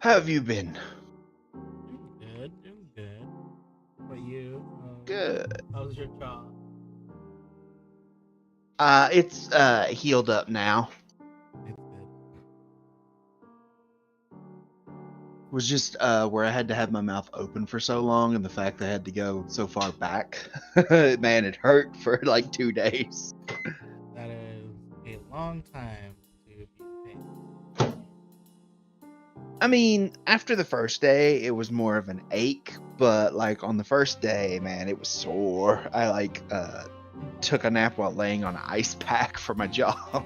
How have you been? Doing good. But you, Good. how's your jaw? It's healed up now. It's good. Was just where I had to have my mouth open for so long, and the fact that I had to go so far back, man, it hurt for like 2 days. That is a long time to be in pain. I mean, after the first day, it was more of an ache, but like on the first day, man, it was sore. I took a nap while laying on an ice pack for my jaw.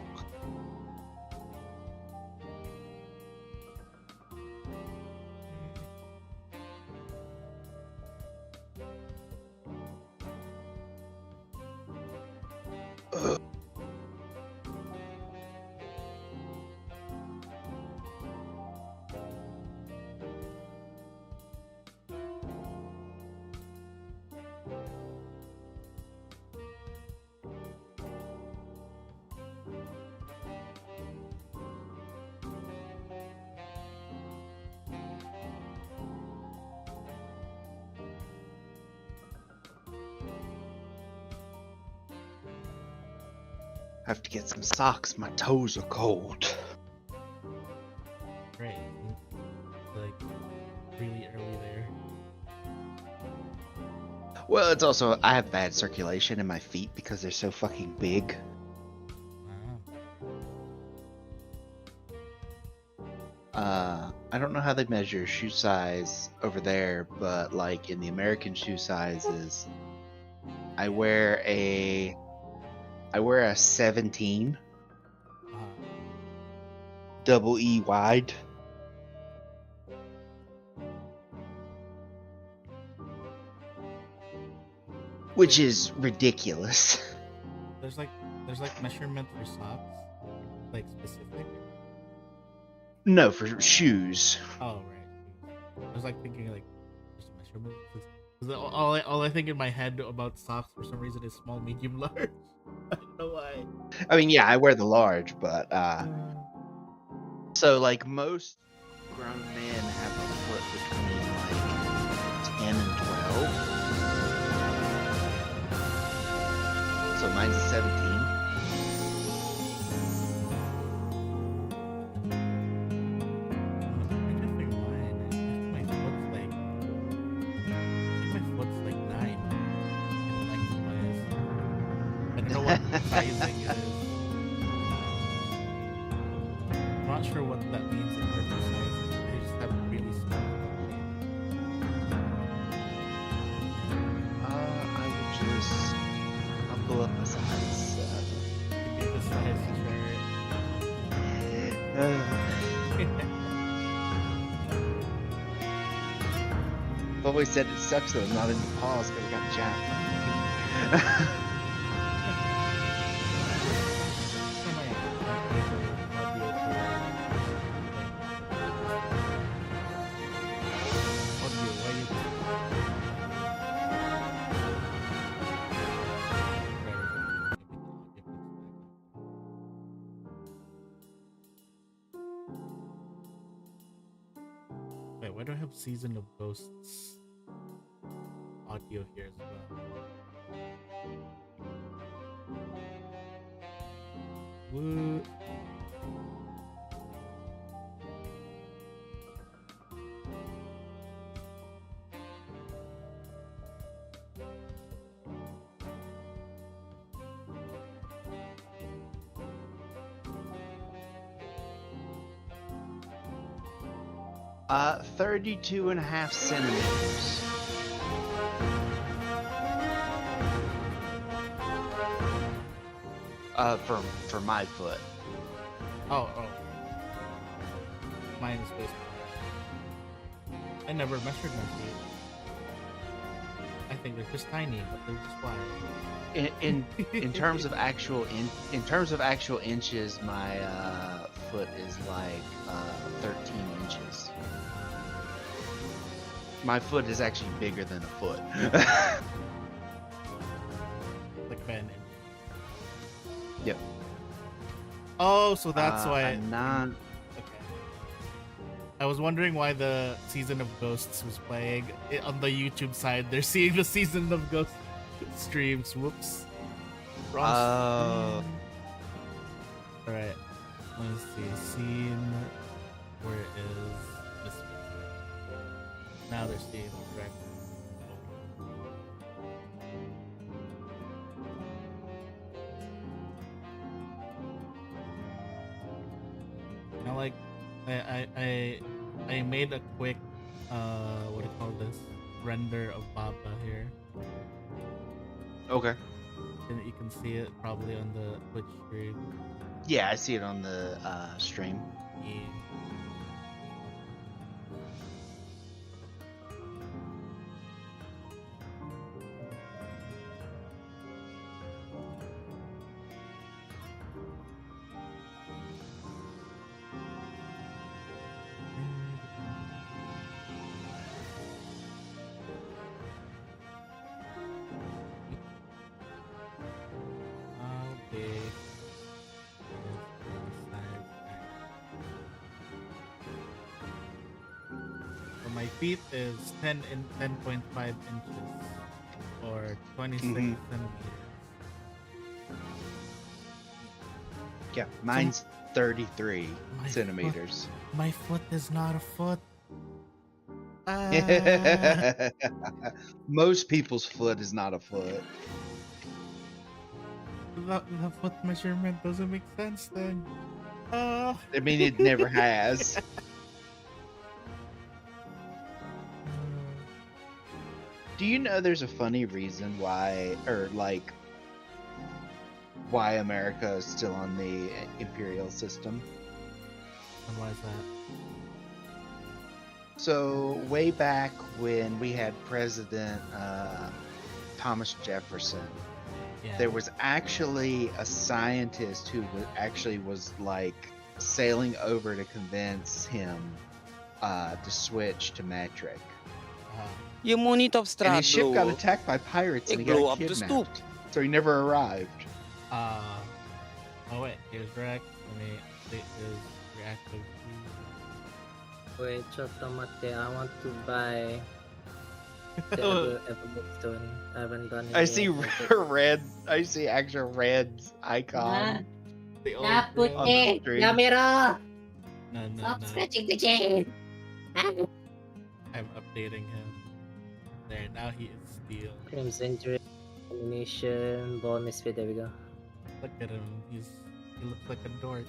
I have to get some socks. My toes are cold. Great. It's like really early there. Well, it's also I have bad circulation in my feet because they're so fucking big. I don't know how they measure shoe size over there, but like in the American shoe sizes, I wear a 17 double E wide. Which is ridiculous. There's like measurement for socks, like specific. No, for shoes. Oh right. I was like thinking like there's a measurement. 'Cause all I think in my head about socks for some reason is small, medium, large. I don't know why. I mean, yeah, I wear the large, but so like most grown men have a foot between like 10 and 12. So mine's a 17. I'm trying to figure mine. My foot's like, I think my foot's like 9 in lengthwise. I don't know what sizing it is. I'm not sure what that means in terms of sizing. I just have a really small foot. I will just I'll pull up my size. Give me the size I've always said it sucks that I'm not in Nepal, but I got jacked. Wait, why do I have Season of Ghosts audio here as well? What? Uh, 32.5 centimeters. For my foot. Oh. Mine is basically. I never measured my feet. I think they're just tiny, but they're just wide. In terms of actual inches, my foot is like 13 inches. My foot is actually bigger than a foot. Like a band. Yep. Oh, so that's why. I'm not. Okay. I was wondering why the Season of Ghosts was playing on the YouTube side. They're seeing the Season of Ghosts streams. Whoops. Wrong Oh. screen. Alright. Let's see. Scene. Where is Misfits? Now they're seeing the correct. Now, like, I made a quick what do you call this, render of Baba here. Okay. And you can see it probably on the Twitch stream. Yeah, I see it on the stream. Yeah. My feet is 10.5 inches or 26 centimeters. Yeah, mine's 33 My centimeters. My foot is not a foot. Most people's foot is not a foot. The foot measurement doesn't make sense then. I mean, it never has. Do you know there's a funny reason why, or like, why America is still on the imperial system? And why is that? So way back when we had President Thomas Jefferson, Yeah. there was actually a scientist who was like sailing over to convince him to switch to metric. Yung unit of And his ship got Stradlo, attacked by pirates and it he blew got up the kidnapped. stoop. So he never arrived. Oh wait, here's Rex. Let me update his reactive. Wait, Chotomate, I want to buy the Everstone. I haven't done it I yet. see red. I see actual red icon. The old Not girl. on the puti! stream. Camera! No, Stop scratching the chain! I'm updating him. There, now he is steel. Crimson Drake, Ammunition, Ball Misfit, there we go. Look at him. He looks like a dork.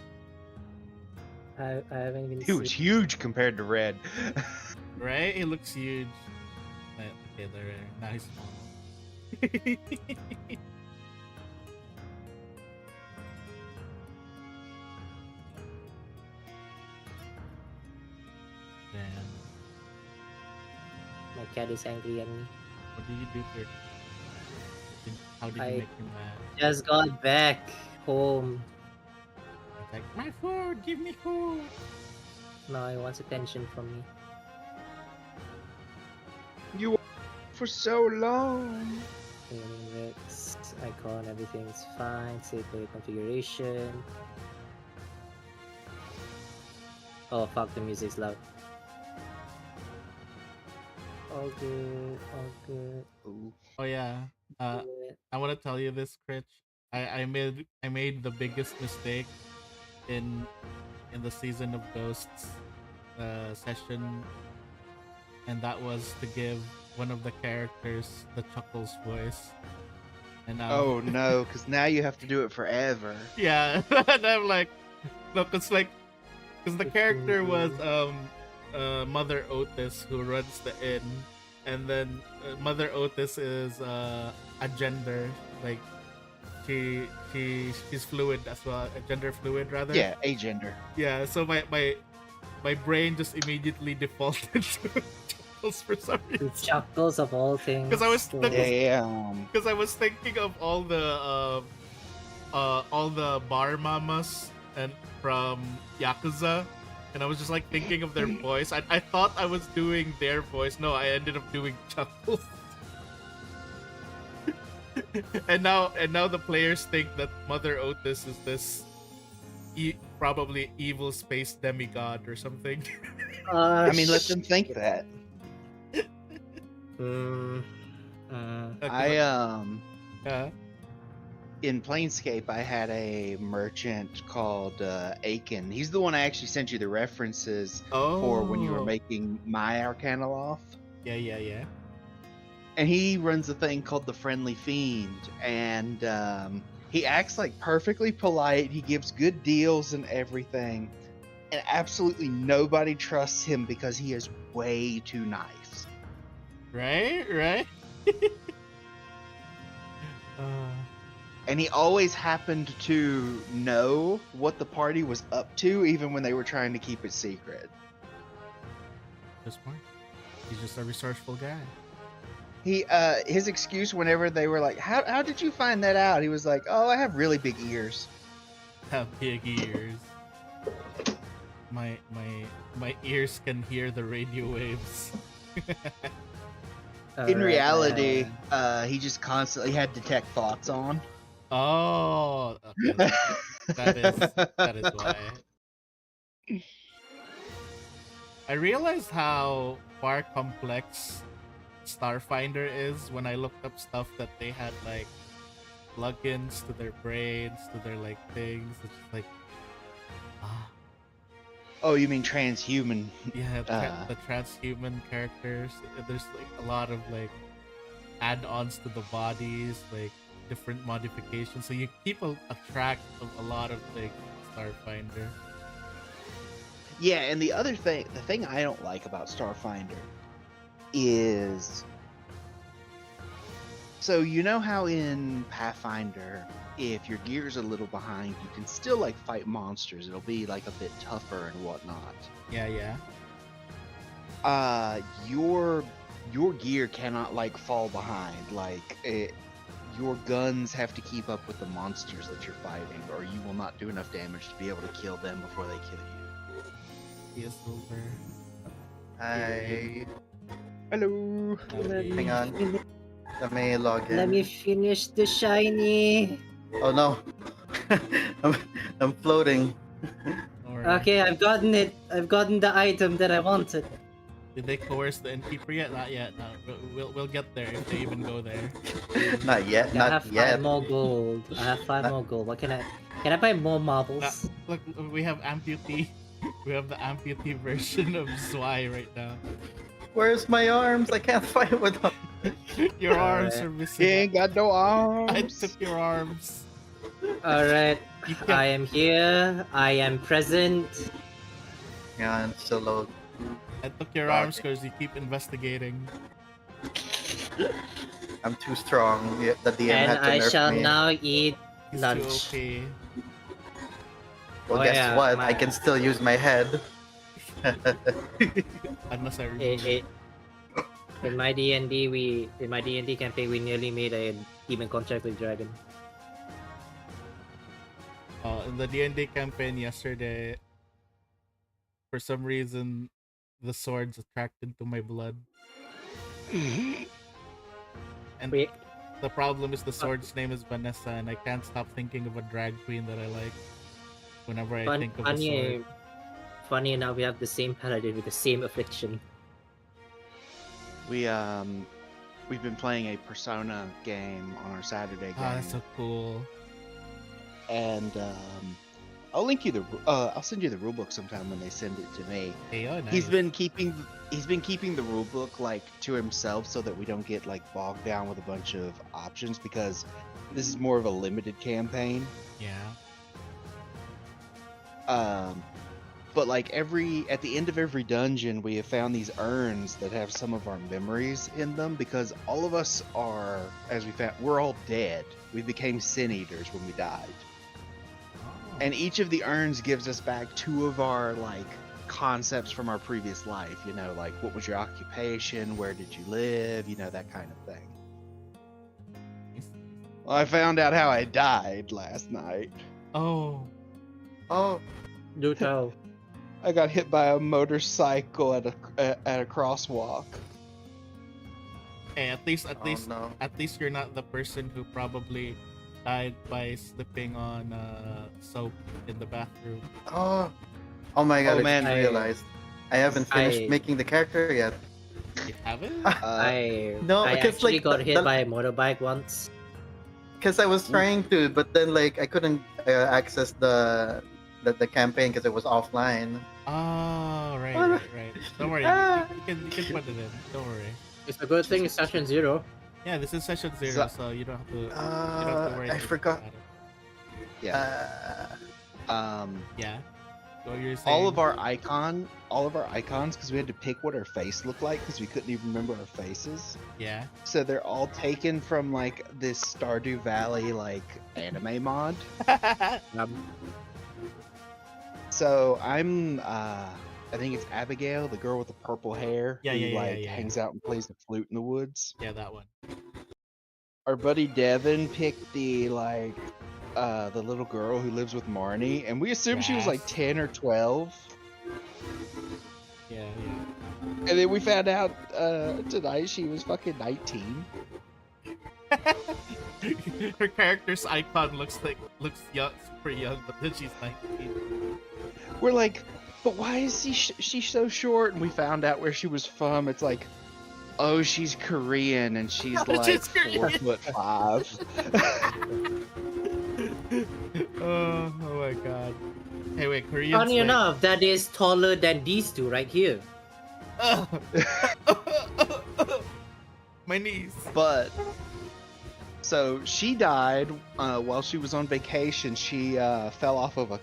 I haven't even He was huge compared to red. Right? He looks huge. Okay, there. Now he's small. Damn. My cat is angry at me. What did you do to her? How did you I- make him mad? Just got back home. He's like, my food! Give me food! Now he wants attention from me. You were for so long. Rex, icon, everything's fine. Save player configuration. Oh fuck, the music's loud. All good, all good. Ooh. Oh yeah. good. I want to tell you this, Critch. I made the biggest mistake in the Season of Ghosts session, and that was to give one of the characters the Chuckles voice. And Oh no, because now you have to do it forever. yeah, and I'm like, no, cause the character was Mother Otis, who runs the inn, and then Mother Otis is a gender, like she's fluid as well, a gender fluid rather. Yeah, agender. Yeah, so my brain just immediately defaulted to Chuckles for some reason. Chuckles of all things. Because I was So- stuck- Damn. Because I was thinking of all the bar mamas and from Yakuza, and I was just like thinking of their voice. I thought I was doing their voice. No, I ended up doing Chuckles. and now the players think that Mother Otis is this probably evil space demigod or something. I mean, let them think that. I in Planescape, I had a merchant called Aiken. He's the one I actually sent you the references for when you were making my Arcana Loft. Yeah. And he runs a thing called the Friendly Fiend, and he acts like perfectly polite. He gives good deals and everything, and absolutely nobody trusts him because he is way too nice. Right. And he always happened to know what the party was up to, even when they were trying to keep it secret. That's smart. He's just a resourceful guy. He his excuse whenever they were like, how did you find that out? He was like, oh, I have really big ears. Have big ears. My ears can hear the radio waves. In reality, he just constantly had detect thoughts on. Oh, okay. that is why. I realized how far complex Starfinder is when I looked up stuff that they had like plugins to their brains, to their like things. It's just like, Oh, you mean transhuman? Yeah, the transhuman characters. There's like a lot of like add-ons to the bodies, like different modifications. So you keep a track of a lot of things in Starfinder. Yeah, and the thing I don't like about Starfinder is, so you know how in Pathfinder, if your gear's a little behind, you can still like fight monsters. It'll be like a bit tougher and whatnot. Yeah. Your gear cannot like fall behind. Your guns have to keep up with the monsters that you're fighting, or you will not do enough damage to be able to kill them before they kill you. Yes, over. Hi. Hello. Hang on. Let me log in. Let me finish the shiny. Oh no. I'm floating. Okay, I've gotten it. I've gotten the item that I wanted. Did they coerce the innkeeper yet? Not yet. No, we'll get there if they even go there. Not yet. I Not have yet. 5 more gold. I have 5 more gold. What can I buy more marbles? Look, we have amputee. We have the amputee version of Zwei right now. Where's my arms? I can't fight with them. Your arms are He missing. ain't got no arms. I took your arms. Alright, You can't- I am here. I am present. Yeah, it's still low. I took your arms because you keep investigating. I'm too strong. Yeah, the DM And had to I nerf shall me. now eat He's lunch. too Well, Oh, guess yeah, what? I can still use my head. OP. Unless I remember. In my D&D campaign, we nearly made a demon contract with dragon. In the D&D campaign yesterday, for some reason, the swords attracted to my blood. And Wait. the problem is the sword's name is Vanessa, and I can't stop thinking of a drag queen that I like whenever I think of a sword. Funny enough, we have the same paladin with the same affliction. We've been playing a Persona game on our Saturday game. Ah, that's so cool. And I'll link you I'll send you the rulebook sometime when they send it to me. Hey, oh, nice. He's been keeping the rulebook like to himself so that we don't get like bogged down with a bunch of options, because this is more of a limited campaign. Yeah. But like at the end of every dungeon, we have found these urns that have some of our memories in them, because all of us are, as we found, we're all dead. We became sin eaters when we died. And each of the urns gives us back 2 of our like concepts from our previous life, you know, like what was your occupation, where did you live, you know, that kind of thing. Well, I found out how I died last night. Oh. Do tell. I got hit by a motorcycle at a crosswalk. Hey, at least Oh, no. at least you're not the person who probably died by slipping on soap in the bathroom. Oh, oh my god! Oh, I man. just realized I haven't finished I- making the character yet. You haven't? No, I because actually like got hit by a motorbike once. because I was trying to, but then like I couldn't access the campaign because it was offline. Oh, right, What? right. Don't worry, Ah. you can put it in. Don't worry. It's a good thing it's session 0. Yeah, this is session 0, so you don't have to. You don't have to worry I too much forgot. about it. Yeah. Yeah. What you're saying? All of our icons, because we had to pick what our face looked like, because we couldn't even remember our faces. Yeah. So they're all taken from like this Stardew Valley like anime mod. So I'm I think it's Abigail, the girl with the purple hair, Yeah, who yeah, like yeah. hangs out and plays the flute in the woods. Yeah, that one. Our buddy Devin picked the like the little girl who lives with Marnie, and we assumed she was like Yes. 10 or 12. Yeah, And then we found out tonight she was fucking 19. yeah. Her character's icon looks young, super young, but then she's 19. We're like, but why is she so short? And we found out where she was from. It's like, oh, she's Korean and she's like She's Korean. 4'5". Oh my god. Hey, wait, Korean. Funny enough, that is taller than these two right here. My knees. But so she died while she was on vacation. She fell off of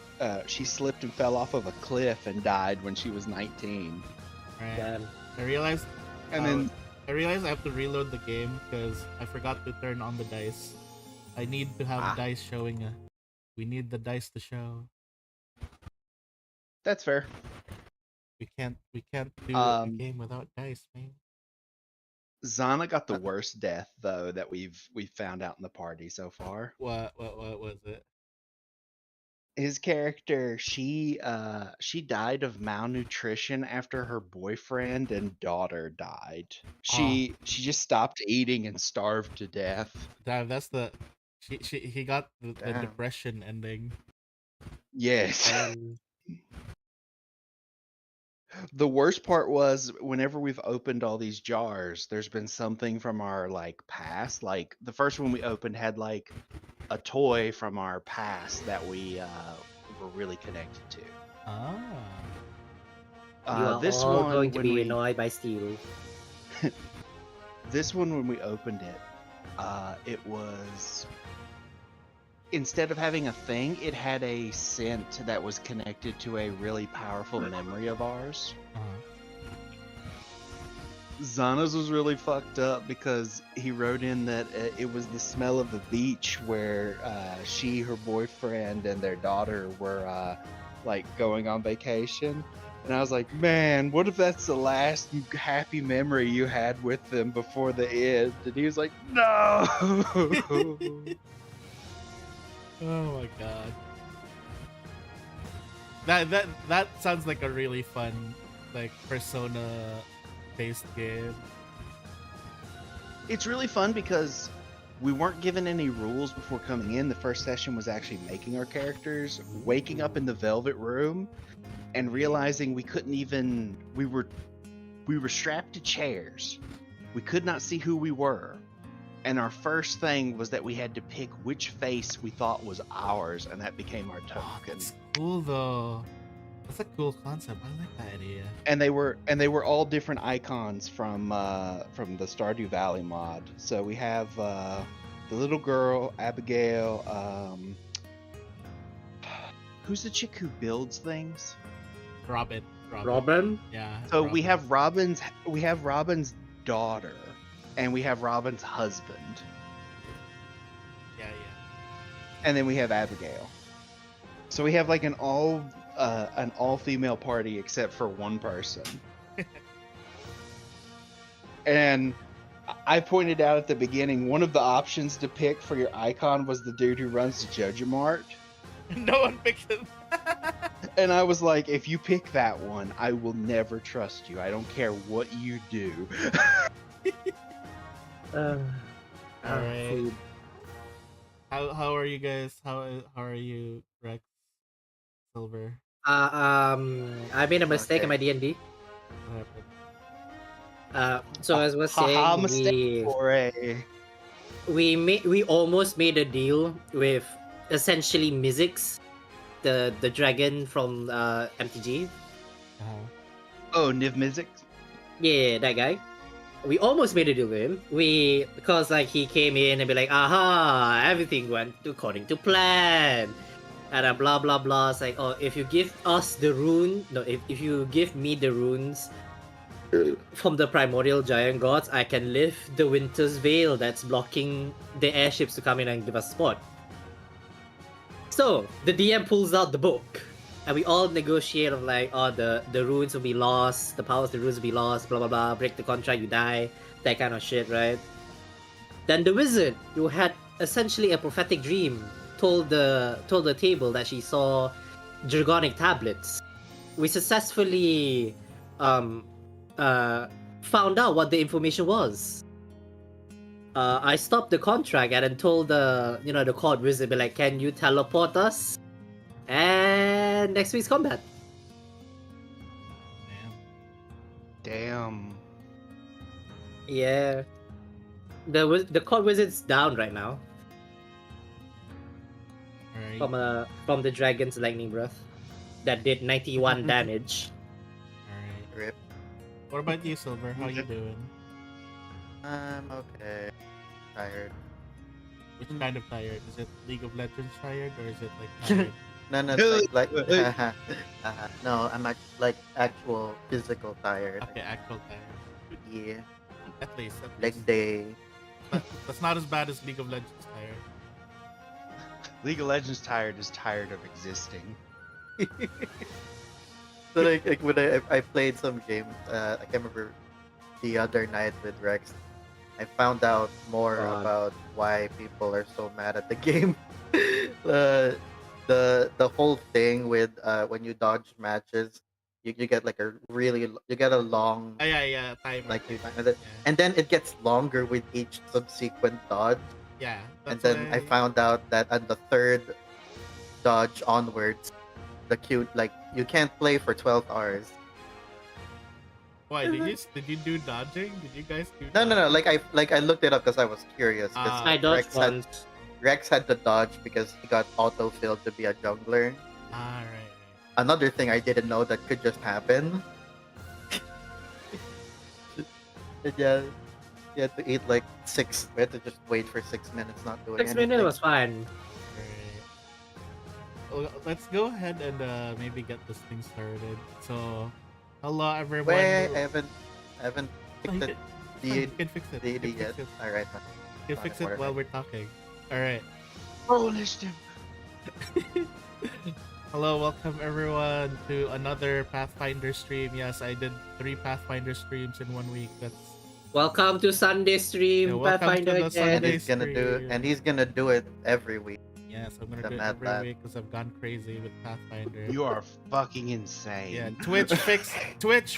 she slipped and fell off of a cliff and died when she was 19. Right. Damn. I realized. And then I realized I have to reload the game because I forgot to turn on the dice. I need to have dice showing. We need the dice to show. that's fair. We can't do a game without dice, man. Zana got the worst death though that we've found out in the party so far. What was it? His character, she died of malnutrition after her boyfriend and daughter died. She just stopped eating and starved to death. Damn, that's the he got the Damn. depression ending. Yes. Um, The worst part was whenever we've opened all these jars, there's been something from our like past. Like the first one we opened had like a toy from our past that we were really connected to. Ah. you are This all one, going to when be we- annoyed by steel. This one, when we opened it, it was, instead of having a thing, it had a scent that was connected to a really powerful memory of ours. Zana's was really fucked up because he wrote in that it was the smell of the beach where she, her boyfriend, and their daughter were like going on vacation. And I was like, man, what if that's the last happy memory you had with them before the end? And he was like, no. Oh my god. That sounds like a really fun like Persona based game. It's really fun because we weren't given any rules before coming in. The first session was actually making our characters, waking up in the Velvet Room, and realizing we couldn't even. We were strapped to chairs. We could not see who we were. And our first thing was that we had to pick which face we thought was ours, and that became our token. That's cool though. That's a cool concept. I like that idea. And they were all different icons from the Stardew Valley mod. So we have the little girl, Abigail. Who's the chick who builds things? Robin. Yeah. So Robin. we have Robin's daughter, and we have Robin's husband, Yeah. and then we have Abigail. So we have like an all female party except for one person. And I pointed out at the beginning, one of the options to pick for your icon was the dude who runs the Jojo Mart. No one picked him. And I was like, if you pick that one, I will never trust you. I don't care what you do. Alright. Food. How are you guys? How are you, Rex, Silver? I made a mistake in Okay. my D&D. What happened? So as I was Haha, saying, mistake for a. we almost made a deal with essentially Mizzix, the dragon from MTG. Uh-huh. Oh, Niv Mizzix? Yeah, that guy. We almost made a deal with him. Because like he came in and be like, aha, everything went according to plan. And blah blah blah. It's like, oh, if you give us the rune, no, if you give me the runes from the primordial giant gods, I can lift the winter's veil that's blocking the airships to come in and give us spot. So the DM pulls out the book, and we all negotiate of like, oh, the runes will be lost, the powers of the runes will be lost, blah blah blah. Break the contract, you die, that kind of shit, right? Then the wizard, who had essentially a prophetic dream, told the table that she saw Dragonic tablets. We successfully um found out what the information was. I stopped the contract and then told the court wizard, be like, can you teleport us? And next week's combat. Damn. Yeah. The court wizard's down right now Alright. from the dragon's lightning breath that did 91 damage. Alright. Rip. What about you, Silver? How you doing? I'm okay. Tired. Which kind of tired? Is it League of Legends tired, or is it like tired? No, no, I'm like actual physical tired. Okay, actual tired. Yeah, At least. leg day. But that's not as bad as League of Legends tired. League of Legends tired is tired of existing. So like when I played some games, I can't remember the other night with Rex. I found out more about why people are so mad at the game. The whole thing with when you dodge matches, you get like you get a long Yeah, timer. like yeah. and then it gets longer with each subsequent dodge. Yeah. And then I found out that on the third dodge onwards, the queue like you can't play for 12 hours. Why did you do dodging? Did you guys do? No. dodging? Like I looked it up because I was curious. Because I dodged once. Rex had to dodge because he got auto-filled to be a jungler. Right. Another thing I didn't know that could just happen. Yeah, you had to eat like 6. We had to just wait for 6 minutes, not doing 6 anything. minutes was fine. Right. Well, let's go ahead and maybe get this thing started. So, hello everyone. Wait, I haven't Oh, you picked you can fix it. the You can yet. fix it. All right, You can fix it while we're talking. All right. Oh, initiative. Hello, welcome everyone to another Pathfinder stream. Yes, I did 3 Pathfinder streams in 1 week. That's Welcome to Sunday stream, Yeah, welcome to Pathfinder the again. and he's gonna do it every week. yes, I'm gonna The do it mad every lad. week because I've gone crazy with Pathfinder. You are fucking insane. Yeah, Twitch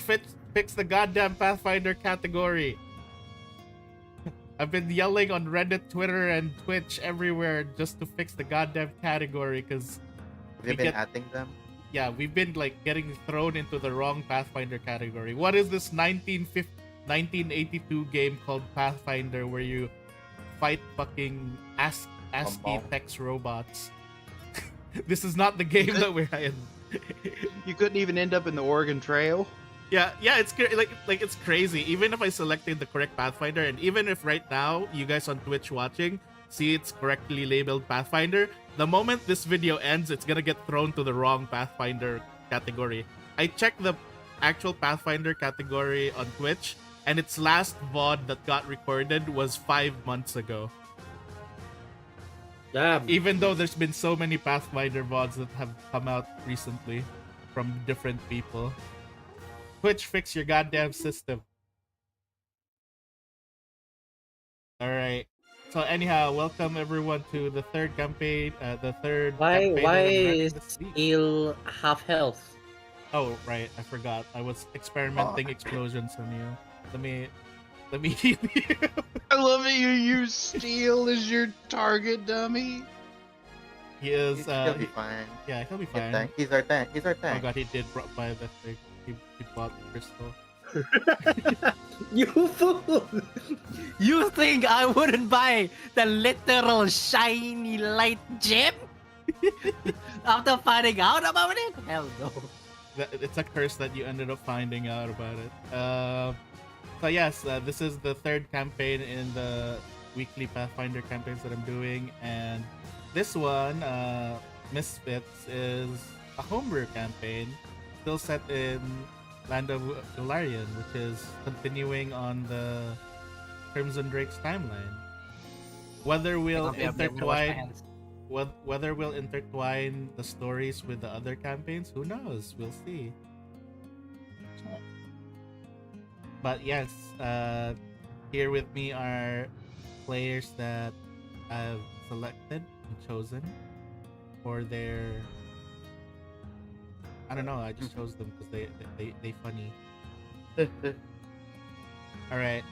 fix the goddamn Pathfinder category. I've been yelling on Reddit, Twitter, and Twitch everywhere just to fix the goddamn category because Have you been atting them? yeah, we've been like getting thrown into the wrong Pathfinder category. What is this 1982 game called Pathfinder where you fight fucking ASCII text robots? This is not the game that we're in. You couldn't even end up in the Oregon Trail. Yeah, it's like it's crazy. Even if I selected the correct Pathfinder, and even if right now you guys on Twitch watching see it's correctly labeled Pathfinder, the moment this video ends, it's gonna get thrown to the wrong Pathfinder category. I checked the actual Pathfinder category on Twitch, and its last VOD that got recorded was 5 months ago. Damn. Even though there's been so many Pathfinder VODs that have come out recently from different people. Twitch, fix your goddamn system. Alright. So anyhow, welcome everyone to the third campaign, the third campaign Why that I'm running is this week. Eel half health? Oh, right, I forgot. I was experimenting explosions on you. Let me Let me heal you. I love it. You use steel as your target dummy. He is. He'll be fine. Yeah, he'll be He's fine. tank. He's our tank. He's our Oh tank. god, he did buy the thing. He bought the crystal. You fool! You think I wouldn't buy the literal shiny light gem? After finding out about it? Hell no. It's a curse that you ended up finding out about it. So yes, this is the third campaign in the weekly Pathfinder campaigns that I'm doing, and this one, Misfits, is a homebrew campaign, still set in Land of Golarion, which is continuing on the Crimson Drake's timeline. Whether we'll intertwine the stories with the other campaigns, who knows? We'll see. But yes, here with me are players that I've selected and chosen for their. I don't know. I just chose them because they funny. All right.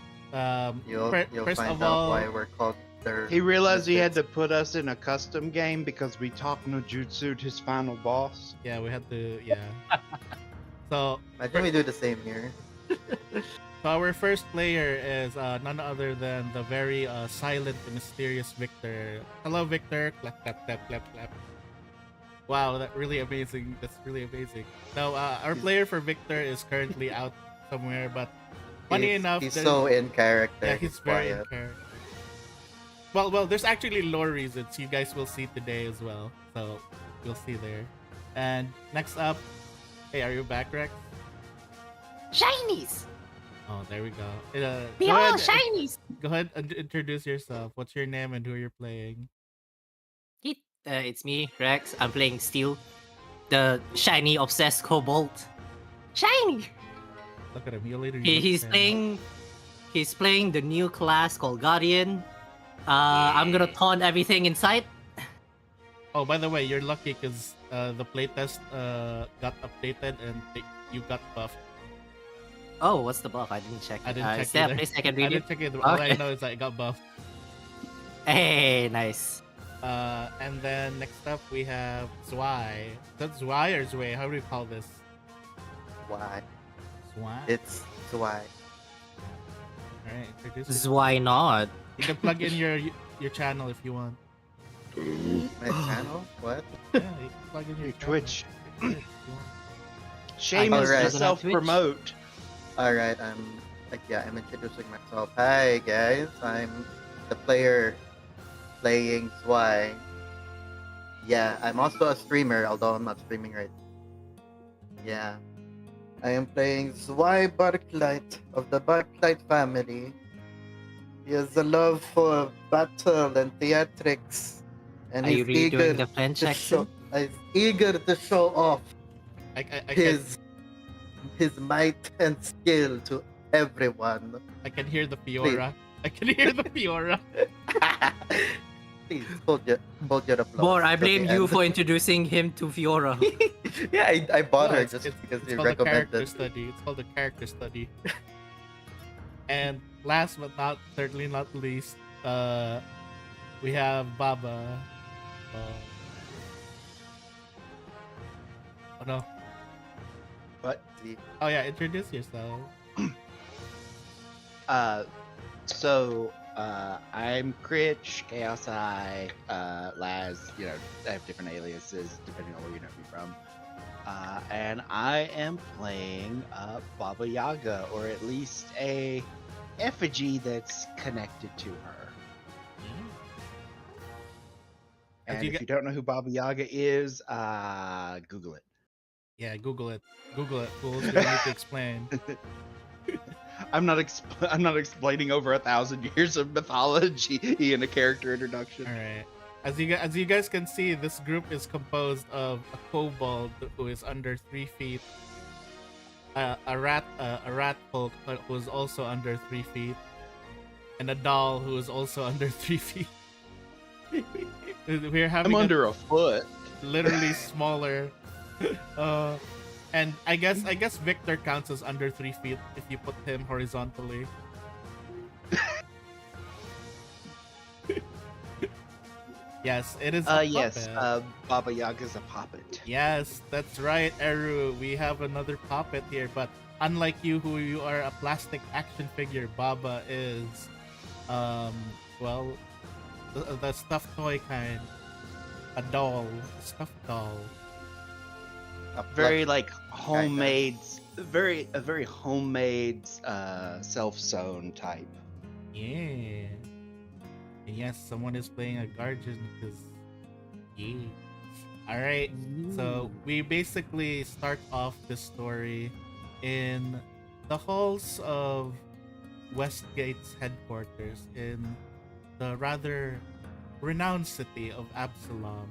You'll first find of out all, why we're called their. He realized he had to Misfits. put us in a custom game because we talked no jutsu'd his final boss. yeah, we had to. Yeah. So Imagine we do the same here. So our first player is none other than the very silent and mysterious Victor. Hello, Victor. Clap, clap, clap, clap, clap. Wow, that's really amazing. That's really amazing. So our player for Victor is currently out somewhere, but funny enough, he's there's- so in character. yeah, he's very in quiet. character. Well, there's actually lore reasons you guys will see today as well. So you'll see there. And next up, hey, are you back, Rex? Shinies! Oh, there we go. We Go all ahead. shinies! Go ahead and introduce yourself. What's your name and who you're playing? It's me, Rex. I'm playing Steel, the shiny obsessed kobold. Shiny! Look at him. You later. He's playing the new class called Guardian. I'm gonna taunt everything in sight. Oh, by the way, you're lucky because the playtest got updated and you got buffed. Oh, what's the buff? I didn't check. I didn't check is there a either. place I can I read it? didn't check it. All I Okay. know is that it got buffed. Hey, nice. And then next up we have Zwei. Is that Zwei or Zwei? How do we call this? Why? Zwei. It's why. All right, introduce. This is why not. You can plug in your channel if you want. My channel? What? Yeah, you can plug in your Your channel. Twitch. If you want. Shame is Alright. to self-promote. Alright, I'm introducing myself. Hi guys, I'm the player playing Zwei. Yeah, I'm also a streamer, although I'm not streaming right. Yeah. I am playing Zwei Barklight of the Barklight family. He has a love for battle and theatrics. And Are you he's eager redoing the French to show, accent? he's eager to show off I can, his might and skill to everyone. I can hear the Fiora. I can hear the Fiora. Please hold your applause. More, I till blame the you end. for introducing him to Fiora. Yeah, I bought No, her it's- just because It's you called a character recommended. study. It's called a character study. And last but certainly not least, we have Baba. Oh no. What? Oh yeah, introduce yourself. I'm Critch, Chaos Eye, Laz, I have different aliases depending on where you know me from. And I am playing Baba Yaga, or at least a effigy that's connected to her. As And you if get- you don't know who Baba Yaga is, Google it. Yeah, Google it. Google it. Fools, we don't need to explain. I'm not explaining over 1,000 years of mythology in a character introduction. All right. As you guys can see, this group is composed of a kobold who is under 3 feet, a rat folk who is also under 3 feet, and a doll who is also under 3 feet. We're having I'm under a foot. literally smaller. And I guess Victor counts as under 3 feet if you put him horizontally. Yes, it is a Yes, puppet. Baba Yaga's a puppet. Yes, that's right, Eru. We have another puppet here, but unlike you, who you are a plastic action figure, Baba is, um, well, the stuffed toy kind, a doll, a stuffed doll. A Very plush like kinda. homemade, a very homemade, self-sewn type. Yeah. And yes, someone is playing a guardian because, yeah. All right. So we basically start off the story in the halls of Westgate's headquarters in the rather renowned city of Absalom,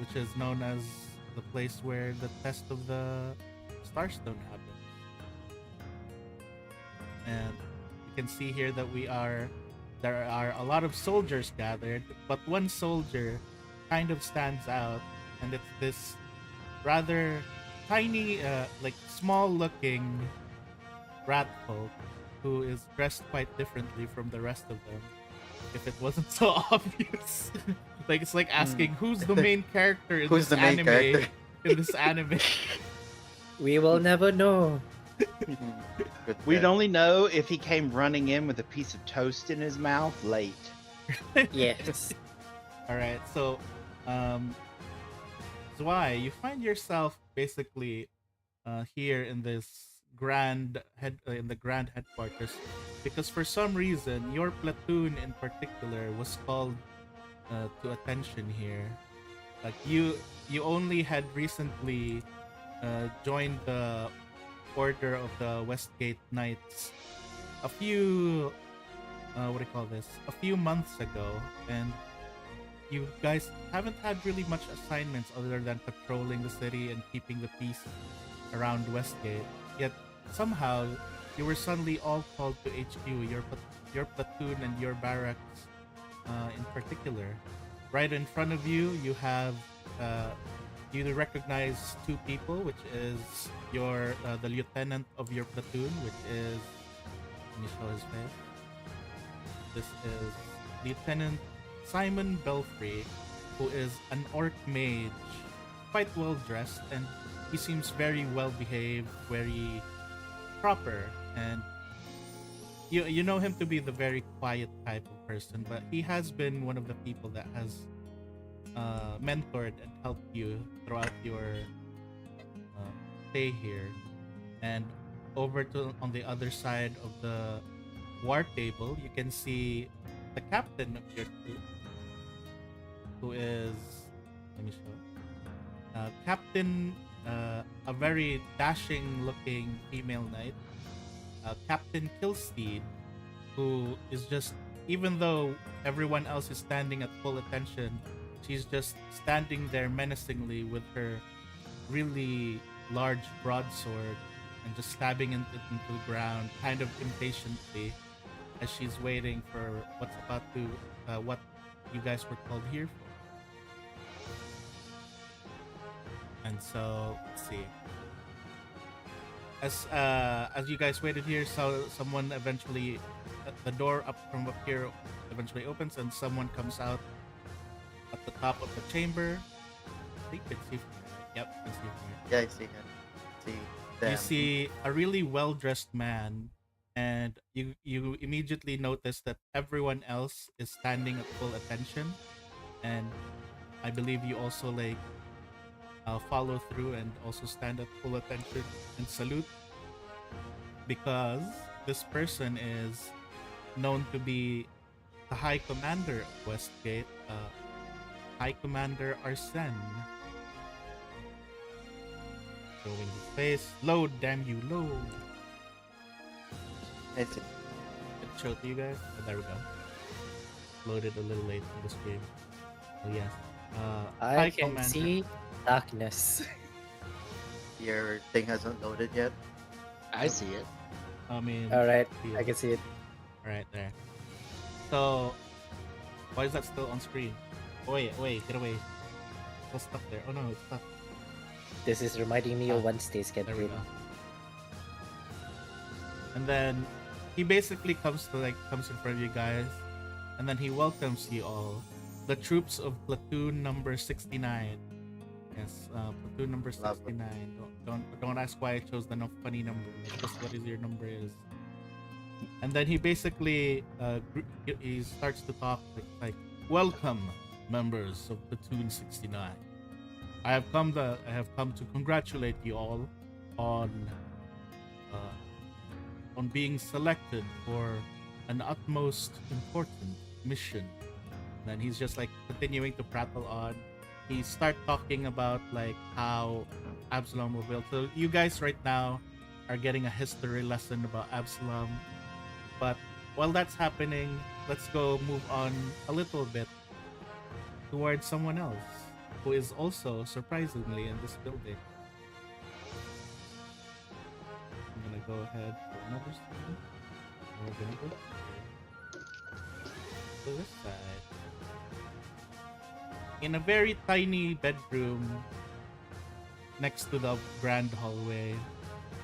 which is known as the place where the test of the Starstone happens. And you can see here that there are a lot of soldiers gathered, but one soldier kind of stands out, and it's this rather tiny, like small looking rat folk who is dressed quite differently from the rest of them. If it wasn't so obvious, like it's like asking who's the main character in Who's this the main anime? character? In this anime, We will never know. Good We'd guess. only know if he came running in with a piece of toast in his mouth late. Yes. all right. So, um, Zwei, you find yourself basically here in this in the grand headquarters because for some reason your platoon in particular was called to attention here. Like you only had recently joined the order of the Westgate Knights a few what do you call this? A few months ago, and you guys haven't had really much assignments other than patrolling the city and keeping the peace around Westgate. Yet somehow you were suddenly all called to HQ. Your platoon and your barracks, in particular. Right in front of you, you have you recognize two people, which is the lieutenant of your platoon, which is, let me show his face. This is Lieutenant Simon Belfry, who is an orc mage, quite well dressed, and he seems very well behaved, very proper, and you know him to be the very quiet type of person, but he has been one of the people that has mentored and helped you throughout your stay here. And over to on the other side of the war table, you can see the captain of your troop, who is, let me show. Captain, a very dashing looking female knight, Captain Kilsteed, who is just, even though everyone else is standing at full attention, she's just standing there menacingly with her really large broadsword and just stabbing it into the ground, kind of impatiently, as she's waiting for what you guys were called here for. And so, let's see. As you guys waited here, so someone eventually, the door from up here eventually opens, and someone comes out at the top of the chamber. I think you can see from here. Yep, you can see from here. Yeah, I see him. See them. You see a really well-dressed man, and you immediately notice that everyone else is standing at full attention, and I believe you also like follow through and also stand at full attention and salute, because this person is known to be the High Commander of Westgate, High Commander Arsene. Showing his face. Load, damn you, load. I see. Did it show it to you guys? Oh, there we go. Loaded a little late on the stream. Oh yes. I High can Commander. see darkness. Your thing hasn't loaded yet. I see it. I mean, All right, yeah. I can see it. Right there. So, why is that still on screen? Oh, wait, get away. Still stuck there. Oh no, it's stuck. This is reminding me of Wednesday's There we schedule. go. And then he basically comes in front of you guys, and then he welcomes you all, the troops of platoon number 69. Yes, platoon number Love it. 69. Don't ask why I chose the funny number. It's just what is your number is. And then he basically he starts to talk like welcome members of platoon 69. I have come to congratulate you all on being selected for an utmost important mission. Then he's just like continuing to prattle on. He start talking about like how Absalom was built. So you guys right now are getting a history lesson about Absalom. But while that's happening, let's go move on a little bit towards someone else who is also surprisingly in this building. I'm gonna go ahead for another scene. We're gonna go to this side. In a very tiny bedroom next to the grand hallway,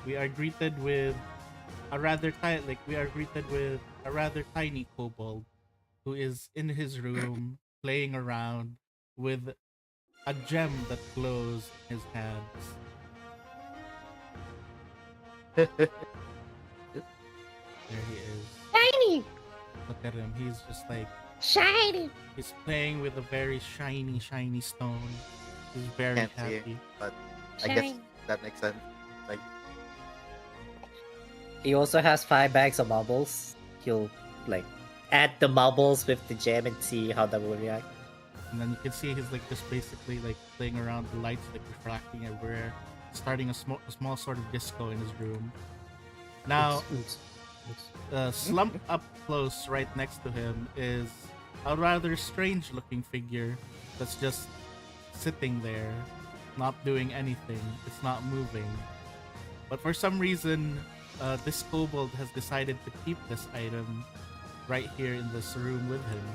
we are greeted with a rather tiny kobold who is in his room playing around with a gem that glows in his hands. There he is. Shiny! Look at him. He's just like Shiny! he's playing with a very shiny stone. He's very Can't see it, happy. but I guess that makes sense. Like, He also has 5 bags of marbles. He'll like add the marbles with the gem and see how that will react. And then you can see he's like just basically like playing around the lights, like refracting everywhere, starting a small sort of disco in his room. Now, slumped up close right next to him is a rather strange looking figure that's just sitting there, not doing anything. It's not moving. But for some reason, this kobold has decided to keep this item right here in this room with him.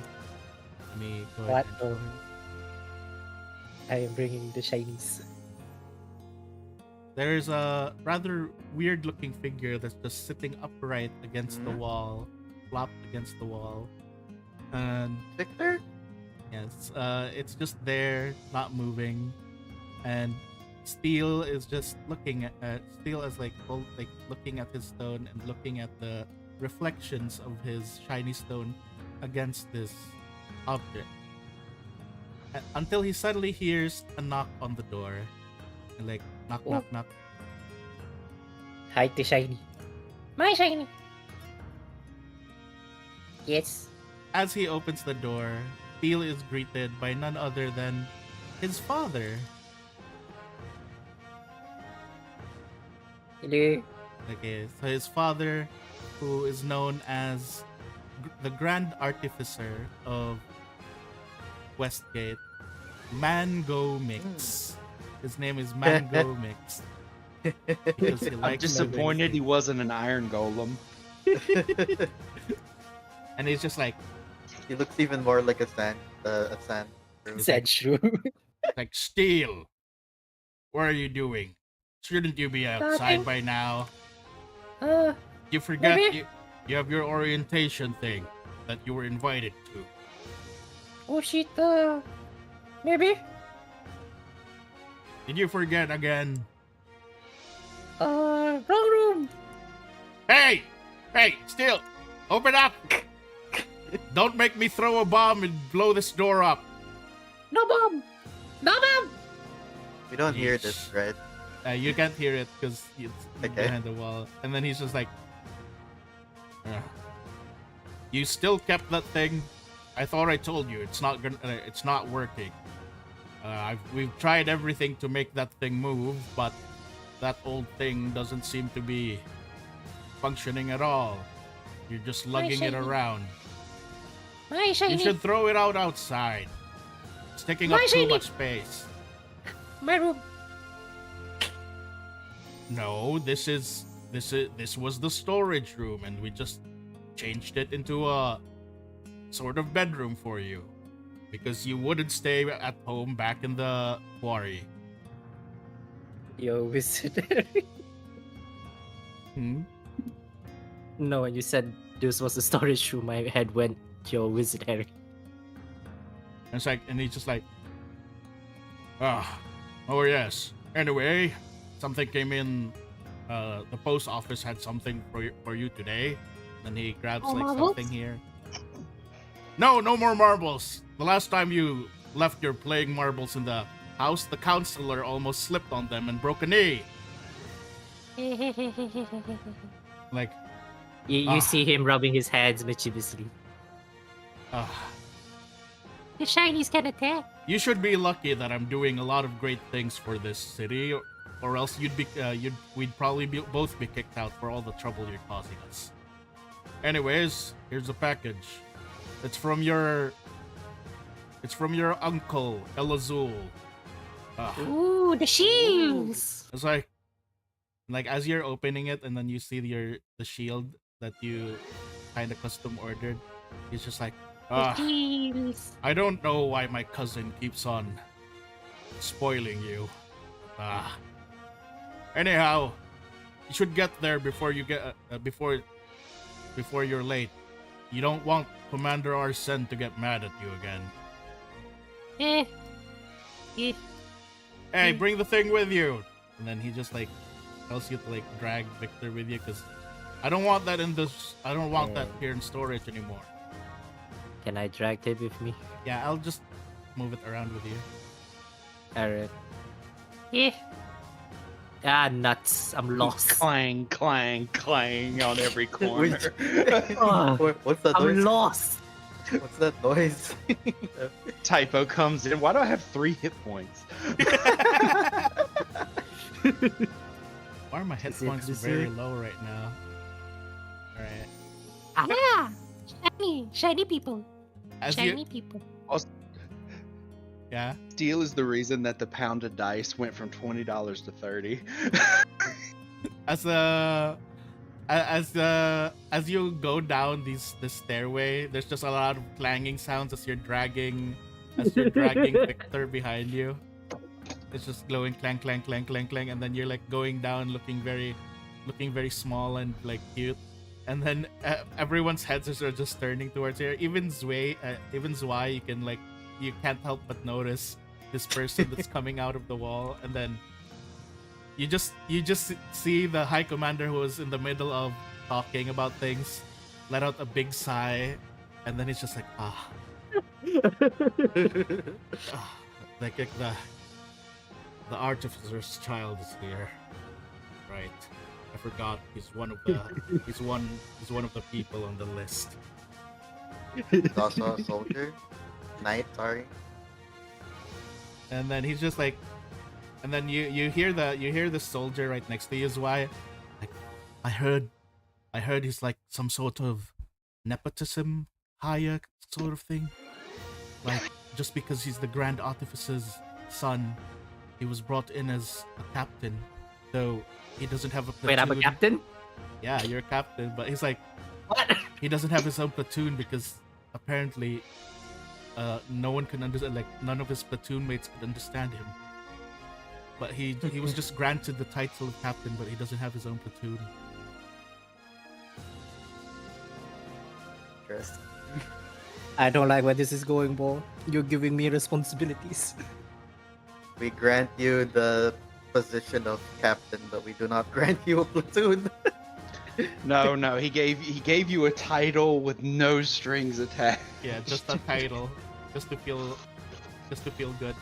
Let me go ahead What? and show him. I am bringing the shinies. There's a rather weird looking figure that's just sitting upright against the wall, flopped against the wall. And Victor? yes, it's just there, not moving. And Steel is just looking at Steel is like looking at his stone and looking at the reflections of his shiny stone against this object. Until he suddenly hears a knock on the door. And like knock knock knock. Hide the shiny. My shiny! Yes. As he opens the door, Steel is greeted by none other than his father. Hello. Okay, so his father, who is known as the Grand Artificer of Westgate, Mango Mix. His name is Mango Mix. Because he I'm likes disappointed he wasn't an iron golem. And he's just like, He looks even more like a sand. Said true. like Steel, what are you doing? Shouldn't you be outside by now? You forgot maybe. you have your orientation thing that you were invited to. Oh shit, maybe? Did you forget again? Wrong room! Hey! Hey, Steel! Open up! Don't make me throw a bomb and blow this door up. No bomb! No bomb! We don't hear Yeesh. this, right? You can't hear it because it's Okay. behind the wall. And then he's just like, "Ugh. You still kept that thing? I thought I told you it's not it's not working. We've tried everything to make that thing move, but that old thing doesn't seem to be functioning at all. You're just lugging it shiny. around. My shiny! You should throw it out outside. It's taking up My too shiny. much space. My room! No, this was the storage room, and we just changed it into a sort of bedroom for you because you wouldn't stay at home back in the quarry. Yo, wizard. Hmm? No, when you said this was a storage room, my head went, yo, wizard Harry. And it's like, and he's just like, oh yes. Anyway, something came in. The post office had something for you today. And he grabs Oh, like marbles? something here. No more marbles. The last time you left your playing marbles in the house, the counselor almost slipped on them and broke a knee. Like, You see him rubbing his hands mischievously. The shinies can attack. You should be lucky that I'm doing a lot of great things for this city, or else we'd probably both be kicked out for all the trouble you're causing us. Anyways, here's a package. It's from your uncle El Azul. Ooh, the shields. It's like as you're opening it, and then you see the shield that you kind of custom ordered. He's just like, The shields. I don't know why my cousin keeps on spoiling you. Anyhow, you should get there before you get before you're late. You don't want Commander Arsene to get mad at you again. Hey, bring the thing with you. And then he just like tells you to like drag Victor with you, because I don't want that that here in storage anymore. Can I drag him with me? Yeah, I'll just move it around with you. Alright. Yeah. Ah, nuts. I'm lost. Clang, clang, clang on every corner. What's that I'm noise? lost. What's that noise? Typo comes in. Why do I have 3 hit points? Why are my hit points very low right now? Alright. Yeah. Shiny people. As Shiny you, people. yeah. Steel is the reason that the pound of dice went from $20 to $30. As you go down this stairway, there's just a lot of clanging sounds as you're dragging Victor behind you. It's just glowing clang clang clang clang clang, and then you're like going down looking very small and like cute. And then everyone's heads are just turning towards you. Even Zwei, you can't help but notice this person that's coming out of the wall, and then you just see the High Commander, who was in the middle of talking about things, let out a big sigh, and then it's just like like the artificer's child is here, right? I forgot he's one of the people on the list. He's also a soldier. Knight, sorry. And then he's just like, and then you hear the soldier right next to you is why, like, I heard he's like some sort of nepotism hire sort of thing. Like, just because he's the Grand Artificer's son, he was brought in as a captain, though he doesn't have a platoon. Wait, I'm a captain? Yeah, you're a captain, but he's like, What? he doesn't have his own platoon because apparently no one can understand, like none of his platoon mates could understand him. But he was just granted the title of captain, but he doesn't have his own platoon. Interesting. I don't like where this is going, Bo. You're giving me responsibilities. We grant you the position of captain, but we do not grant you a platoon. No, he gave you a title with no strings attached. Yeah, just a title, just to feel good.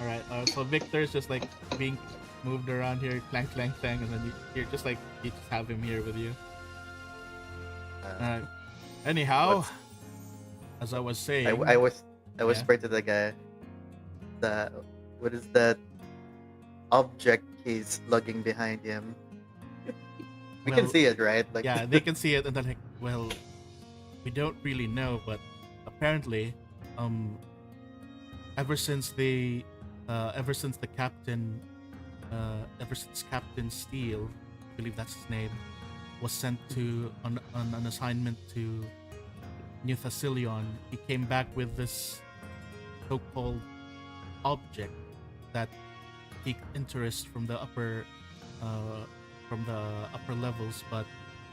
All right, so Victor's just like being moved around here, clang clang clang, and then you just have him here with you. Anyhow, as I was saying, I whispered to the guy that what is that object he's lugging behind him? We can see it, right? Like, yeah, they can see it, and they're like, well, we don't really know, but apparently, ever since Captain Steele, I believe that's his name, was sent on an assignment to New Thessalion, he came back with this so-called object that piqued interest from the upper levels, but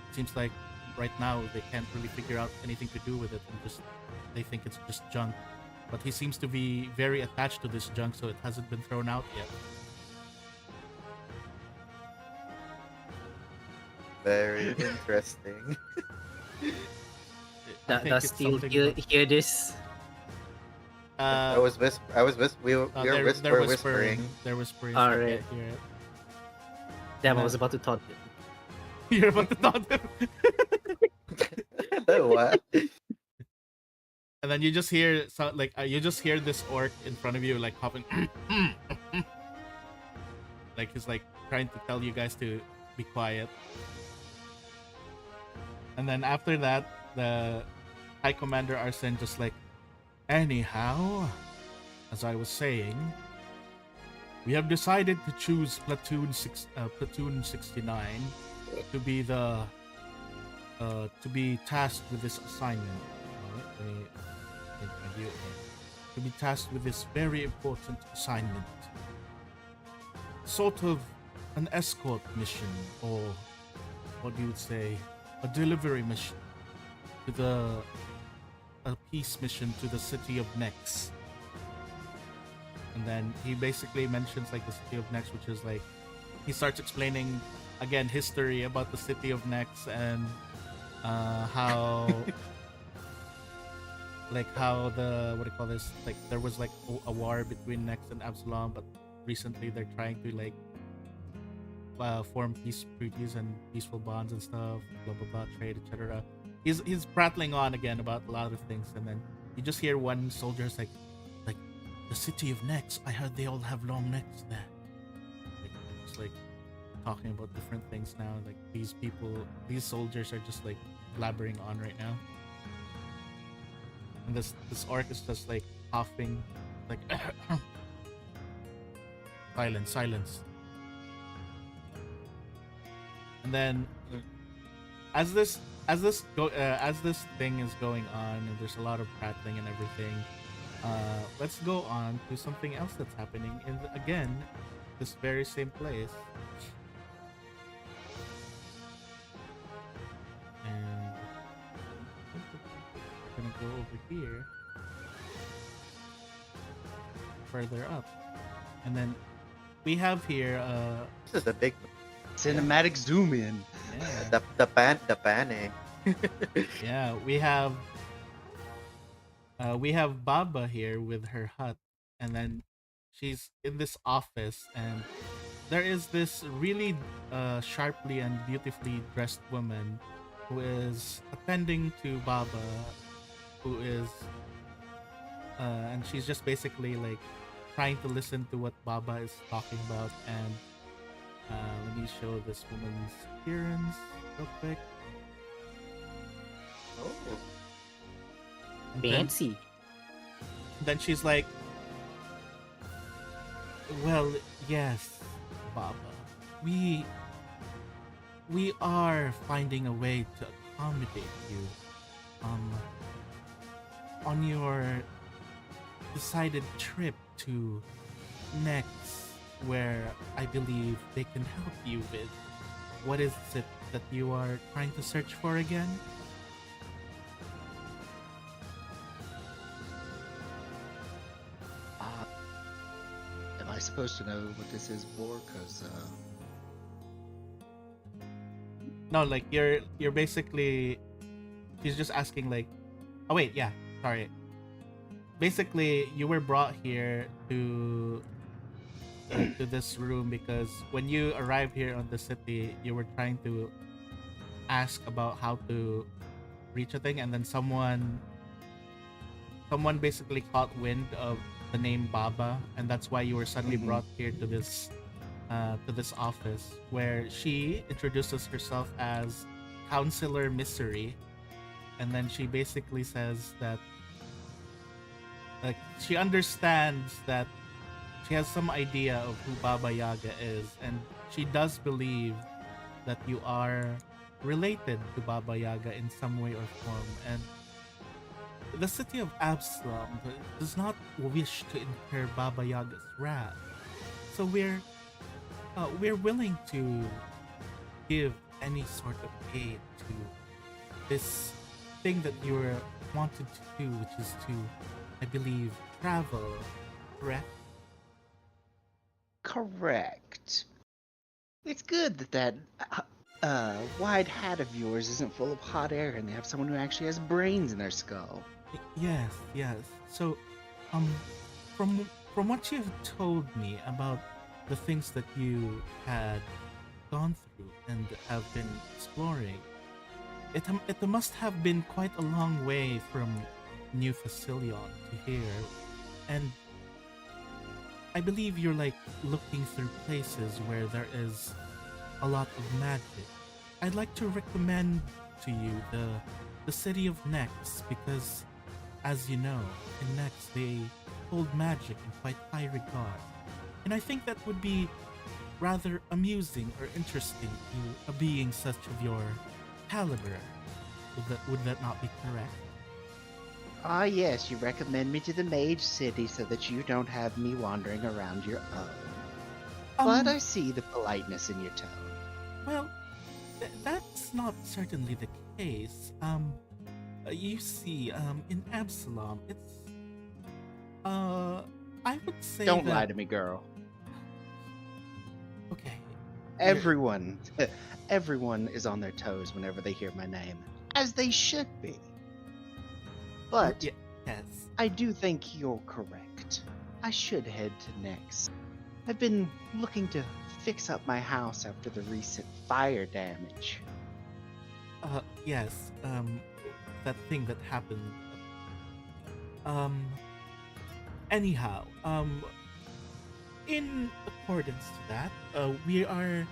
it seems like right now they can't really figure out anything to do with it, and just they think it's just junk. But he seems to be very attached to this junk, so it hasn't been thrown out yet. Very interesting. I think Does it's Steel something hear this? I was we were whispering. They're whispering. All So I right. can't hear it. Damn, I No. was about to taunt him. You're about to taunt him. What? And then you just hear you just hear this orc in front of you like hopping like he's like trying to tell you guys to be quiet. And then after that, the High Commander Arsene just like, anyhow, as I was saying, we have decided to choose Platoon 69 to be the to be tasked with this assignment. To be tasked with this very important assignment. Sort of an escort mission, or what you would say, a delivery mission to a peace mission to the city of Nex. And then he basically mentions like the city of Nex, which is like, he starts explaining again history about the city of Nex and how like how the what do you call this, like there was like a war between Nex and Absalom, but recently they're trying to like form peace treaties and peaceful bonds and stuff, blah blah blah, trade, etc. He's prattling on again about a lot of things, and then you just hear one soldier's like the city of Nex, I heard they all have long necks there. Like, just like talking about different things now. Like these soldiers are just like blabbering on right now. And this orc is just like coughing, like silence. And then as this thing is going on, and there's a lot of prattling and everything, let's go on to something else that's happening in again this very same place. And we're gonna go over here further up, and then we have here This is a big Cinematic zoom in. yeah, the panic. yeah, we have Baba here with her hut, and then she's in this office, and there is this really sharply and beautifully dressed woman who is attending to Baba, who is and she's just basically like trying to listen to what Baba is talking about. And let me show this woman's appearance real quick. Oh. And then- Fancy. Then she's like, well, yes, Baba, we are finding a way to accommodate you on your decided trip to Nex, where I believe they can help you with. What is it that you are trying to search for again? Am I supposed to know what this is for? Because No, like you're basically, she's just asking like, oh wait, yeah, sorry. Basically, you were brought here to this room because when you arrived here on the city, you were trying to ask about how to reach a thing, and then someone basically caught wind of the name Baba, and that's why you were suddenly brought here to this office, where she introduces herself as Counselor Misery, and then she basically says that like she understands that she has some idea of who Baba Yaga is, and she does believe that you are related to Baba Yaga in some way or form. And the city of Absalom does not wish to incur Baba Yaga's wrath, so we're willing to give any sort of aid this thing that you were wanted to do, which is to, I believe, travel, correct? Correct. It's good that wide hat of yours isn't full of hot air and they have someone who actually has brains in their skull. Yes, yes. So, from what you've told me about the things that you had gone through and have been exploring, it must have been quite a long way from New Facilion to here, and I believe you're like looking through places where there is a lot of magic. I'd like to recommend to you the city of Nex because, as you know, in Nex they hold magic in quite high regard, and I think that would be rather amusing or interesting to a being such of your caliber. Would that not be correct? Ah, yes, you recommend me to the Mage City so that you don't have me wandering around your own. But I see the politeness in your tone. Well, that's not certainly the case. You see, in Absalom, it's I would say Don't that... lie to me, girl. Okay. Everyone, everyone is on their toes whenever they hear my name, as they should be. But Yes. I do think you're correct. I should head to Nex. I've been looking to fix up my house after the recent fire damage. Yes. That thing that happened. Anyhow, in accordance to that, we are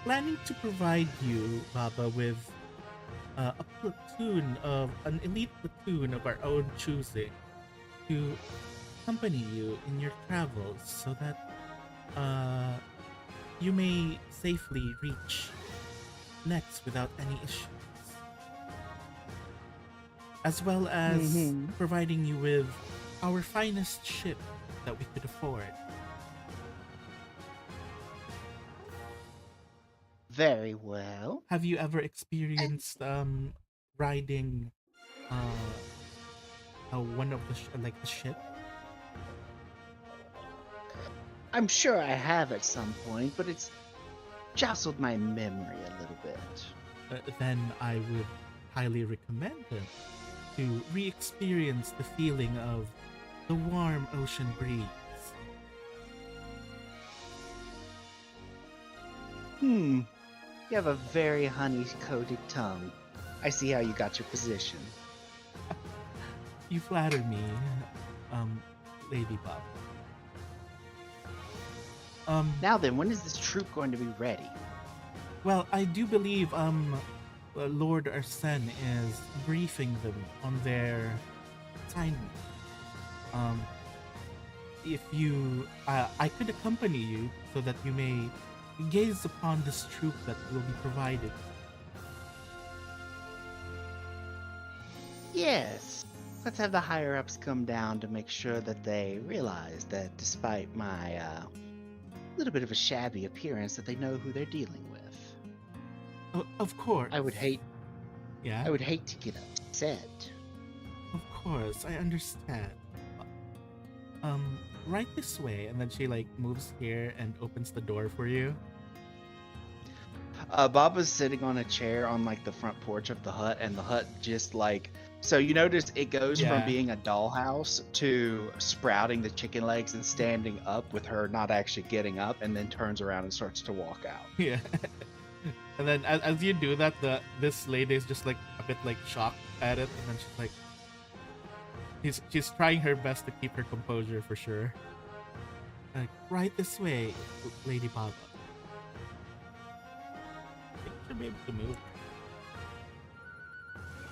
planning to provide you, Baba, with an elite platoon of our own choosing to accompany you in your travels so that you may safely reach Next without any issues. As well as providing you with our finest ship that we could afford. Very well. Have you ever experienced riding one of the the ship? I'm sure I have at some point, but it's jostled my memory a little bit. Then I would highly recommend it to re-experience the feeling of the warm ocean breeze. You have a very honey-coated tongue. I see how you got your position. You flatter me, Lady Bob. Now then, when is this troop going to be ready? Well, I do believe Lord Arsene is briefing them on their assignment. If you, I could accompany you so that you may gaze upon this troop that will be provided. Yes. Let's have the higher-ups come down to make sure that they realize that despite my little bit of a shabby appearance, that they know who they're dealing with. Of course. I would hate to get upset. Of course, I understand. Right this way, and then she like moves here and opens the door for you. Baba's sitting on a chair on like the front porch of the hut, and the hut just like, so you notice it goes from being a dollhouse to sprouting the chicken legs and standing up with her not actually getting up, and then turns around and starts to walk out. Yeah. And then as you do that, this lady is just like a bit like shocked at it, and then she's like, she's trying her best to keep her composure for sure. Like, right this way, Lady Baba. I think she'll be able to move.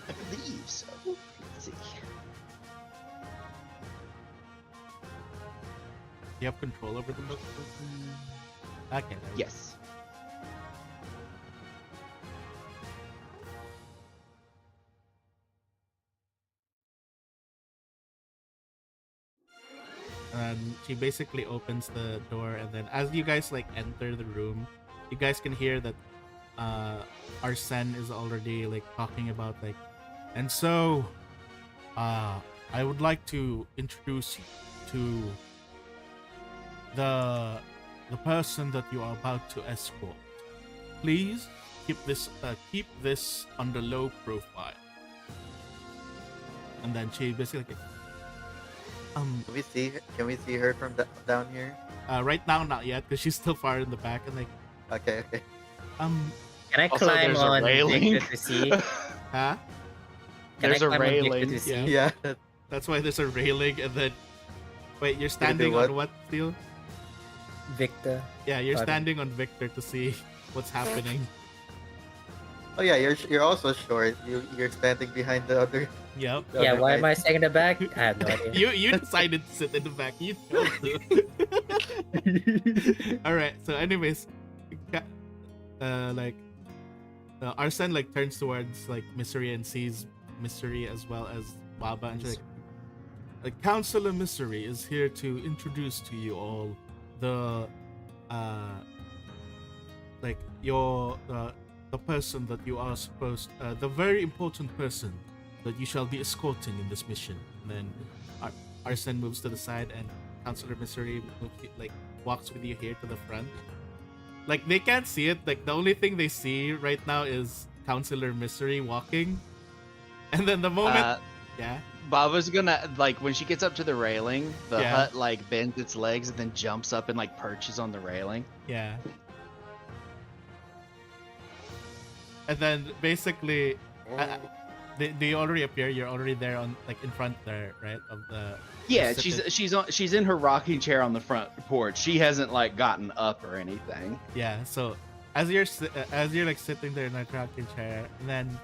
I believe so. Let's see. You have control over the book? Okay. There we go. Yes. And she basically opens the door, and then as you guys like enter the room, you guys can hear that Arsene is already like talking about like And so, I would like to introduce you to the person that you are about to escort. Please keep this on the low profile. And then she basically Can we see her from down here? right now not yet because she's still far in the back and like Okay. um Can I Also, climb there's a on railing. Victor to see? huh? Can There's I a climb on Victor railing. to see? Yeah. Yeah. That's why there's a railing and then wait, you're Gonna do standing what? on what, Steel? Victor. Yeah, you're Pardon. standing on Victor to see what's happening. Oh yeah, you're also short. You're standing behind the other. Yep. the Yeah, other why am I guy. staying in the back? I have no idea. You decided to sit in the back. You chose to. All right. So, anyways, Arsene like turns towards like Misery and sees Misery as well as Baba, and she's like, Counselor Misery is here to introduce to you all the the person that you are supposed the very important person that you shall be escorting in this mission. And then Arsene moves to the side and Counselor Misery walks with you here to the front. Like they can't see it, like the only thing they see right now is Counselor Misery walking. And then the moment yeah. Baba's gonna like when she gets up to the railing, the Yeah. hut like bends its legs and then jumps up and like perches on the railing. Yeah. And then basically, they already appear. You're already there on like in front there, right? Of the Yeah, Pacific. she's in her rocking chair on the front porch. She hasn't like gotten up or anything. Yeah. So as you're like sitting there in a rocking chair, and then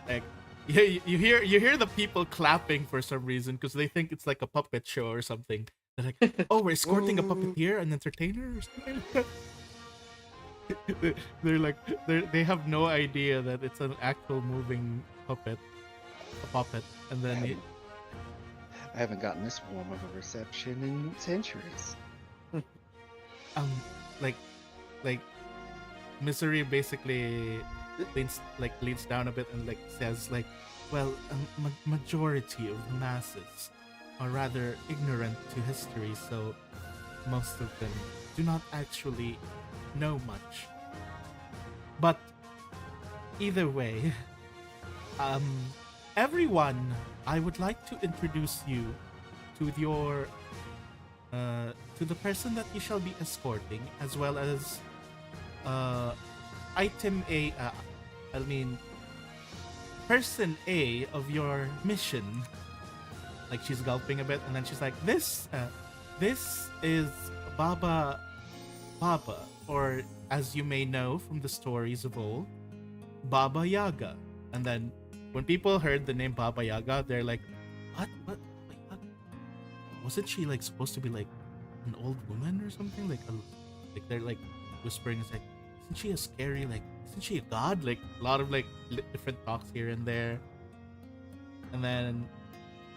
like you hear the people clapping for some reason because they think it's like a puppet show or something. They're like, oh, we're escorting a puppeteer, an entertainer, or something. They have no idea that it's an actual moving puppet, and then I haven't gotten this warm of a reception in centuries. like Misery basically leans down a bit and like says like, well, a majority of the masses are rather ignorant to history, so most of them do not actually know much. But either way, everyone, I would like to introduce you to your to the person that you shall be escorting, as well as item A, person A of your mission. Like she's gulping a bit, and then she's like, this is Baba, or as you may know from the stories of old, Baba Yaga. And then when people heard the name Baba Yaga, they're like, what? Wasn't she like supposed to be like an old woman or something? Like they're like whispering, it's like, isn't she a scary, like, isn't she a god? Like a lot of like different talks here and there. And then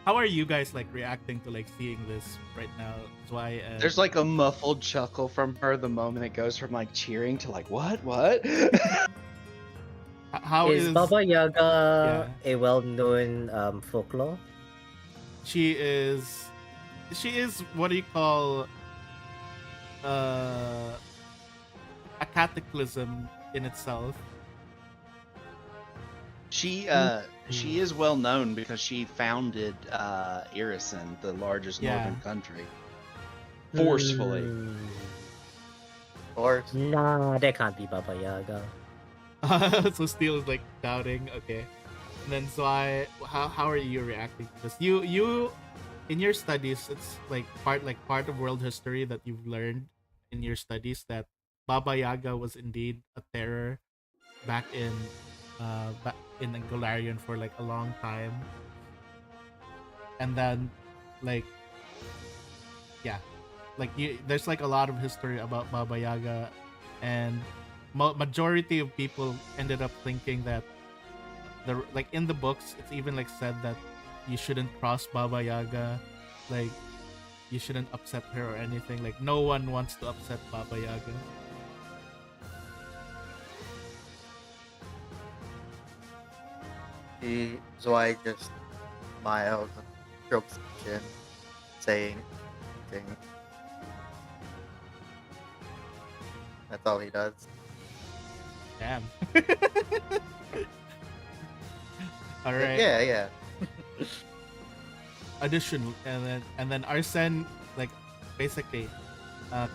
how are you guys like reacting to like seeing this right now? Why There's like a muffled chuckle from her the moment it goes from like cheering to like what? how is is Baba Yaga a well-known folklore? she is what do you call a cataclysm in itself. She is well known because she founded Irison, the largest northern country, forcefully. Or Nah, that can't be Baba Yaga. So Steel is like doubting. Okay, and then so how are you reacting to this? You in your studies, it's like part of world history that you've learned in your studies that Baba Yaga was indeed a terror back in Golarion for like a long time, and then like there's like a lot of history about Baba Yaga, and majority of people ended up thinking that in the books it's even like said that you shouldn't cross Baba Yaga, like you shouldn't upset her or anything. Like no one wants to upset Baba Yaga. Zwei just smiles and strokes his chin, saying, "Thing." That's all he does. Damn. All But right. yeah. Additional, and then Arsene, like, basically,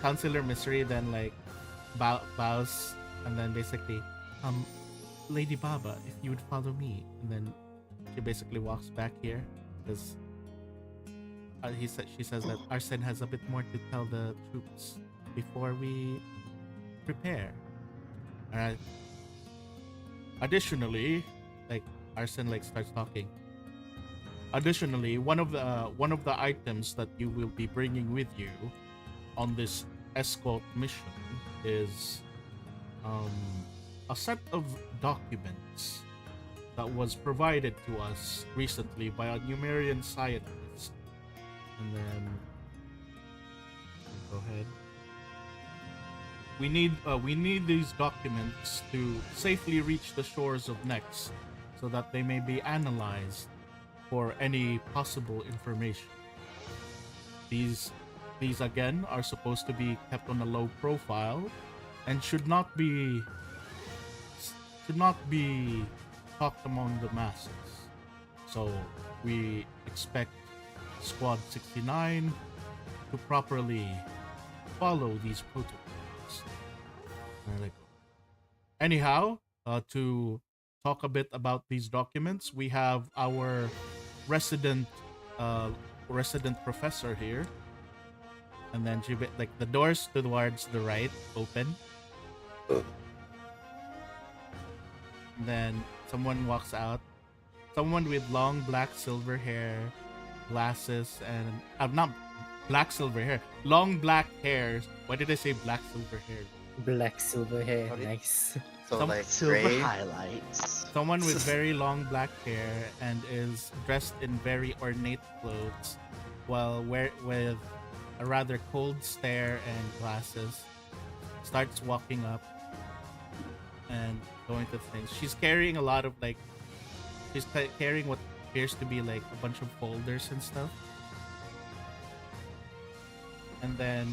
Counselor Mystery then like bows, and then basically, Lady Baba, if you would follow me, and then she basically walks back here because she says that Arsene has a bit more to tell the troops before we prepare. All right. Additionally, like, Arsene like starts talking. Additionally, one of the items that you will be bringing with you on this escort mission is a set of documents that was provided to us recently by a Numerian scientist. And then go ahead. We need these documents to safely reach the shores of Nex, so that they may be analyzed for any possible information. These again are supposed to be kept on a low profile and should not be talked among the masses. So we expect Squad 69 to properly follow these protocols. Anyhow, to talk a bit about these documents, we have our resident professor here, and then like the doors towards the right open. And then someone walks out, someone with long black silver hair, glasses, and not black silver hair, long black hair. Why did I say black silver hair? Black silver hair, Okay. nice. So Some like Silver gray. highlights. Someone with very long black hair and is dressed in very ornate clothes, while with a rather cold stare and glasses, starts walking up and going to things. She's carrying a lot of like, carrying what appears to be like a bunch of folders and stuff. And then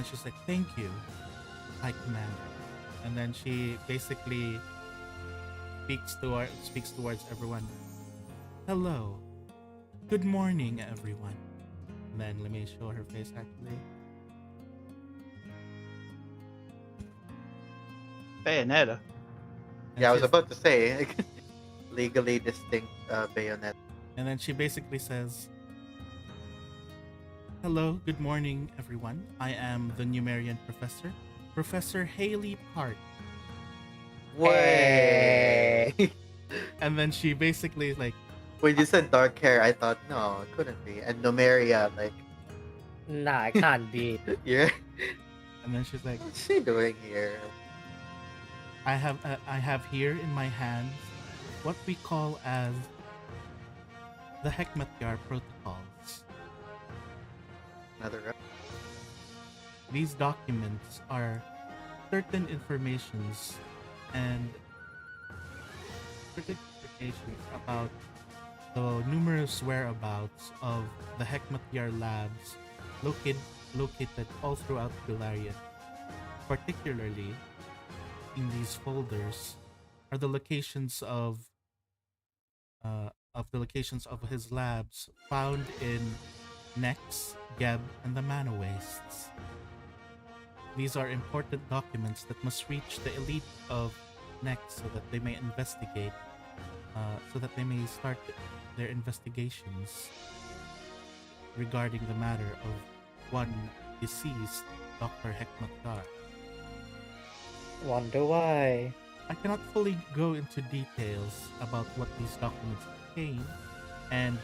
she's like, "Thank you, High Commander." And then she basically speaks towards everyone. "Hello, good morning, everyone." And then let me show her face actually. Bayonetta. And Yeah, I was she's- about to say legally distinct bayonet. And then she basically says, "Hello, good morning, everyone. I am the Numerian professor, Professor Haley Park." Way. And then she basically like, When you said dark hair, I thought no, it couldn't be. And Numeria, like, Nah, it can't be. you're. and then she's like, What's she doing here? I have here in my hands what we call as the Hekmatyar protocols. Another. These documents are certain informations and certifications about the numerous whereabouts of the Hekmatyar labs located all throughout Galarian. Particularly in these folders are the locations of his labs found in Nex, Geb, and the Mana Wastes. These are important documents that must reach the elite of Nex so that they may investigate, so that they may start their investigations regarding the matter of one deceased Dr. Hekmatyar. Wonder why. I cannot fully go into details about what these documents contain, and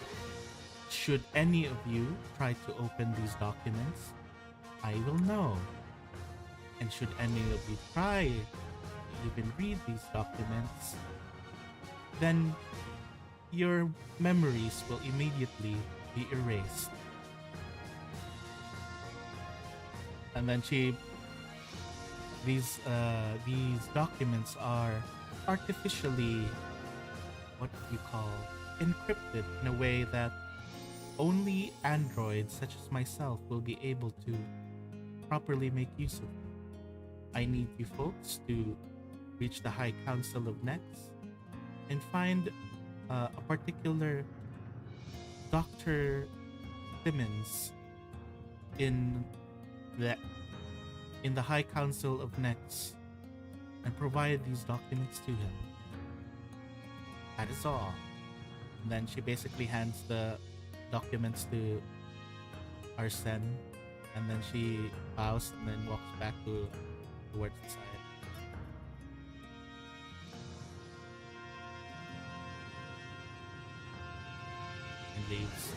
should any of you try to open these documents, I will know. And should any of you try to even read these documents, then your memories will immediately be erased. And then these documents are artificially, what do you call, encrypted in a way that only androids such as myself will be able to properly make use of them. I need you folks to reach the High Council of Nex and find a particular Dr. Simmons in the High Council of Nex and provide these documents to him. That is all. And then she basically hands the documents to Arsene, and then she bows and then walks back towards the side. And leaves.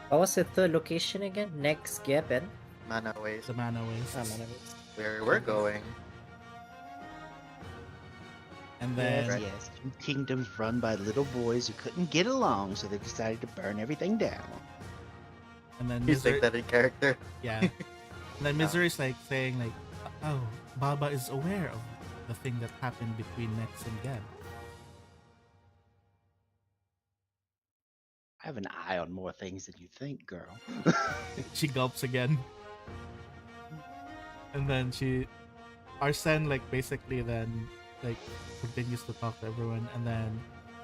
What was the third location again? Next Gaben? Mana waste. The Mana Waste. Where we're going. And then Yes, yes. Two kingdoms run by little boys who couldn't get along, so they decided to burn everything down. and then You Misery, think that in character? yeah. And then Misery's like saying like, oh, Baba is aware of the thing that happened between Nex and Geb. I have an eye on more things than you think, girl. She gulps again. And then Arsene like basically then like continues to talk to everyone, and then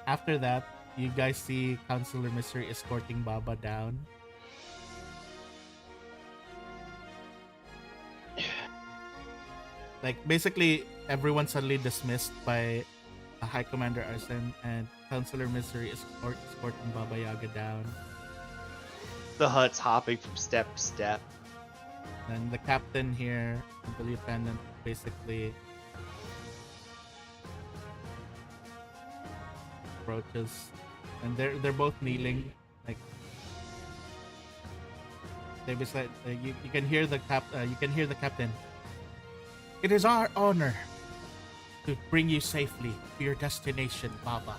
after that you guys see Counselor Misery escorting Baba down. Like basically everyone suddenly dismissed by High Commander Arsene, and Counselor Misery is escorting Baba Yaga down. The hut's hopping from step to step. And the captain here, the lieutenant, basically approaches, and they're both kneeling. Like they beside you can hear the captain. It is our honor to bring you safely to your destination, Baba.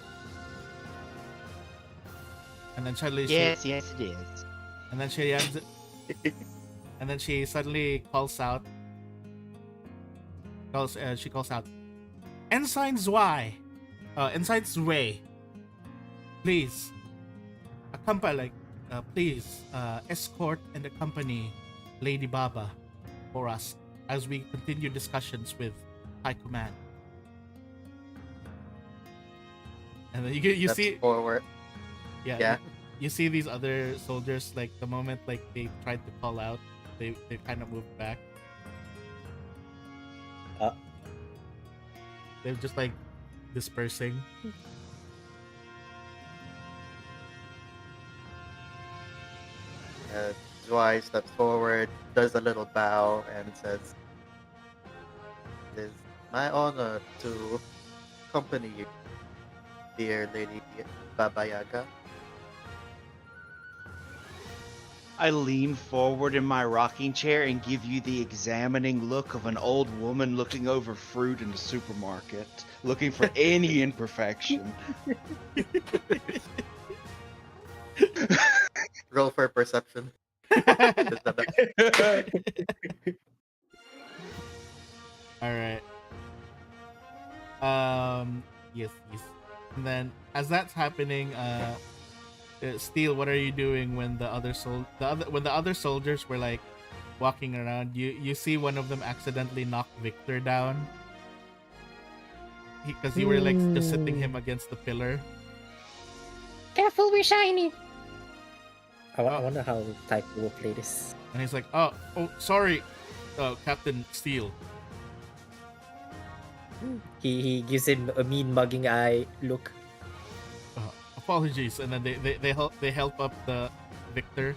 And then suddenly Yes, yes, it is. and then she ends and then she suddenly calls out. She calls out, Ensign Zwei, Ensign Zwei, please accompany, please escort and accompany Lady Baba for us as we continue discussions with High Command. And then you That's see, forward. yeah, Yeah. you see these other soldiers, like the moment like they tried to call out, they kind of moved back. They're just like dispersing. Zwei steps forward, does a little bow, and says, "It is my honor to accompany you, dear Lady Baba Yaga." I lean forward in my rocking chair and give you the examining look of an old woman looking over fruit in the supermarket, looking for any imperfection. Roll for perception. All right. Yes. And then as that's happening, Steel, what are you doing when the other soldiers were like walking around? You see one of them accidentally knock Victor down because you were like just sitting him against the pillar. Careful, we're shiny. I wonder how Tycho will play this. And he's like, oh, sorry, Captain Steel. He gives him a mean mugging eye look. Apologies. And then they help up the Victor,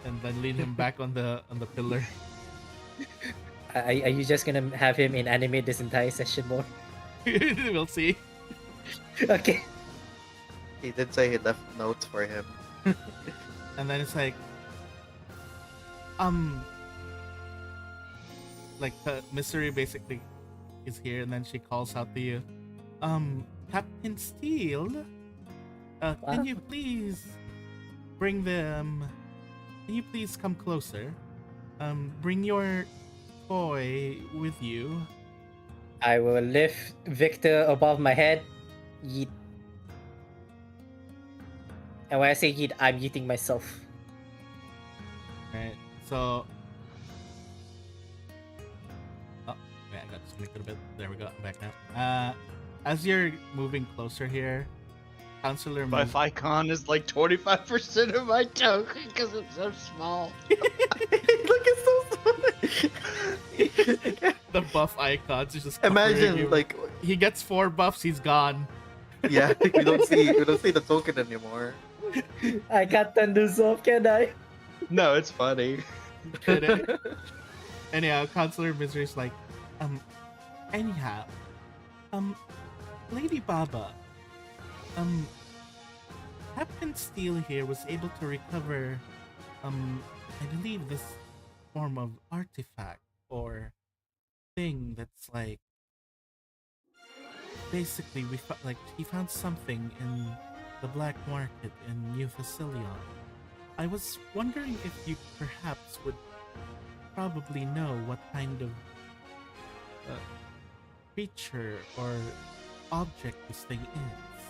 and then lean him back on the pillar. Are you just gonna have him in animate this entire session more? We'll see. Okay. He did say he left notes for him. And then it's like, Mystery basically is here, and then she calls out to you, Captain Steel, can you please bring them? Can you please come closer? Bring your toy with you. I will lift Victor above my head. Yeet. And when I say yeet, I'm yeeting myself. Right. So. Oh, wait, I got disconnected a bit. There we go. I'm back now. As you're moving closer here, Counselor My Mis- Icon is like 25% of my token because it's so small. Look, it's so small. the buff icons is just covering Imagine you. like, He gets 4 buffs, he's gone. yeah, we don't see the token anymore. I can't turn this off, can I? No, it's funny. Anyhow, Counselor Misery's like, anyhow, Lady Baba, Captain Steel here was able to recover, I believe this form of artifact or thing that's like, basically he found something in the black market in New Facilion. I was wondering if you perhaps would probably know what kind of creature or object this thing is.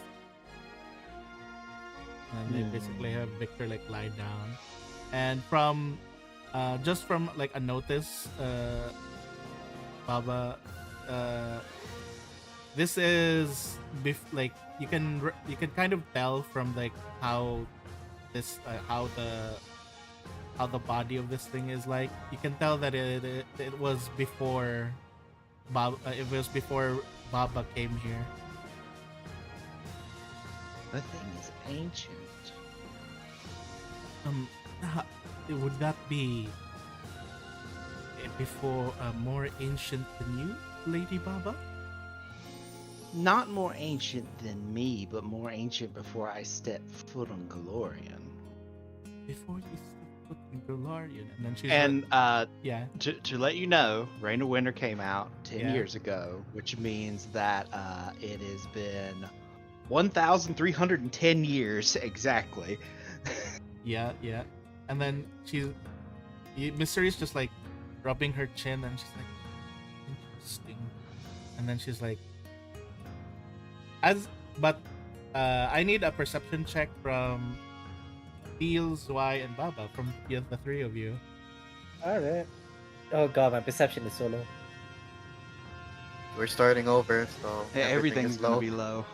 And they basically have Victor like lie down, and from just from like a notice, Baba, this is like you can kind of tell from like how this how the body of this thing is like. You can tell that it was before it was before Baba came here. The thing is ancient. Would that be before more ancient than you, Lady Baba? Not more ancient than me, but more ancient before I stepped foot on Galorian. Before you stepped foot in Galarian, and then she's And like, yeah, to let you know, Reign of Winter came out 10 Yeah. years ago, which means that it has been 1,310 years exactly. yeah, and then Mystery's just like rubbing her chin, and she's like, interesting, and then she's like, I need a perception check from Steel, Zwei, and Baba, from the 3 of you. Alright. Oh god, my perception is so low. We're starting over, so Everything's is gonna low. be low.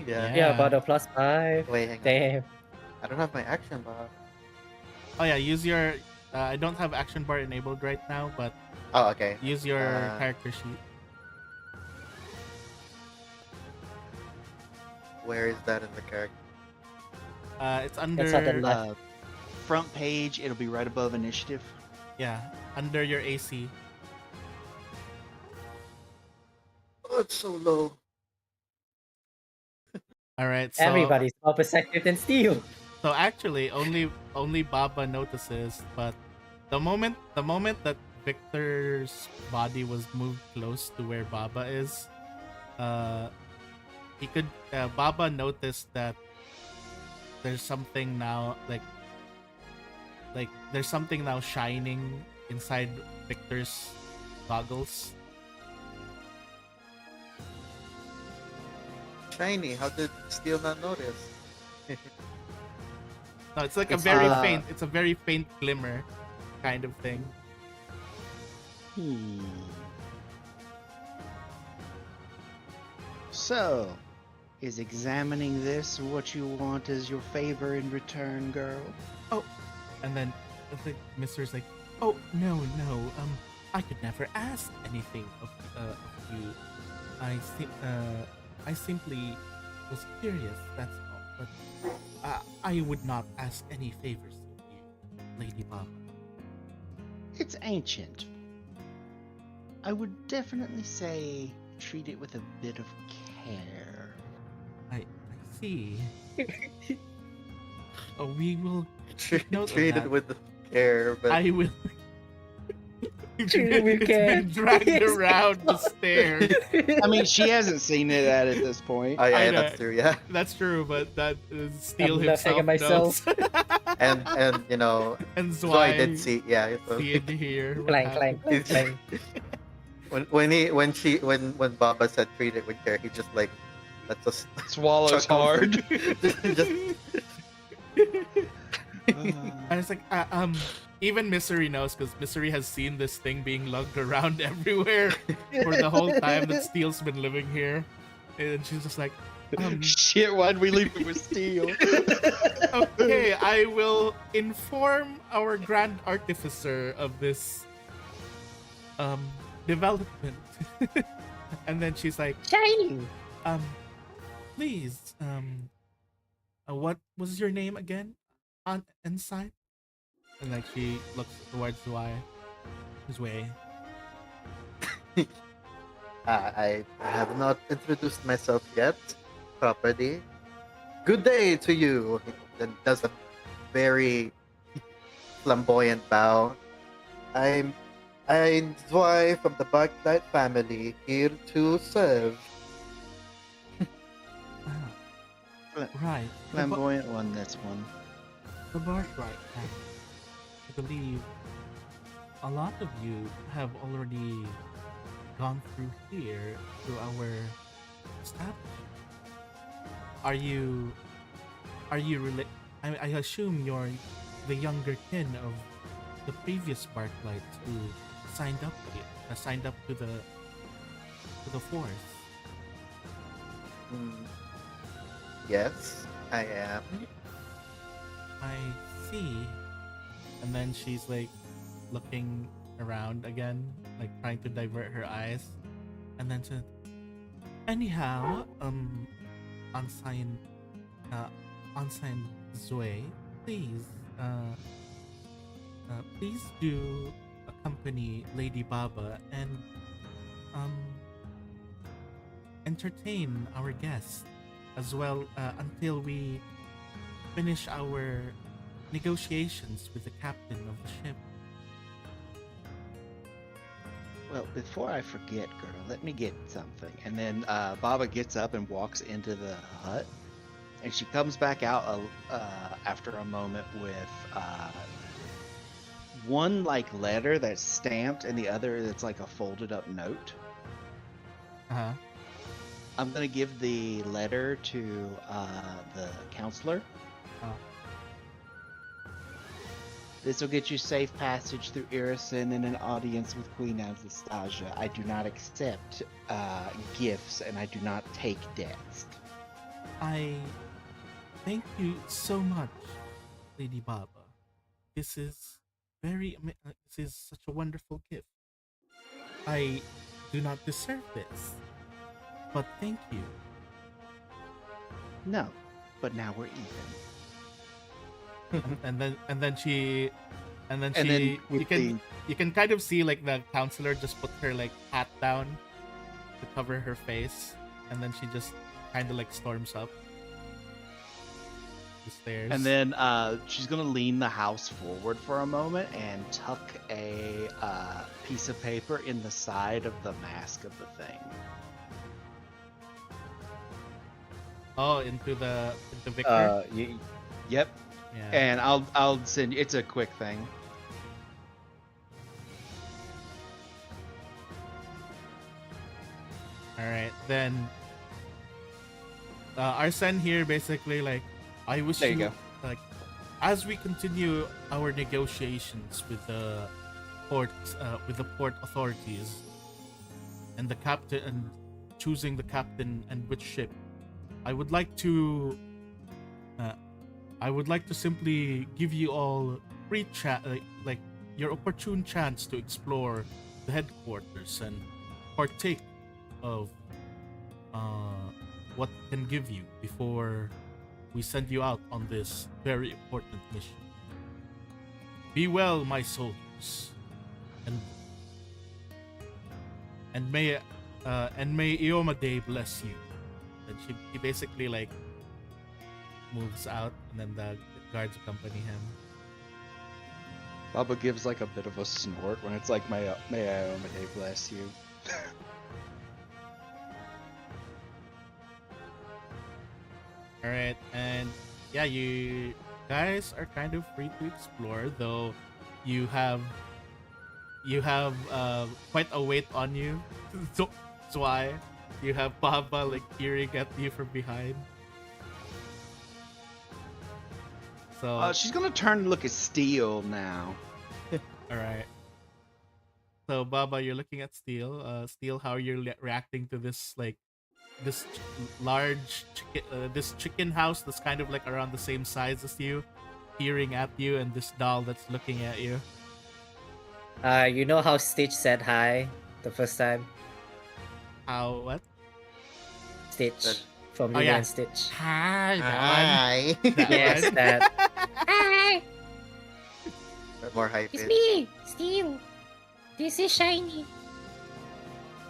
Yeah. Yeah, about a +5. Wait, hang on. Damn. I don't have my action bar. Oh yeah, use your. I don't have action bar enabled right now, but Oh, okay. use your character sheet. Where is that in the character? It's under. It's on the left. Front page, it'll be right above initiative. Yeah, under your AC. Oh, it's so low. All right. So, Everybody's more perceptive than Steel. So actually, only Baba notices, but the moment that Victor's body was moved close to where Baba is, Baba noticed that there's something now like there's something now shining inside Victor's goggles. Shiny. How did Steel not notice? No, it's like It's, a very uh, faint. It's a very faint glimmer, kind of thing. So, is examining this what you want as your favor in return, girl? And then the Mister's like, "Oh no, I could never ask anything of you. I simply was curious. That's all. But I would not ask any favors of you, Lady Baba." It's ancient. I would definitely say treat it with a bit of care. I see. Oh, we will. Note of Treated that. with the care, but I will. Treated with It's care. been dragged around the stairs. I mean, she hasn't seen it at this point. oh yeah, I that's know. true. Yeah, That's true, but that is Steel I'm laughing himself at myself. knows. and you know, And so I did Zwei see. Yeah, so see it here. what Clang, happened. clang, clang, clang. when Baba said treat it with care, he just like lets us Swallows chuckle for- hard. just And it's like, even Misery knows because Misery has seen this thing being lugged around everywhere for the whole time that Steel's been living here. And she's just like, Shit, why'd we leave it with Steel? okay, I will inform our Grand Artificer of this development. And then she's like, Shining. please, what was your name again? On Ensign? And like she looks towards his way. I have not introduced myself yet properly. Good day to you. He then does a very flamboyant bow. I'm Zwei from the Barklight family, here to serve. Right. Flamboyant one, that's one. The Birthright family. I believe a lot of you have already gone through here, through our establishment. Are you I assume you're the younger kin of the previous Barklights who signed up here, signed up to the force. Yes, I am. I see. And then she's like looking around again, like trying to divert her eyes. And then said, anyhow, Unsigned Zoe, please, please do accompany Lady Baba and entertain our guests as well until we finish our negotiations with the captain of the ship. Well, before I forget, girl, let me get something. And then Baba gets up and walks into the hut. And she comes back out after a moment with one like letter that's stamped and the other that's like a folded up note. Uh-huh. I'm gonna give the letter to the counselor. Oh. This will get you safe passage through Irison and an audience with Queen Anastasia. I do not accept gifts and I do not take debts. I thank you so much, Lady Baba. This is this is such a wonderful gift. I do not deserve this, but thank you. No, but now we're even. and then with you can kind of see like the counselor just put her like hat down to cover her face, and then she just kind of like storms up the stairs. And then she's gonna lean the house forward for a moment and tuck a piece of paper in the side of the mask of the thing. into Victor. Yep. Yeah. And I'll send you. It's a quick thing. All right, then. Arsene here basically like, I wish There you go. like, as we continue our negotiations with the port authorities and the captain and choosing the captain and which ship, I would like to simply give you all free like your opportune chance to explore the headquarters and partake of what it can give you before we send you out on this very important mission. Be well, my soldiers, and may Ioma Day bless you. And he basically like moves out, and then the guards accompany him. Baba gives like a bit of a snort when it's like, may Ioma bless you. All right, and yeah, you guys are kind of free to explore, though you have you have quite a weight on you. So that's why you have Baba like peering at you from behind. So She's gonna turn and look at Steel now. all right. So Baba, you're looking at Steel. Steel, how are you reacting to this like this large chicken, this chicken house that's kind of like around the same size as you, peering at you, and this doll that's looking at you. You know how Stitch said hi the first time? How what? Stitch from Oh, Lilo yeah. and Stitch. Hi, Hi. that Yes, one. that. Hi, More high it's pitch. me, Steel. This is Shiny.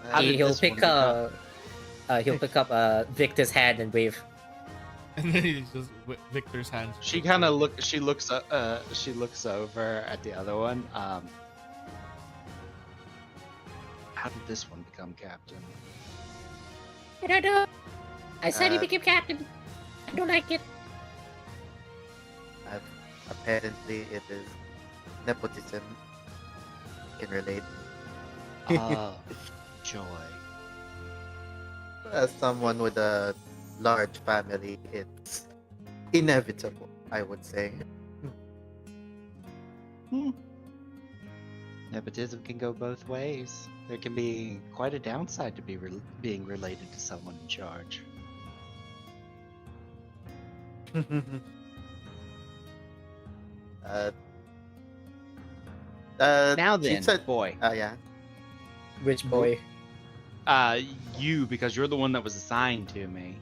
How did He'll this one pick become- he'll pick up Victor's hand and wave. And then he's just Victor's hands. She kind of look. She looks. She looks over at the other one. How did this one become captain? I don't know. I suddenly Uh, became captain. I don't like it. Apparently, it is nepotism. Can relate. Oh, joy. As someone with a large family, it's inevitable, I would say. Nepotism can go both ways. There can be quite a downside to being related to someone in charge. uh, Now she then, said- boy. yeah. Which boy? You, because you're the one that was assigned to me.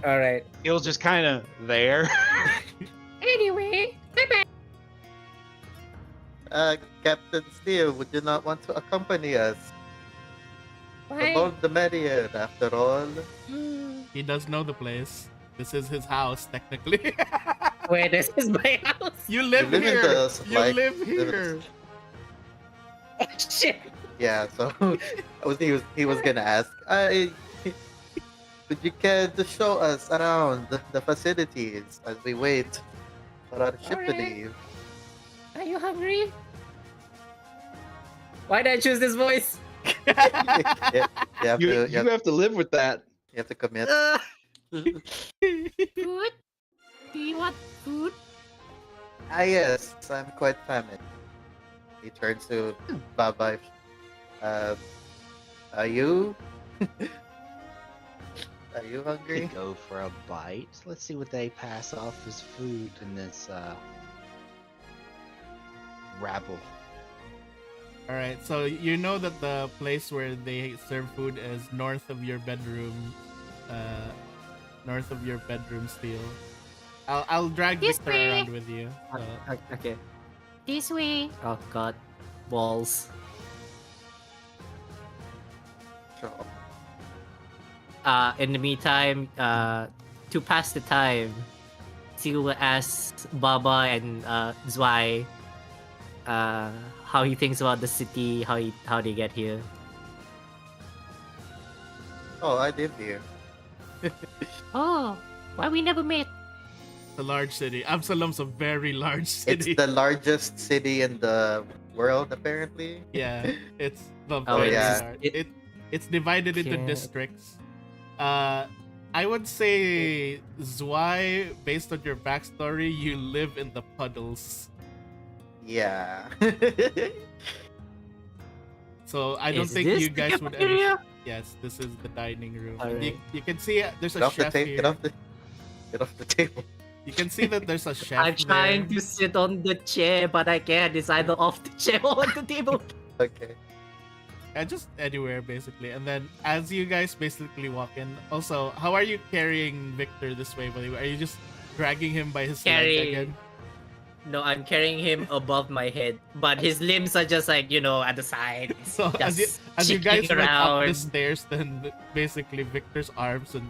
All right. Skill's just kind of there. Anyway, bye-bye. Captain Steel, would you not want to accompany us? The Bye. more the merrier, after all. Hmm. He does know the place. This is his house, technically. Wait, this is my house. You live live in here. the You supply- live live in the- here. Oh, shit. Yeah, so he was gonna ask, would you care to show us around the facilities as we wait for our ship to Alright. leave? Are you hungry? Why did I choose this voice? Yeah, you have You, to, you have to live with that. you have to commit. Food? Do you want food? Yes, I'm quite famished. He turns to Baba. Are you? Are you hungry? Could go for a bite. Let's see what they pass off as food in this rabble. All right, so you know that the place where they serve food is north of your bedroom, Steel. I'll drag This Victor way. around with you. So. Okay. This way. Oh god. Balls. Sure. In the meantime, to pass the time, Seal asks Baba and Zwei how he thinks about the city, how they get here. Oh, I live here. Oh, why we never met? It's a large city. Absalom's a very large It's city. the largest city in the world, apparently. Yeah, it's the Oh, very yeah. large. It's divided into Can't- districts. I would say Zwei, based on your backstory, you live in the puddles. Yeah. So I don't Is think this you the guys would ever. cafeteria? Yes, this is the dining room. Alright. You can see there's Get a off the chef table. here. Get off the table. You can see that there's a chef I'm trying there. to sit on the chair, but I can't. It's either off the chair or on the table. Okay. Just anywhere basically. And then as you guys basically walk in, also, how are you carrying Victor this way? By the way, are you just dragging him by his legs Carrying. again? No, I'm carrying him above my head, but his limbs are just like, at the side. So Just as you guys chicken went up the around. stairs, then basically Victor's arms and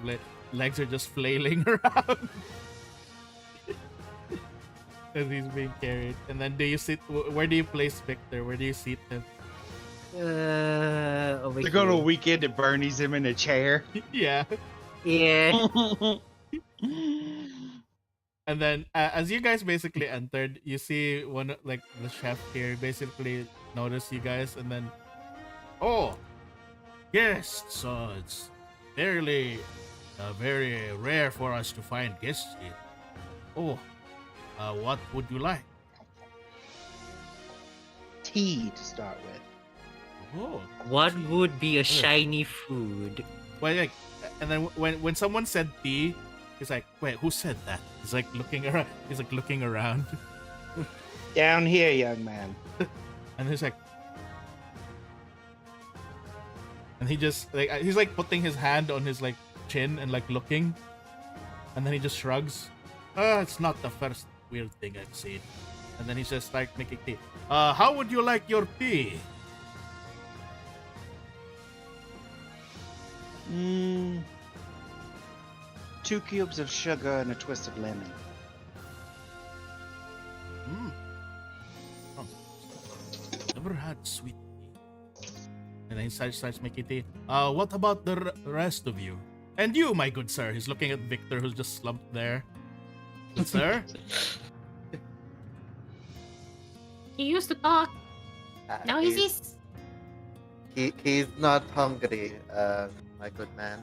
legs are just flailing around as he's being carried. And then do you sit? Where do you place Victor? Where do you seat him? Over They're going to here. a weekend at Bernie's him in a chair. Yeah. Yeah. And then as you guys basically entered, you see one like the chef here basically notice you guys, and then, oh, guests. It's fairly, very rare for us to find guests here. Oh, what would you like? Tea to start with. Oh, What would be a shiny food? well, like, and then when someone said tea, he's like, wait, who said that? He's like looking around. He's like looking around, Down here, young man. and he's like, and he just like he's like putting his hand on his like chin and like looking, and then he just shrugs. It's not the first weird thing I've seen. And then he just like making tea. How would you like your tea? 2 cubes of sugar and a twist of lemon. Never had sweet tea. And then he starts making tea. What about the rest of you? And you, my good sir. He's looking at Victor, who's just slumped there. Good sir? He used to talk. Now he he's, says, he's not hungry, my good man.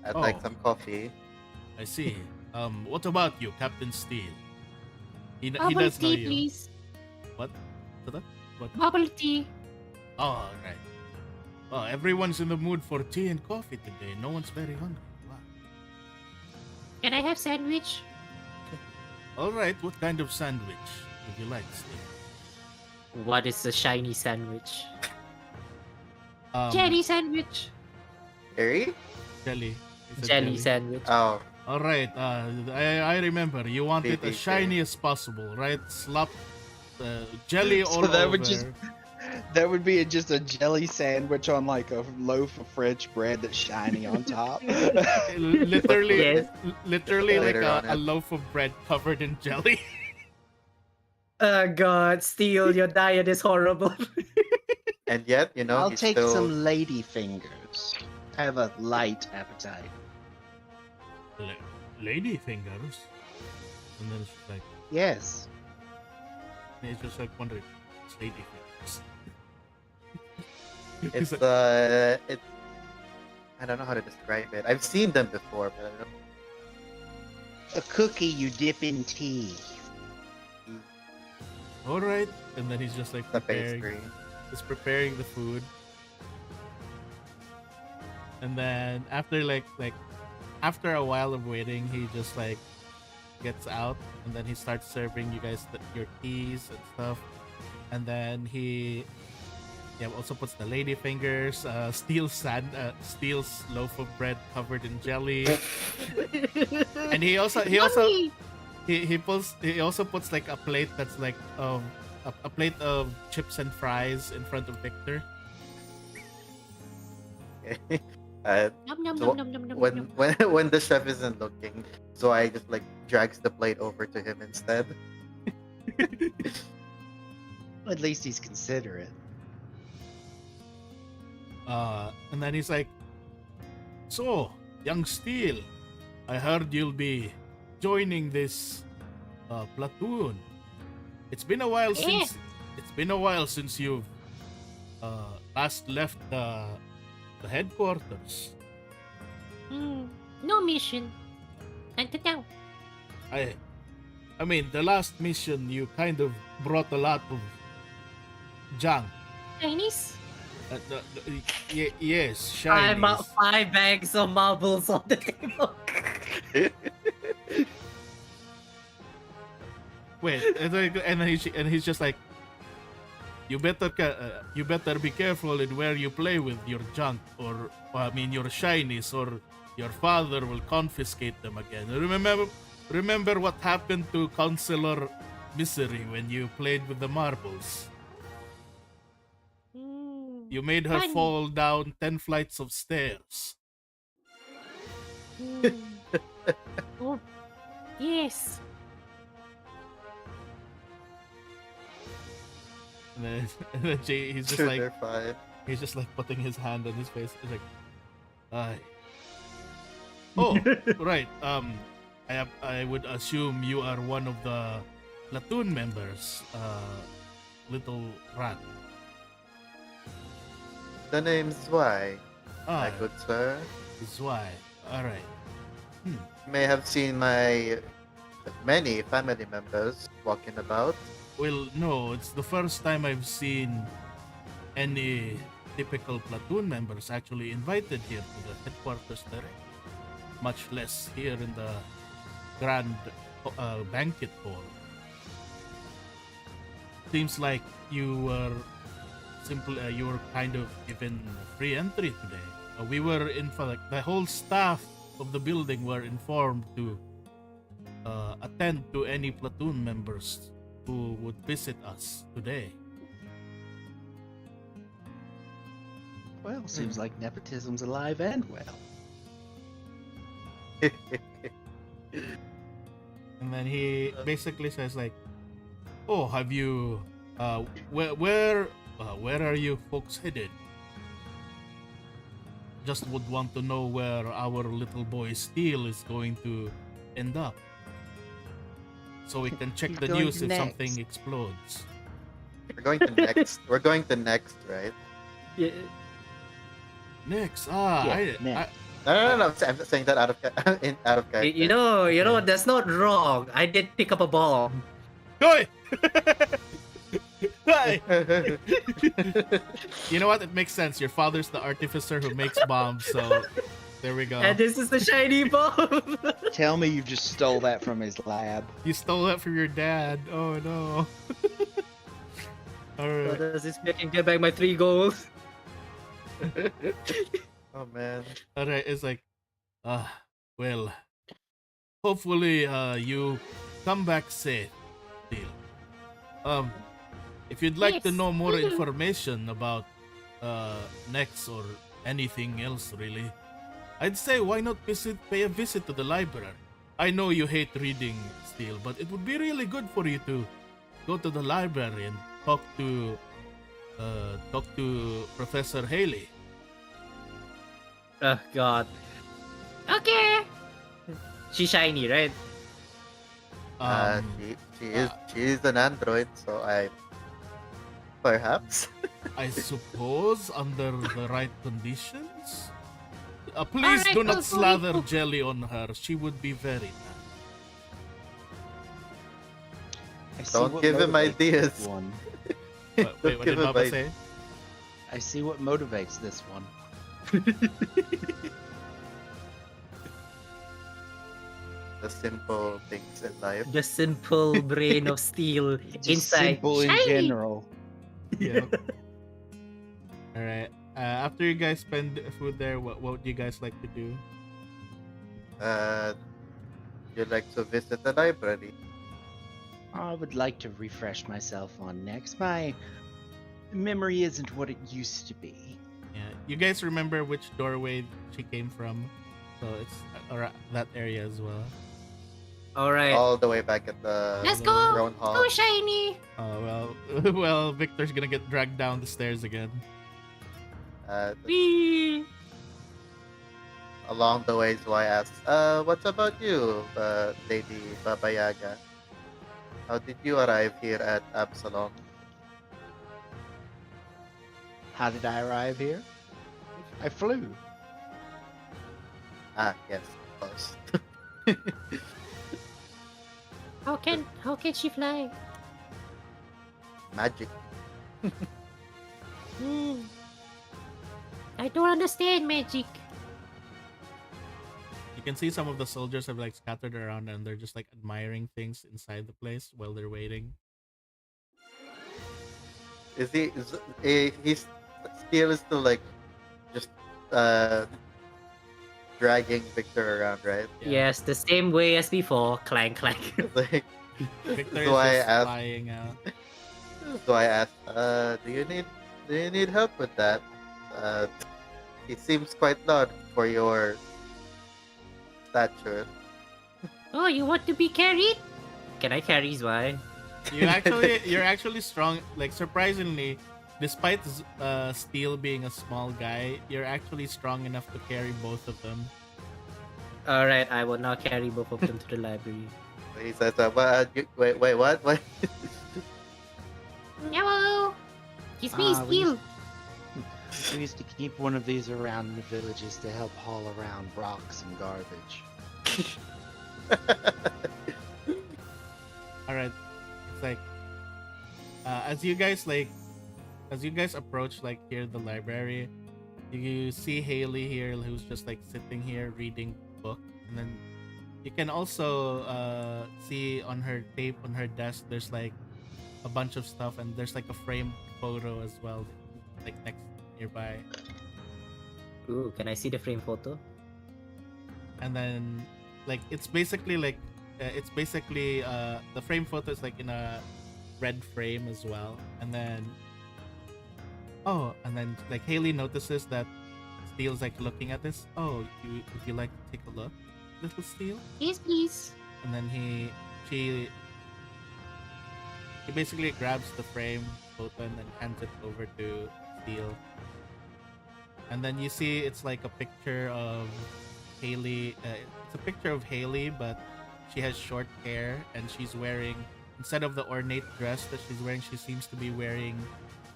I'd like Oh. some coffee. I see. What about you, Captain Steele? He bubble does know tea, you. please. What? What? Bubble tea. Oh, right. Oh, everyone's in the mood for tea and coffee today. No one's very hungry. Wow. Can I have sandwich? All right. What kind of sandwich would you like, Steele? What is a shiny sandwich? Jelly sandwich. Harry? Jelly. He said Jelly sandwich. Oh, All right. I remember. You want it as BBC. shiny as possible, right? Slap jelly So all that over. would just that would be just a jelly sandwich on like a loaf of French bread that's shiny on top. literally, Yes. literally like Later on a it. loaf of bread covered in jelly. Oh God, Steel, your diet is horrible. and yet, you know, I'll he's take still... some lady fingers. I have a light appetite. Lady fingers. And then it's just like, Yes. it's just like wondering, it's lady fingers. It's, He's like, it's... I don't know how to describe it. I've seen them before, but I don't know. A cookie you dip in tea. all right. And then he's just like The preparing. pastry. He's preparing the food. And then after after a while of waiting, he just like gets out, and then he starts serving you guys your teas and stuff. And then he also puts the lady fingers, steals loaf of bread covered in jelly. And he also Yummy. he also puts like a plate that's like a plate of chips and fries in front of Victor. Nom nom So, nom nom nom nom. when nom. when the chef isn't looking, so I just like drags the plate over to him instead. At least he's considerate. And then he's like, "So, young Steel, I heard you'll be joining this platoon. It's been a while Yeah. since you've last left the headquarters. No mission. Until now. I mean, the last mission you kind of brought a lot of junk. Chinese? Yes, I'm shinies. 5 bags of marbles on the table. Wait, and then he's just like, you better be careful in where you play with your junk, or I mean your shinies, or your father will confiscate them again. Remember what happened to Counselor Misery when you played with the marbles? You made her Funny. fall down 10 flights of stairs. Oh, yes. And then he's just Sure, like, they're fine. he's just like putting his hand on his face. He's like, "Aye. Oh, right. I would assume you are one of the platoon members, little rat. The name's Zwei, my Ah, good sir. Zwei. All right. You may have seen my many family members walking about. Well, no, it's the first time I've seen any typical platoon members actually invited here to the headquarters directly, much less here in the grand banquet hall. Seems like you were you were kind of given free entry today. We were in fact, the whole staff of the building were informed to attend to any platoon members who would visit us today. Well, seems like nepotism's alive and well. And then he basically says like, "Oh, have you? Where are you folks headed? Just would want to know where our little boy Steel is going to end up, so we can check He's the going news if next. something explodes." We're going to next. We're going to next, right? Yeah. Next, Yeah, next. No. I'm saying that out of out of character. You know, that's not wrong. I did pick up a bomb. Hey! Hey! You know what? It makes sense. Your father's the artificer who makes bombs, so there we go. And this is the shiny bomb. Tell me you just stole that from his lab. You stole that from your dad. Oh no. So Alright. does this mean I can get back my 3 goals? Oh man. Alright, it's like, well, hopefully, you come back safe, Steel. If you'd like to Yes. know more information about, Nex or anything else, really, I'd say why not pay a visit to the library. I know you hate reading, Steel, but it would be really good for you to go to the library and talk to Professor Haley. Oh god. Okay. She's shiny, right? She is an android, so I perhaps. I suppose under the right conditions. Please Alright, do not go, slather go. jelly on her. She would be very mad. I see Don't what give him motivates ideas. this one. Wait, what did Give him Papa a- say? I see what motivates this one. The simple things in life. The simple brain of steel Just inside. simple in Shiny. general. Yeah. All right. After you guys spend food there, what would you guys like to do? You'd like to visit the library. I would like to refresh myself on next. My memory isn't what it used to be. Yeah. You guys remember which doorway she came from? So it's that area as well. Alright. All the way back at the Let's go. Throne Hall. Go, shiny. Oh well, Victor's gonna get dragged down the stairs again. Whee! Along the way, Zwei asks, what about you, Lady Baba Yaga? How did you arrive here at Absalom? How did I arrive here? I flew. Ah, yes, of course. How can she fly? Magic. Hmm. I don't understand magic. You can see some of the soldiers have like scattered around and they're just like admiring things inside the place while they're waiting. Is he's still like just dragging Victor around, right? Yeah. Yes, the same way as before. Clank, clank. Like, Victor is so I just asked, flying out. do you need help with that? It seems quite large for your stature. Oh, you want to be carried? Can I carry Zwei? You're actually strong. Like surprisingly, despite Steel being a small guy, you're actually strong enough to carry both of them. Alright, I will now carry both of them to the library. He says, wait, what? What? Hello. It's me, Ah, Steel. We used to keep one of these around in the villages to help haul around rocks and garbage. All right, it's like as you guys approach like here the library, you see Haley here who's just like sitting here reading book, and then you can also see on her tape on her desk there's like a bunch of stuff, and there's like a framed photo as well, like next nearby. Ooh, can I see the frame photo? And then like it's basically the frame photo is like in a red frame as well, and then like Haley notices that Steel's like looking at this. Oh, would you like to take a look, little Steel? Yes, please. And then she basically grabs the frame photo and then hands it over to Steel. And then you see it's like a picture of Haley. It's a picture of Haley, but she has short hair, and she's wearing, instead of the ornate dress that she's wearing, she seems to be wearing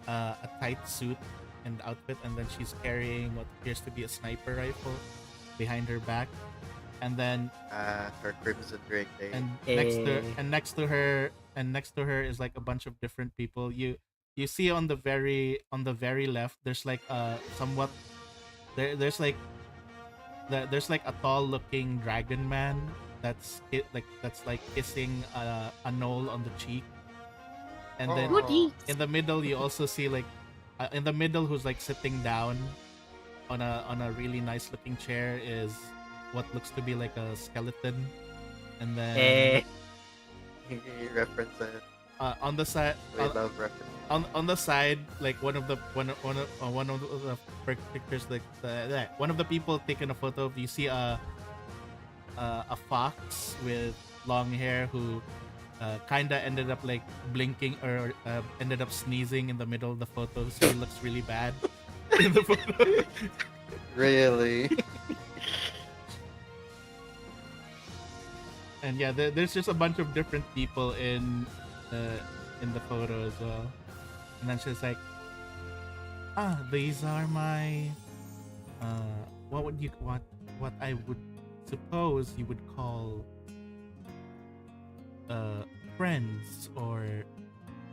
a tight suit and outfit, and then she's carrying what appears to be a sniper rifle behind her back. And then Her Crimson Drake Day. and next to her is like a bunch of different people. You see on the very left there's like somewhat there's like a tall looking dragon man that's kissing a knoll on the cheek. And then Goody. in the middle you also see like in the middle, who's like sitting down on a really nice looking chair, is what looks to be like a skeleton. And then Reference it. on the side We love reference. on the side, like one of the pictures, like one of the people taking a photo of, you see a fox with long hair who kinda ended up like blinking or ended up sneezing in the middle of the photo, so he looks really bad in the photo. Really? And yeah, there's just a bunch of different people in the photo as well. And then she's like, these are my what I would suppose you would call friends, or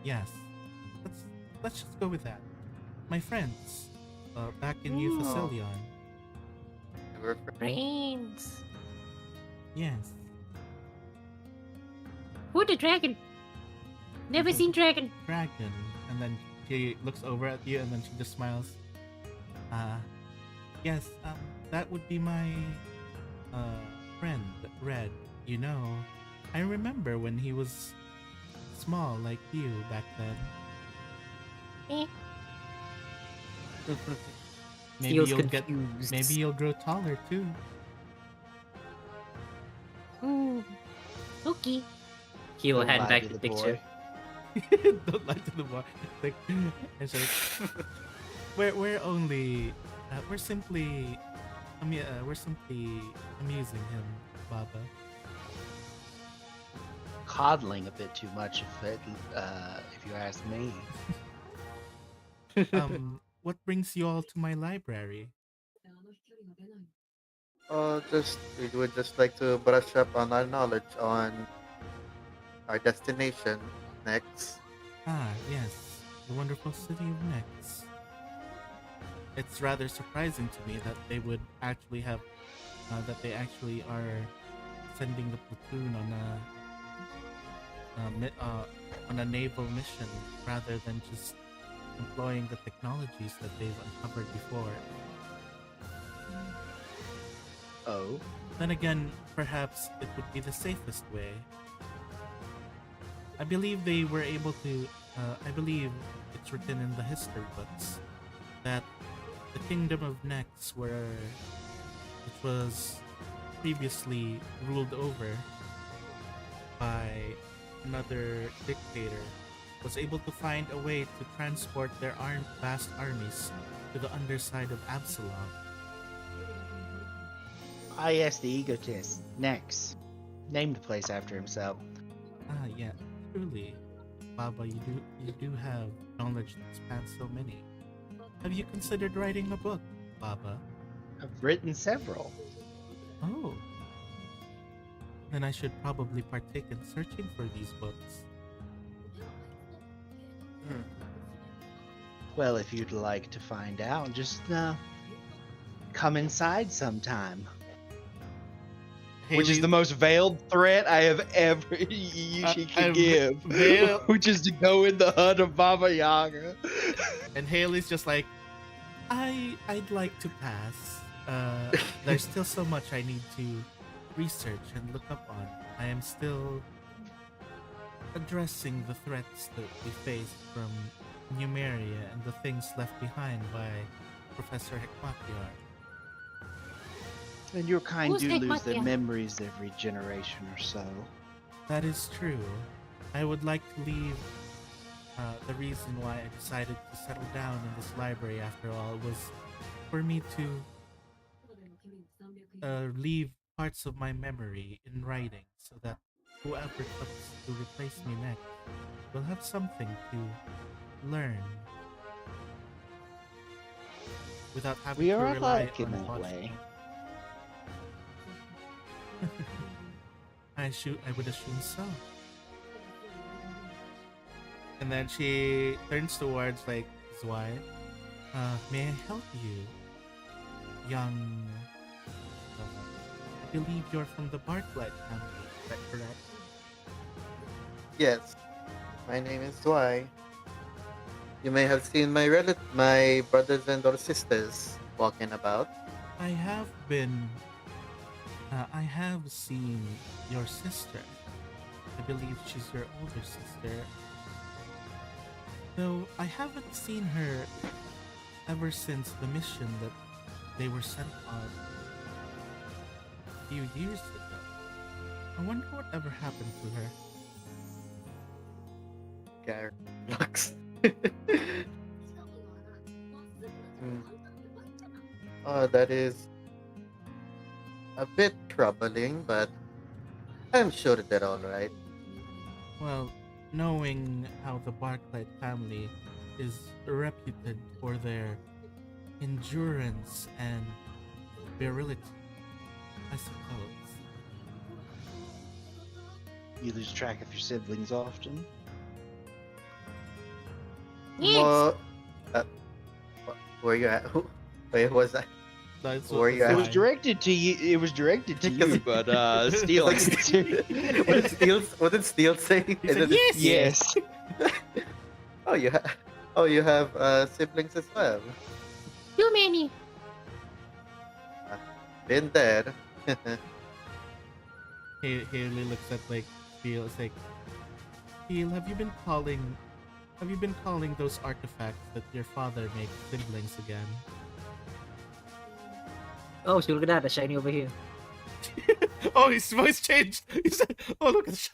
yes, let's just go with that. My friends back in New Oh. Facilion. We're Brains. Yes. Who the dragon? Never seen dragon. Dragon. And then she looks over at you, and then she just smiles. Yes, that would be my friend Red. You know, I remember when he was small like you back then. Eh. Maybe Feels you'll get confused. maybe you'll grow taller too. Ooh. Okay. He will Don't hand lie back to the the picture. Don't lie to the boy. Like, it's like we're only we're simply amusing him, Baba. Coddling a bit too much, if you ask me. What brings you all to my library? We would just like to brush up on our knowledge on our destination next. Yes, the wonderful city of Nyx. It's rather surprising to me that they would actually have, that they actually are sending the platoon on a naval mission rather than just employing the technologies that they've uncovered before. Oh, Then again, perhaps it would be the safest way. I believe they were able to. I believe it's written in the history books that the kingdom of Nyx, which was previously ruled over by another dictator, was able to find a way to transport their vast armies to the underside of Absalom. yes, the egotist. Next. Named the place after himself. Yeah, truly, Baba, you do have knowledge that spans so many. Have you considered writing a book, Baba? I've written several. Oh. Then I should probably partake in searching for these books. Hmm. Well, if you'd like to find out, just come inside sometime. Which is Haley's- the most veiled threat I have ever she could I've give. veiled- Which is to go in the hut of Baba Yaga. And Haley's just like, I'd like to pass. There's still so much I need to research and look up on. I am still addressing the threats that we faced from Numeria and the things left behind by Professor Hekmatyar. And your kind Who's do lose their Hekmatyar? memories every generation or so. That is true. I would like to leave. The reason why I decided to settle down in this library, after all, was for me to leave parts of my memory in writing, so that whoever comes to replace me next will have something to learn without having We to are rely alike in on that watching. way. I would assume so. And then she turns towards like Zwei. May I help you, young? I believe you're from the Bartlett family. Is that correct? Yes, my name is Zwei. You may have seen my brothers and or sisters walking about. I have seen your sister. I believe she's your older sister. Though I haven't seen her ever since the mission that they were sent on a few years ago. I wonder whatever happened to her. Gary looks. Oh, that is a bit troubling, but I'm sure they're all right. Well, knowing how the Barclay family is reputed for their endurance and virility, I suppose. You lose track of your siblings often. Yes. Well, where you at? Wait, was that? That's Were you It was Fine. directed to you. It was directed to you, but Steel. What did Steel say? He said, Is it- yes! Yes. Oh, you have siblings as well. Too many. Been there. Haley looks at like Steel. It's like, Steel, have you been calling those artifacts that your father makes siblings again? Oh, so look at that, the shiny over here. Oh, his voice changed. He said, "Oh, look at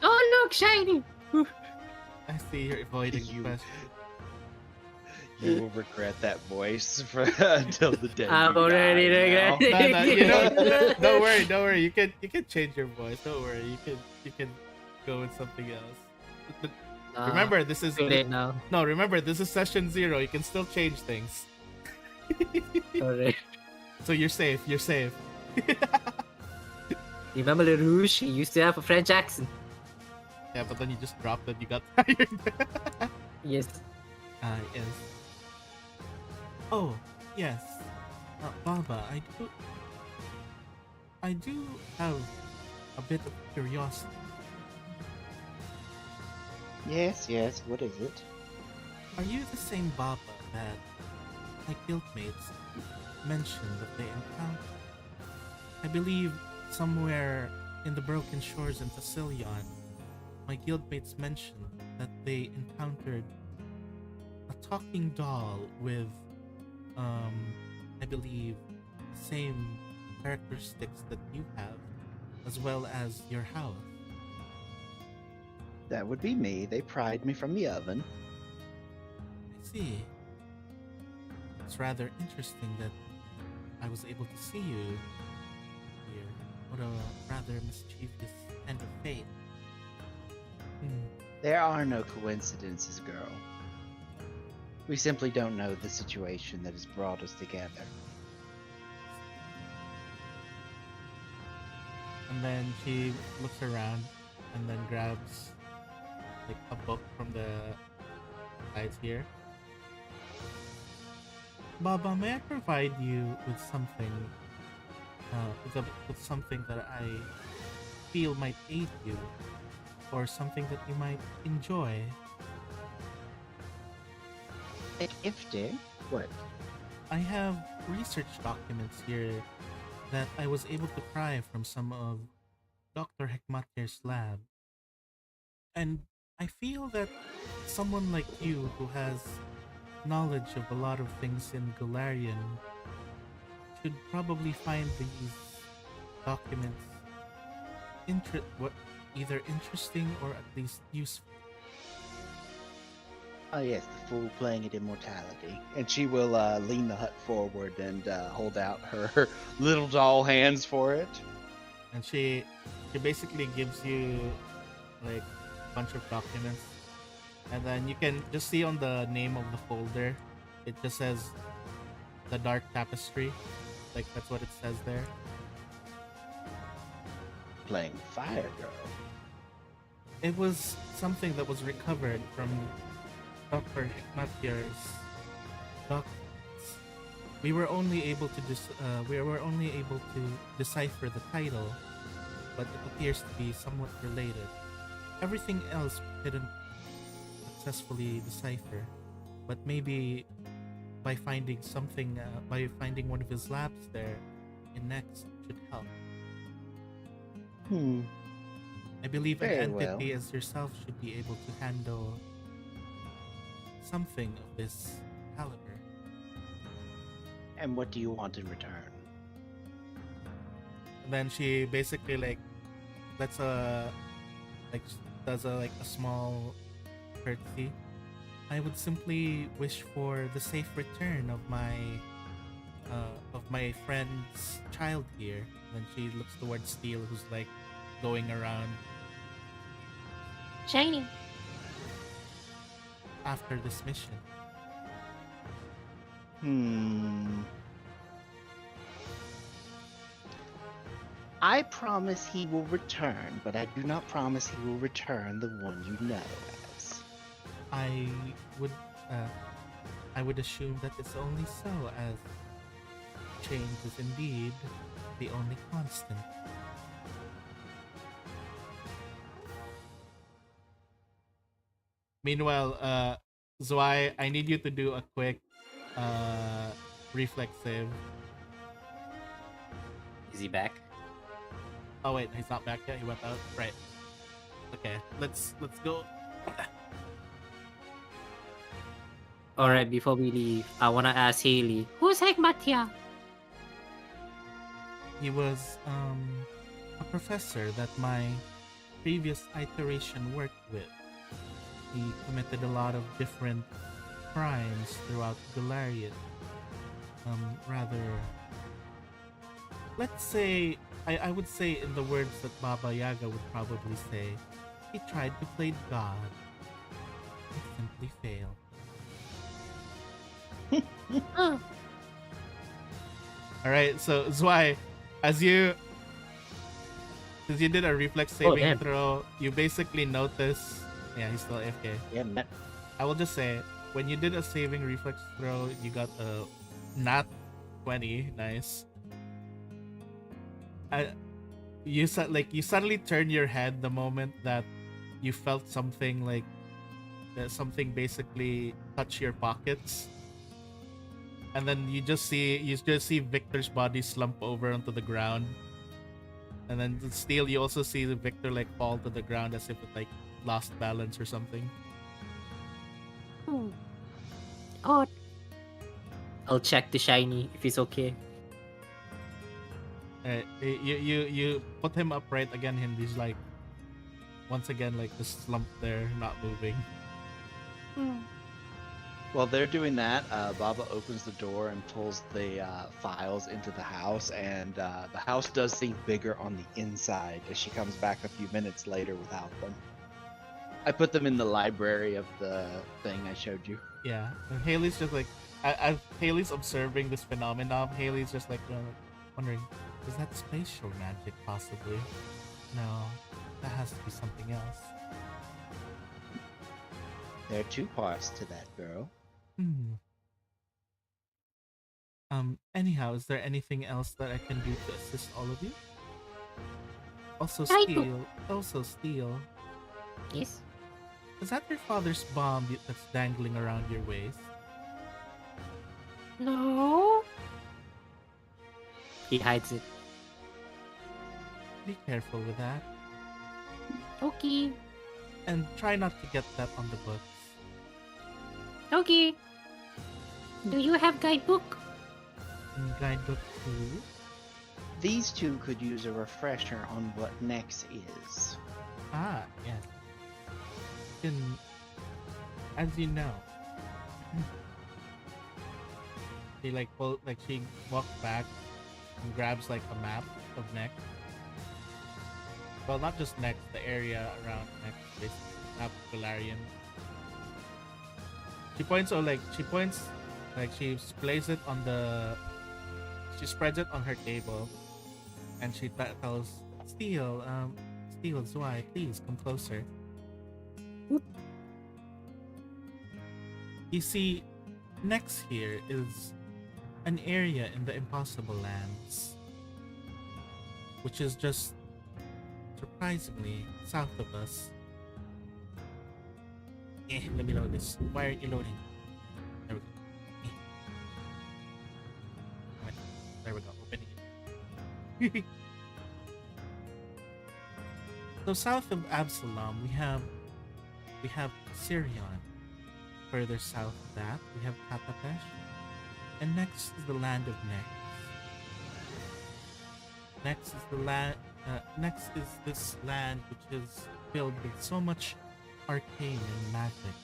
Oh, look, shiny. I see you're avoiding the You- question." You will regret that voice for until the day. I'm you already die now. regretting. No, you don't worry. You can change your voice. Don't worry. You can go with something else. Remember, this is Too late now. no. Remember, this is session 0. You can still change things. Alright. So you're safe. You're safe. Remember the Rouge? He used to have a French accent. Yeah, but then you just dropped it. You got tired. Yes. Yes. Oh, yes. Baba, I do have a bit of curiosity. Yes, yes. What is it? Are you the same Baba that my guildmates mentioned that they encountered? I believe somewhere in the Broken Shores in Tassilion, my guildmates mentioned that they encountered a talking doll with, I believe, the same characteristics that you have, as well as your house. That would be me. They pried me from the oven. I see. It's rather interesting that I was able to see you here. What a rather mischievous end of fate. There are no coincidences, girl. We simply don't know the situation that has brought us together. And then she looks around and then grabs like a book from the sides here. Baba, may I provide you with something? With something that I feel might aid you, or something that you might enjoy. A gifting? What? I have research documents here that I was able to pry from some of Dr. Hekmatir's lab. And I feel that someone like you who has knowledge of a lot of things in Galarian should probably find these documents either interesting or at least useful. Oh yes, the fool playing at immortality. And she will lean the hut forward and hold out her little doll hands for it. And she basically gives you like a bunch of documents, and then you can just see on the name of the folder, it just says the Dark Tapestry, like that's what it says there. Playing Fire Girl. It was something that was recovered from Dr. Hekmatir's documents. We were only able to decipher the title, but it appears to be somewhat related. Everything else we couldn't successfully decipher, but maybe by finding one of his labs there in Next should help. I believe an Very entity well. as yourself should be able to handle something of this caliber. And what do you want in return? And then she basically like lets does a small courtesy. I would simply wish for the safe return of my friend's child here. And then she looks towards Steel, who's like going around Shiny. after this mission. I promise he will return, but I do not promise he will return the one you know as. I would assume that it's only so, as change is indeed the only constant. Meanwhile, Zwei, I need you to do a quick reflex save. Is he back? Oh wait, he's not back yet. He went out. Right. Okay, let's go. Alright, before we leave, I wanna ask Haley. Who's Hekmatia? He was a professor that my previous iteration worked with. He committed a lot of different crimes throughout Galarian. Rather, let's say, I would say in the words that Baba Yaga would probably say, he tried to play God. He simply failed. Oh, Alright, so Zwei, since you did a reflex saving damn. throw, you basically notice. Yeah, he's still AFK. Yeah, man. I will just say, when you did a saving reflex throw, you got a nat 20. Nice. You suddenly turn your head the moment that you felt something like something basically touch your pockets, and then you just see Victor's body slump over onto the ground, and then Steel, you also see the Victor like fall to the ground as if it like lost balance or something. hmm. Odd. I'll check the shiny if he's okay. You put him upright again, and he's like once again like just slumped there, not moving. Hmm. While they're doing that, Baba opens the door and pulls the files into the house, and the house does seem bigger on the inside as she comes back a few minutes later without them. I put them in the library of the thing I showed you. Yeah, and Haley's just like, as Haley's observing this phenomenon, Haley's just like, wondering, is that spatial magic possibly? No, that has to be something else. There are two parts to that, girl. Anyhow, is there anything else that I can do to assist all of you? Also, I Steel. Yes. Is that your father's bomb that's dangling around your waist? No. He hides it. Be careful with that. Okay. And try not to get that on the books. Okay. Do you have guidebook? Guidebook 2. These two could use a refresher on what Nex is. Ah, yes. As you know. She she walks back and grabs like a map of Nex. Well, not just Nex, the area around Nex, basically, map of Galarian. She plays it on she spreads it on her table, and she tells Steel, Zwei, please come closer. Oop. You see, next here is an area in the Impossible Lands, which is just surprisingly south of us. Let me load this. Why aren't you loading? There we go. Wait, there we go. Opening it. So south of Absalom, we have Sirion. Further south of that, we have Katapesh. And next is the land of Nex. Next is this land which is filled with so much arcane and magic.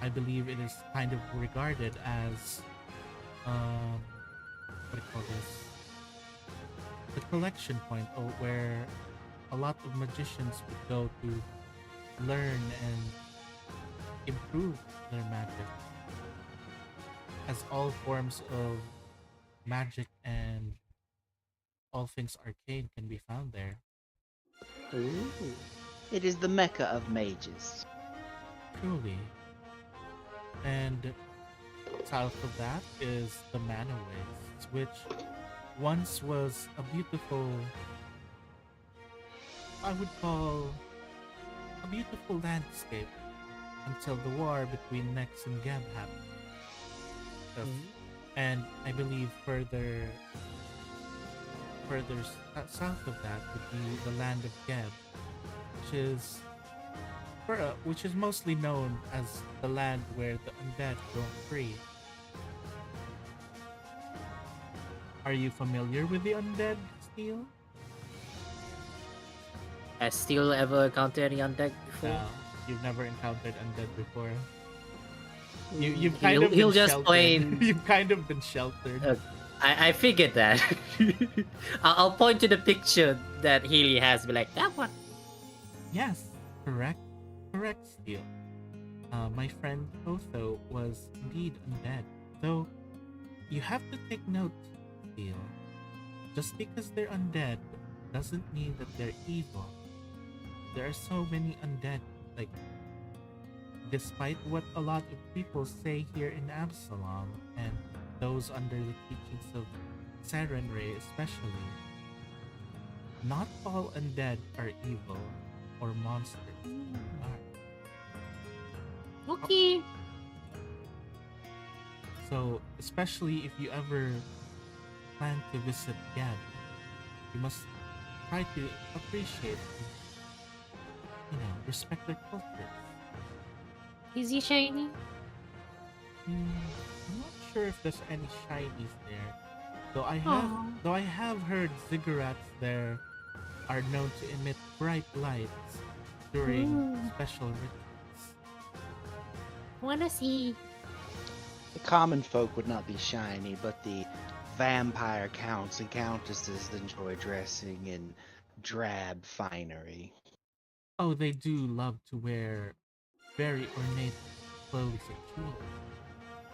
I believe it is kind of regarded as what do you call this? The collection point where a lot of magicians would go to learn and improve their magic, as all forms of magic and all things arcane can be found there. Ooh. It is the mecca of mages. Truly. And south of that is the Mana Wastes, which once was a beautiful, I would call a beautiful landscape until the war between Nex and Geb happened. And I believe further south of that would be the land of Geb, which is mostly known as the land where the undead roam free. Are you familiar with the undead, Steel? Has Steel ever encountered any undead before? No, you've never encountered undead before. Mm, You've kind of he'll been just sheltered. plain- You've kind of been sheltered. I figured that. I'll point to the picture that Healy has. Be like, that one. Yes, correct, Steel. My friend Otho was indeed undead, though you have to take note, Steel. Just because they're undead doesn't mean that they're evil. There are so many undead, like, despite what a lot of people say here in Absalom, and those under the teachings of Sarenrae especially, not all undead are evil or monsters. Okay. So, especially if you ever plan to visit Gab, you must try to appreciate and, respect their culture. Is he shiny? I'm not sure if there's any shinies there. Though Aw. I have heard ziggurats there are known to emit bright lights during Ooh. special rituals. Wanna see? The common folk would not be shiny, but the vampire counts and countesses enjoy dressing in drab finery. Oh, they do love to wear very ornate clothes and jewelry.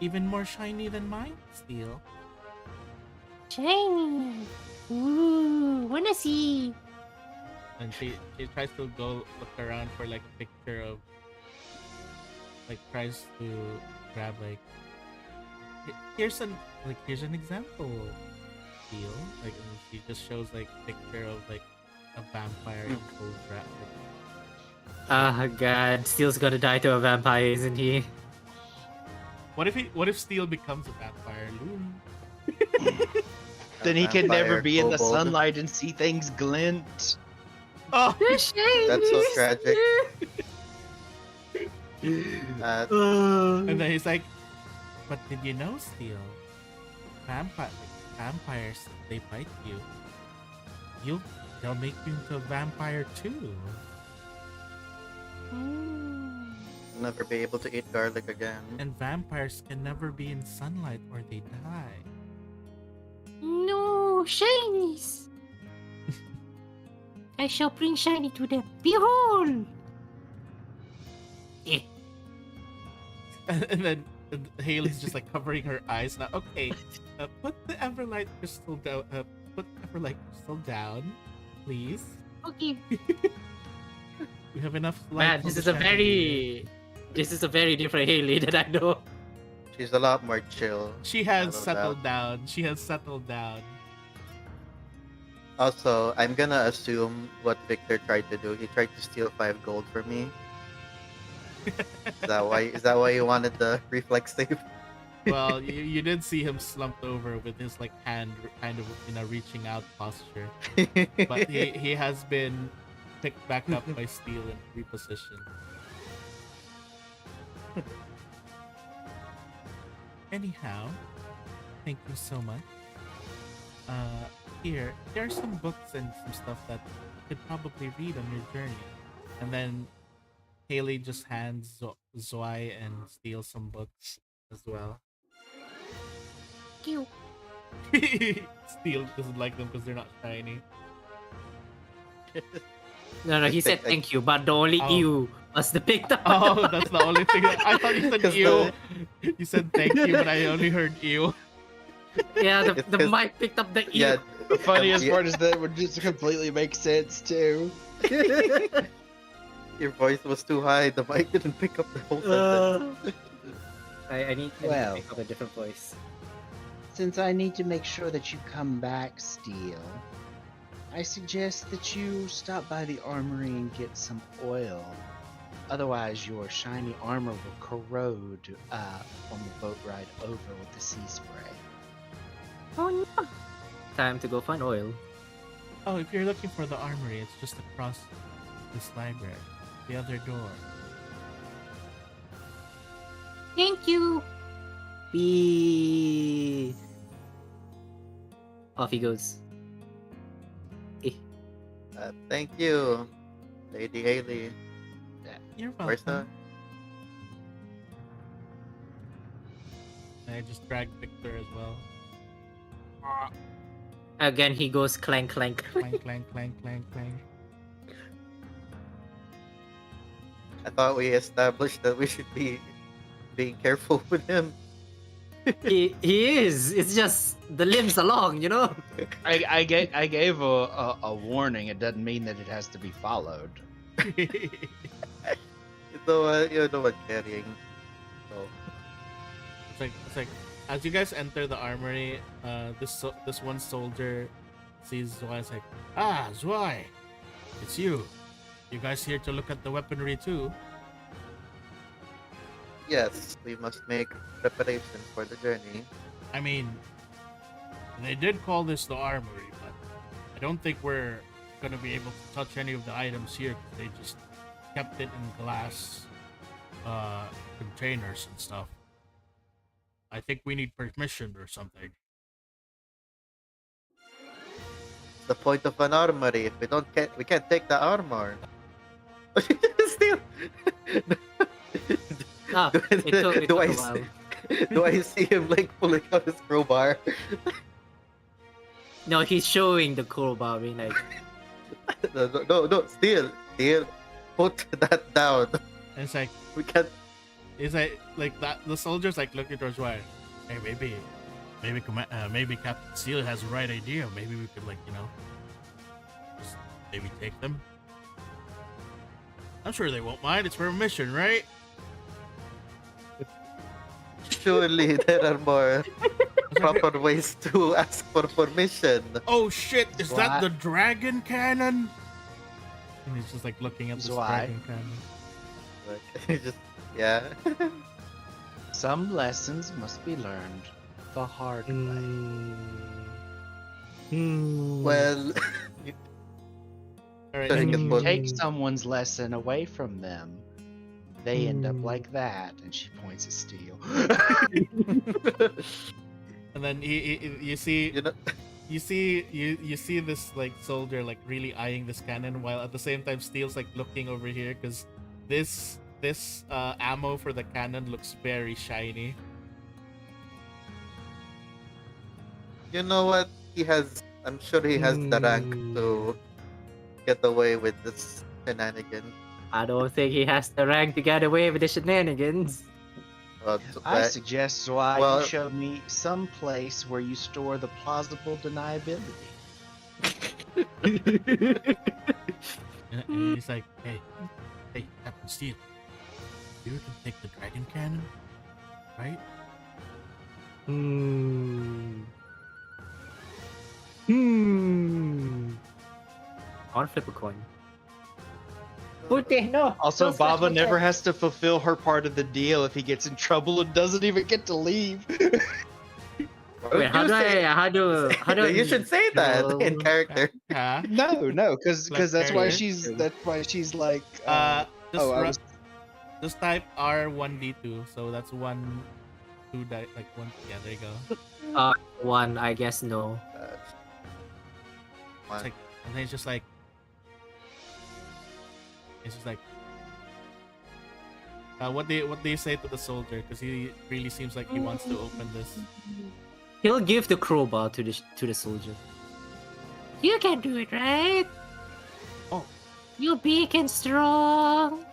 Even more shiny than mine, Steel. Shiny. Ooh, wanna see? And she tries to go look around for like a picture of, like, tries to grab like here's an example Steel. Like, and she just shows like a picture of like a vampire in full dress. Ah, God, Steel's gonna die to a vampire, isn't he? What if Steel becomes a vampire, Loon? Then he can never Vampire be in the kobold. sunlight and see things glint. Oh, The shiny. That's so tragic. and then he's like, "But did you know, Steel? Vampires, they bite you. They'll make you into a vampire too." Mm. Never be able to eat garlic again. And vampires can never be in sunlight or they die. No, shinies. I shall bring shiny to them. Behold. Eh. And then Haley's just like covering her eyes now. Okay, put the Everlight crystal down. Put Everlight crystal down, please. Okay. We have enough light. Man, for this the is a chandelier. very different Haley that I know. She's a lot more chill. She has Settled settled down. She has settled down. Also, I'm gonna assume what Victor tried to do. He tried to steal 5 gold from me. Is that why you wanted the reflex save? Well, you did see him slumped over with his like hand kind of in a reaching out posture, but he has been picked back up by Steel and repositioned. Anyhow, thank you so much. Here are some books and some stuff that you could probably read on your journey. And then Haley just hands Zwei and Steel some books as well. Cute. Steel doesn't like them because they're not shiny. No, he said thank you, but the only Oh. ew was the picked up. Oh, that's the only thing. I thought you said 'Cause ew. You said thank you, but I only heard ew. Yeah, It's the 'cause- mic picked up the ew. Yeah. The funniest Yeah. part is that it would just completely make sense too. Your voice was too high. The mic didn't pick up the whole sentence. I need Well. to pick up a different voice. Since I need to make sure that you come back, Steel, I suggest that you stop by the armory and get some oil. Otherwise, your shiny armor will corrode on the boat ride over with the sea spray. Oh no. Time to go find oil. Oh, if you're looking for the armory, it's just across this library, the other door. Thank you. Be off he goes. Thank you, Lady Haley. You're Where's the? welcome. And I just dragged Victor as well. Again, he goes clank clank. Clank, clank, clank, clank, clank. I thought we established that we should be being careful with him. he is. It's just the limbs along, you know. I gave a warning. It doesn't mean that it has to be followed. You know what, carrying. So, It's like as you guys enter the armory, this one soldier sees Zwei. It's like, ah, Zwei, it's you. You guys here to look at the weaponry too? yes, we must make preparations for the journey. I mean, they did call this the armory, but I don't think we're gonna be able to touch any of the items here because they just kept it in glass containers and stuff. I think we need permission or something. The point of an armory. If we can't take the armor. Still. Ah, it took a while. Do I see him like pulling out his crowbar? No, he's showing the crowbar being like, No, still. put that down. And it's like We can't. that the soldiers like looking towards why. Hey, maybe Captain Steel has the right idea. Maybe we could just maybe take them. I'm sure they won't mind. It's for a mission, right? Surely there are more proper ways to ask for permission. Oh shit! Is that What? the dragon cannon? And he's just like looking at this Why? dragon cannon. Like, just yeah. Some lessons must be learned the hard way. Well, All right. Sorry, And if get you bored. take someone's lesson away from them, they end up like that. And she points at Steel. And then you see you know, you see this like soldier like really eyeing this cannon, while at the same time Steel's like looking over here because this ammo for the cannon looks very shiny. you know what? He has. I'm sure he has the rank to get away with this shenanigans. I don't think he has the rank to get away with the shenanigans. Well, I suggest why Well- you show me some place where you store the plausible deniability. And he's like, hey, Captain Steel, you can take the dragon cannon, right? I want to flip a coin. Putih, no. Also, Don't slash Baba my never chest. has to fulfill her part of the deal if he gets in trouble and doesn't even get to leave. Wait, how do You should say that in character. Huh? no, because that's why Like she's like. Just I was- just type R1D2, so that's 1, 2 die like 1. Yeah, there you go. one? I guess no. It's like, and then it's just like, what do you say to the soldier? Because he really seems like he wants to open this. He'll give the crowbar to the soldier. You can do it, right? Oh. You big and strong.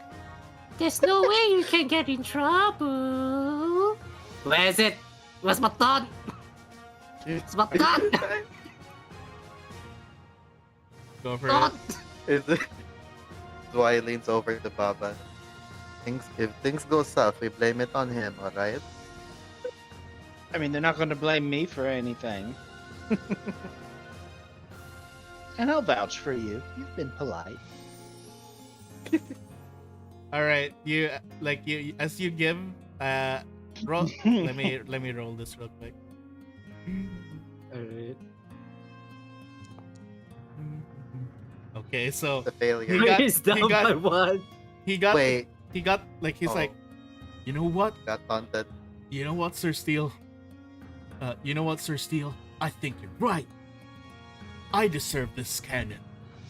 There's no way you can get in trouble. Where is it? Where's my thought? Where's my thought? Go for Thought? it. That's why he leans over to Baba. If things go south, we blame it on him, alright? I mean, they're not going to blame me for anything. And I'll vouch for you. You've been polite. All right, you as you give roll. let me roll this real quick. Alright. Okay, so The failure. He got- He's down he got- by one. he got Wait, like he's Oh. like, you know what? got taunted. You know what, Sir Steele? Sir Steele? I think you're right. I deserve this cannon.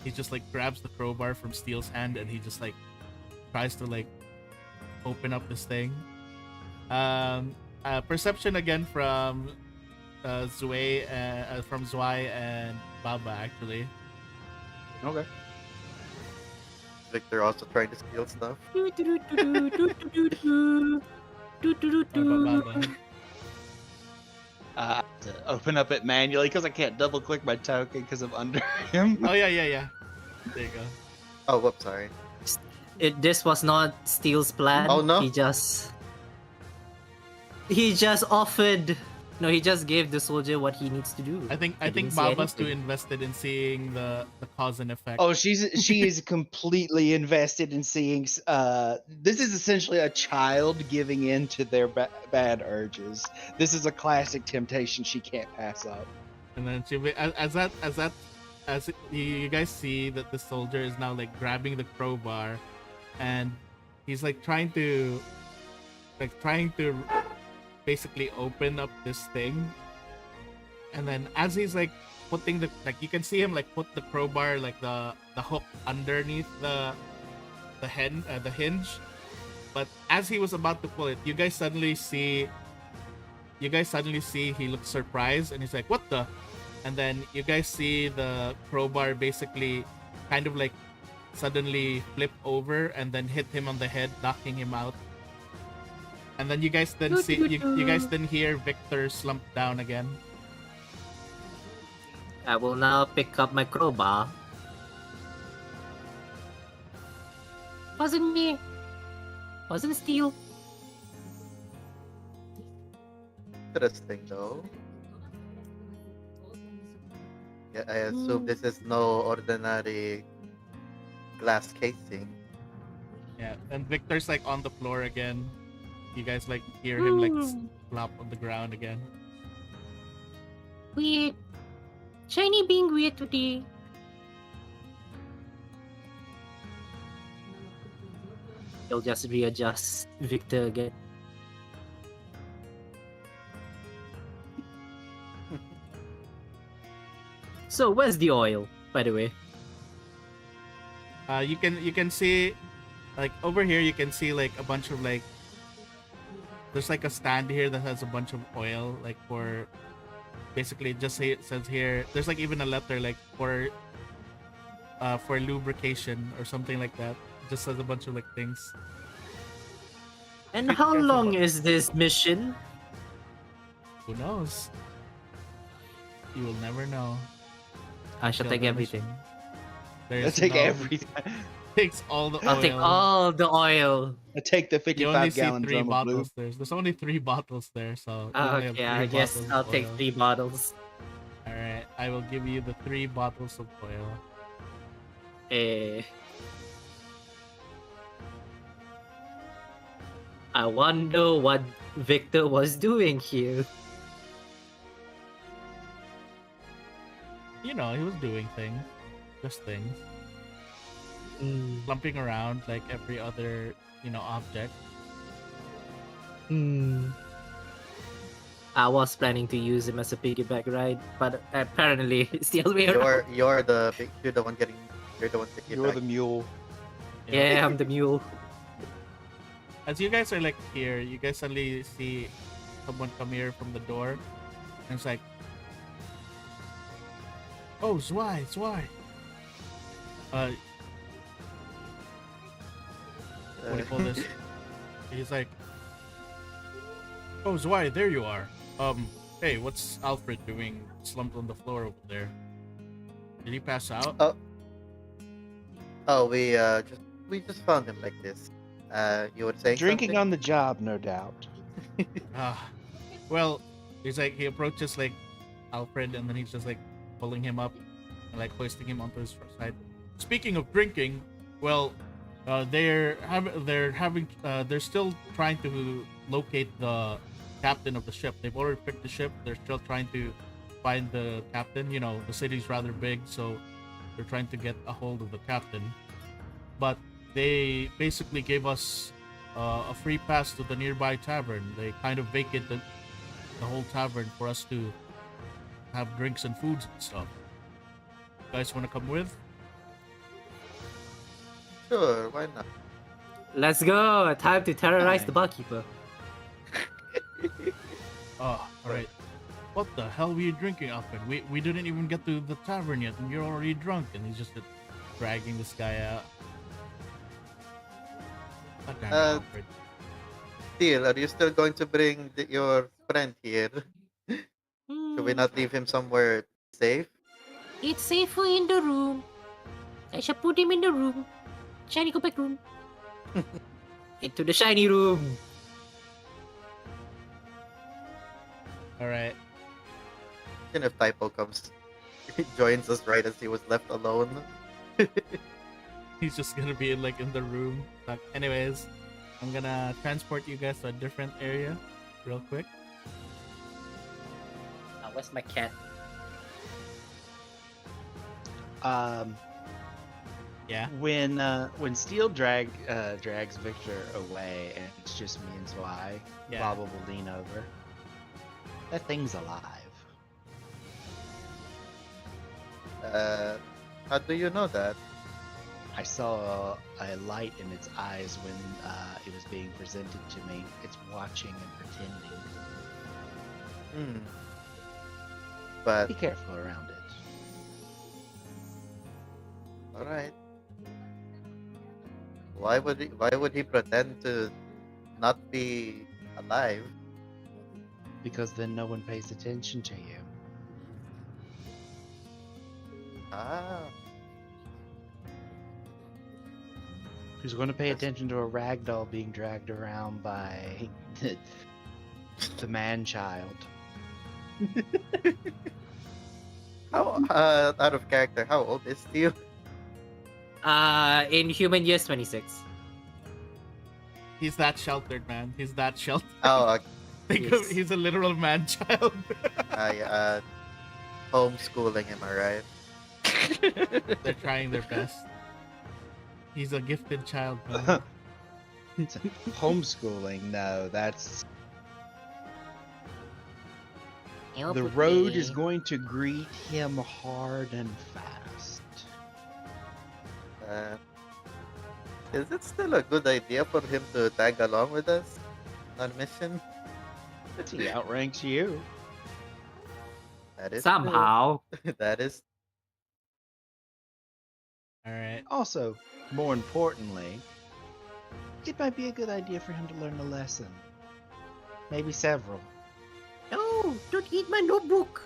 He just like grabs the crowbar from Steele's hand and he just like tries to like open up this thing. Perception again from Zwei and Baba actually. Okay. Victor also trying to steal stuff. Baba. To open up it manually because I can't double click my token because I'm under him. Oh yeah. There you go. Oh, whoops, sorry. This was not Steele's plan. Oh, no? He just offered. No, he just gave the soldier what he needs to do. I think didn't say Baba's too anything. invested in seeing the cause and effect. Oh, she is completely invested in seeing. This is essentially a child giving in to their bad urges. This is a classic temptation she can't pass up. And then as you guys see that the soldier is now like grabbing the crowbar, and he's like trying to basically open up this thing. And then as he's like putting you can see him like put the crowbar like the hook underneath the hinge. But as he was about to pull it, you guys suddenly see he looks surprised and he's like, what the? And then you guys see the crowbar basically kind of like suddenly flip over and then hit him on the head, knocking him out. And then you guys then see you guys then hear Victor slump down again. I will now pick up my crowbar. Wasn't me. Wasn't Steel. Interesting though. Yeah, I assume this is no ordinary glass casing. Yeah, and Victor's like on the floor again. You guys like hear him like flop on the ground again. Weird. Shiny being weird today. He'll just readjust Victor again. So where's the oil, by the way? You can see like over here you can see like a bunch of like there's like a stand here that has a bunch of oil like for basically it just it says here there's like even a letter like for lubrication or something like that. It just says a bunch of like things. And Be how careful long about- is this mission? Who knows? You will never know. I shall Till take the everything. mission. I There's take no- everything. Takes all the oil. I'll take all the oil. I take the You only 55 see gallon 3 drum of blue. bottles there. There's only 3 bottles there, so you only have Okay, 3 I guess bottles I'll of take oil. 3 bottles. Alright, I will give you the 3 bottles of oil. Eh. I wonder what Victor was doing here. You know, he was doing things. Just things. Slumping around like every other, object. I was planning to use him as a piggyback ride, but apparently it's the other way around. You're the one getting. You're the one taking. You're the mule. Yeah, I'm the mule. As you guys are like here, you guys suddenly see someone come here from the door. And it's like, oh, Zwei. What do you call this? He's like, oh, Zwei, there you are. Hey, what's Alfred doing slumped on the floor over there? Did he pass out? Oh, we just found him like this. You would say Drinking something? on the job, no doubt. Well, he's like, he approaches like Alfred and then he's just like pulling him up and like hoisting him onto his side. Speaking of drinking, well, they're still trying to locate the captain of the ship. They've already picked the ship. They're still trying to find the captain. You know, the city's rather big, so they're trying to get a hold of the captain. But they basically gave us a free pass to the nearby tavern. They kind of vacated the whole tavern for us to have drinks and foods and stuff. You guys want to come with? Sure, why not? Let's go! Time to terrorize the barkeeper. Oh, alright. What the hell were you drinking, Alfred? We didn't even get to the tavern yet, and you're already drunk. And he's just dragging this guy out. God damn it, Alfred. Steel, are you still going to bring your friend here? Should we not leave him somewhere safe? It's safer in the room. I shall put him in the room. Shiny, go back room. Into the shiny room! Alright. And if Typo comes, joins us right as he was left alone. He's just gonna be in the room. But anyways, I'm gonna transport you guys to a different area real quick. Where's my cat? Yeah. When Steel drags Victor away and it's just me and Zwei, Yeah. Baba will lean over. That thing's alive. How do you know that? I saw a light in its eyes when it was being presented to me. It's watching and pretending. Hmm. But Be careful around it. alright. Why would he pretend to not be alive? Because then no one pays attention to you. Ah, Who's going to pay That's- attention to a ragdoll being dragged around by the man-child? how out of character? How old is Steve? In human years, 26. He's that sheltered, man. He's that sheltered. Oh, Think Yes. of, he's a literal man child. homeschooling. Am I right? They're trying their best. He's a gifted child, man. Homeschooling, no, that's Help the with road me. is going to greet him hard and fast. Is it still a good idea for him to tag along with us on mission? He outranks you. That is Somehow. true. That is All right. Also, more importantly, it might be a good idea for him to learn a lesson. Maybe several. No, don't eat my notebook.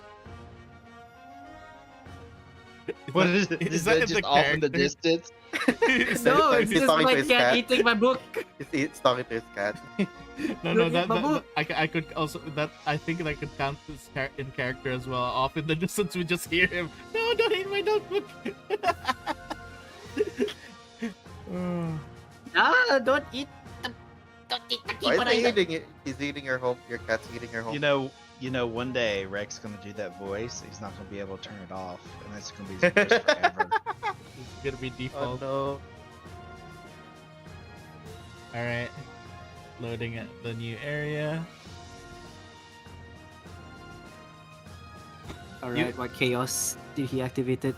What is it? Is Is that that in just the off in the character? distance? No, He's it's just talking to my his cat cat. eating my book. he's talking to his cat. No, Look that, at my that, book. I could also that I think that could count as in character as well. Off in the distance, we just hear him. No, don't eat my notebook. Don't eat. Don't eat the Why is keeper he either. eating it? He's eating your home. Your cat's eating your home. You know, one day Rex's gonna do that voice. He's not gonna be able to turn it off, and that's gonna be his voice forever. It's gonna be Oh default. no. All right, loading at the new area. Alright, what chaos did he activate it?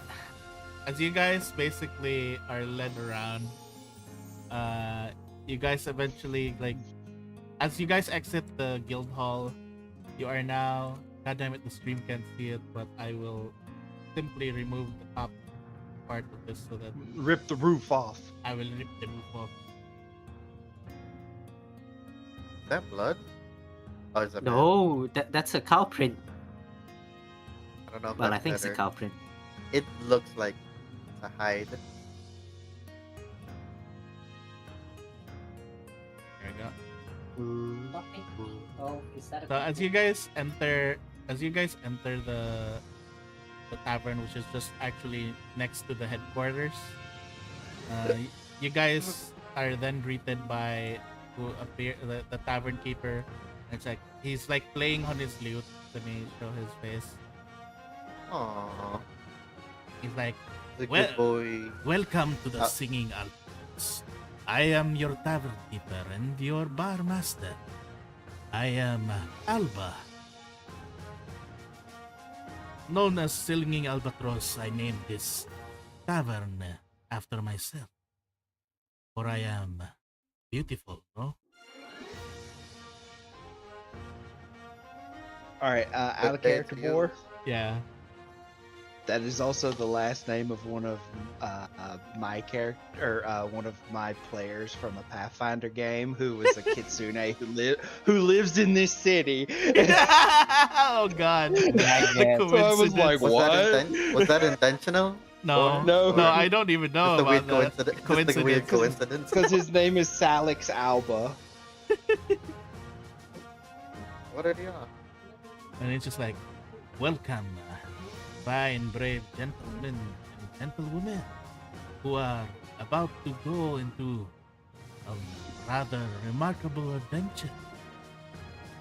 As you guys basically are led around, you guys eventually as you guys exit the guild hall, you are now. God damn it, the stream can't see it, but I will simply remove the top part of this so that Rip the roof off. I will rip the roof off. Is that blood? Oh, it's a man. No, that's a cow print. I don't know. If Well, I that's think it's a better. cow print. It looks like a hide. There we go. Oh, is that So as you guys enter the tavern, which is just actually next to the headquarters, you guys are then greeted by the tavern keeper. It's like he's like playing on his lute. Let me show his face. Aww. He's like, The Well- good boy. "Welcome to the Ah. singing Alps. I am your tavern keeper and your bar master. I am Alba. Known as Singing Albatross, I named this tavern after myself. For I am beautiful, no? All right, out of Good day character to you. boar. Yeah. That is also the last name of one of my character, one of my players from a Pathfinder game, who was a kitsune who lives in this city. Oh God. The So I was coincidence. like, what? Was that intentional? No, No. no, I don't even know Just a weird about that. coincidence. Just a weird coincidence. Because his name is Salix Alba. What are they on? And it's just like, welcome, fine, brave gentlemen and gentlewomen who are about to go into a rather remarkable adventure.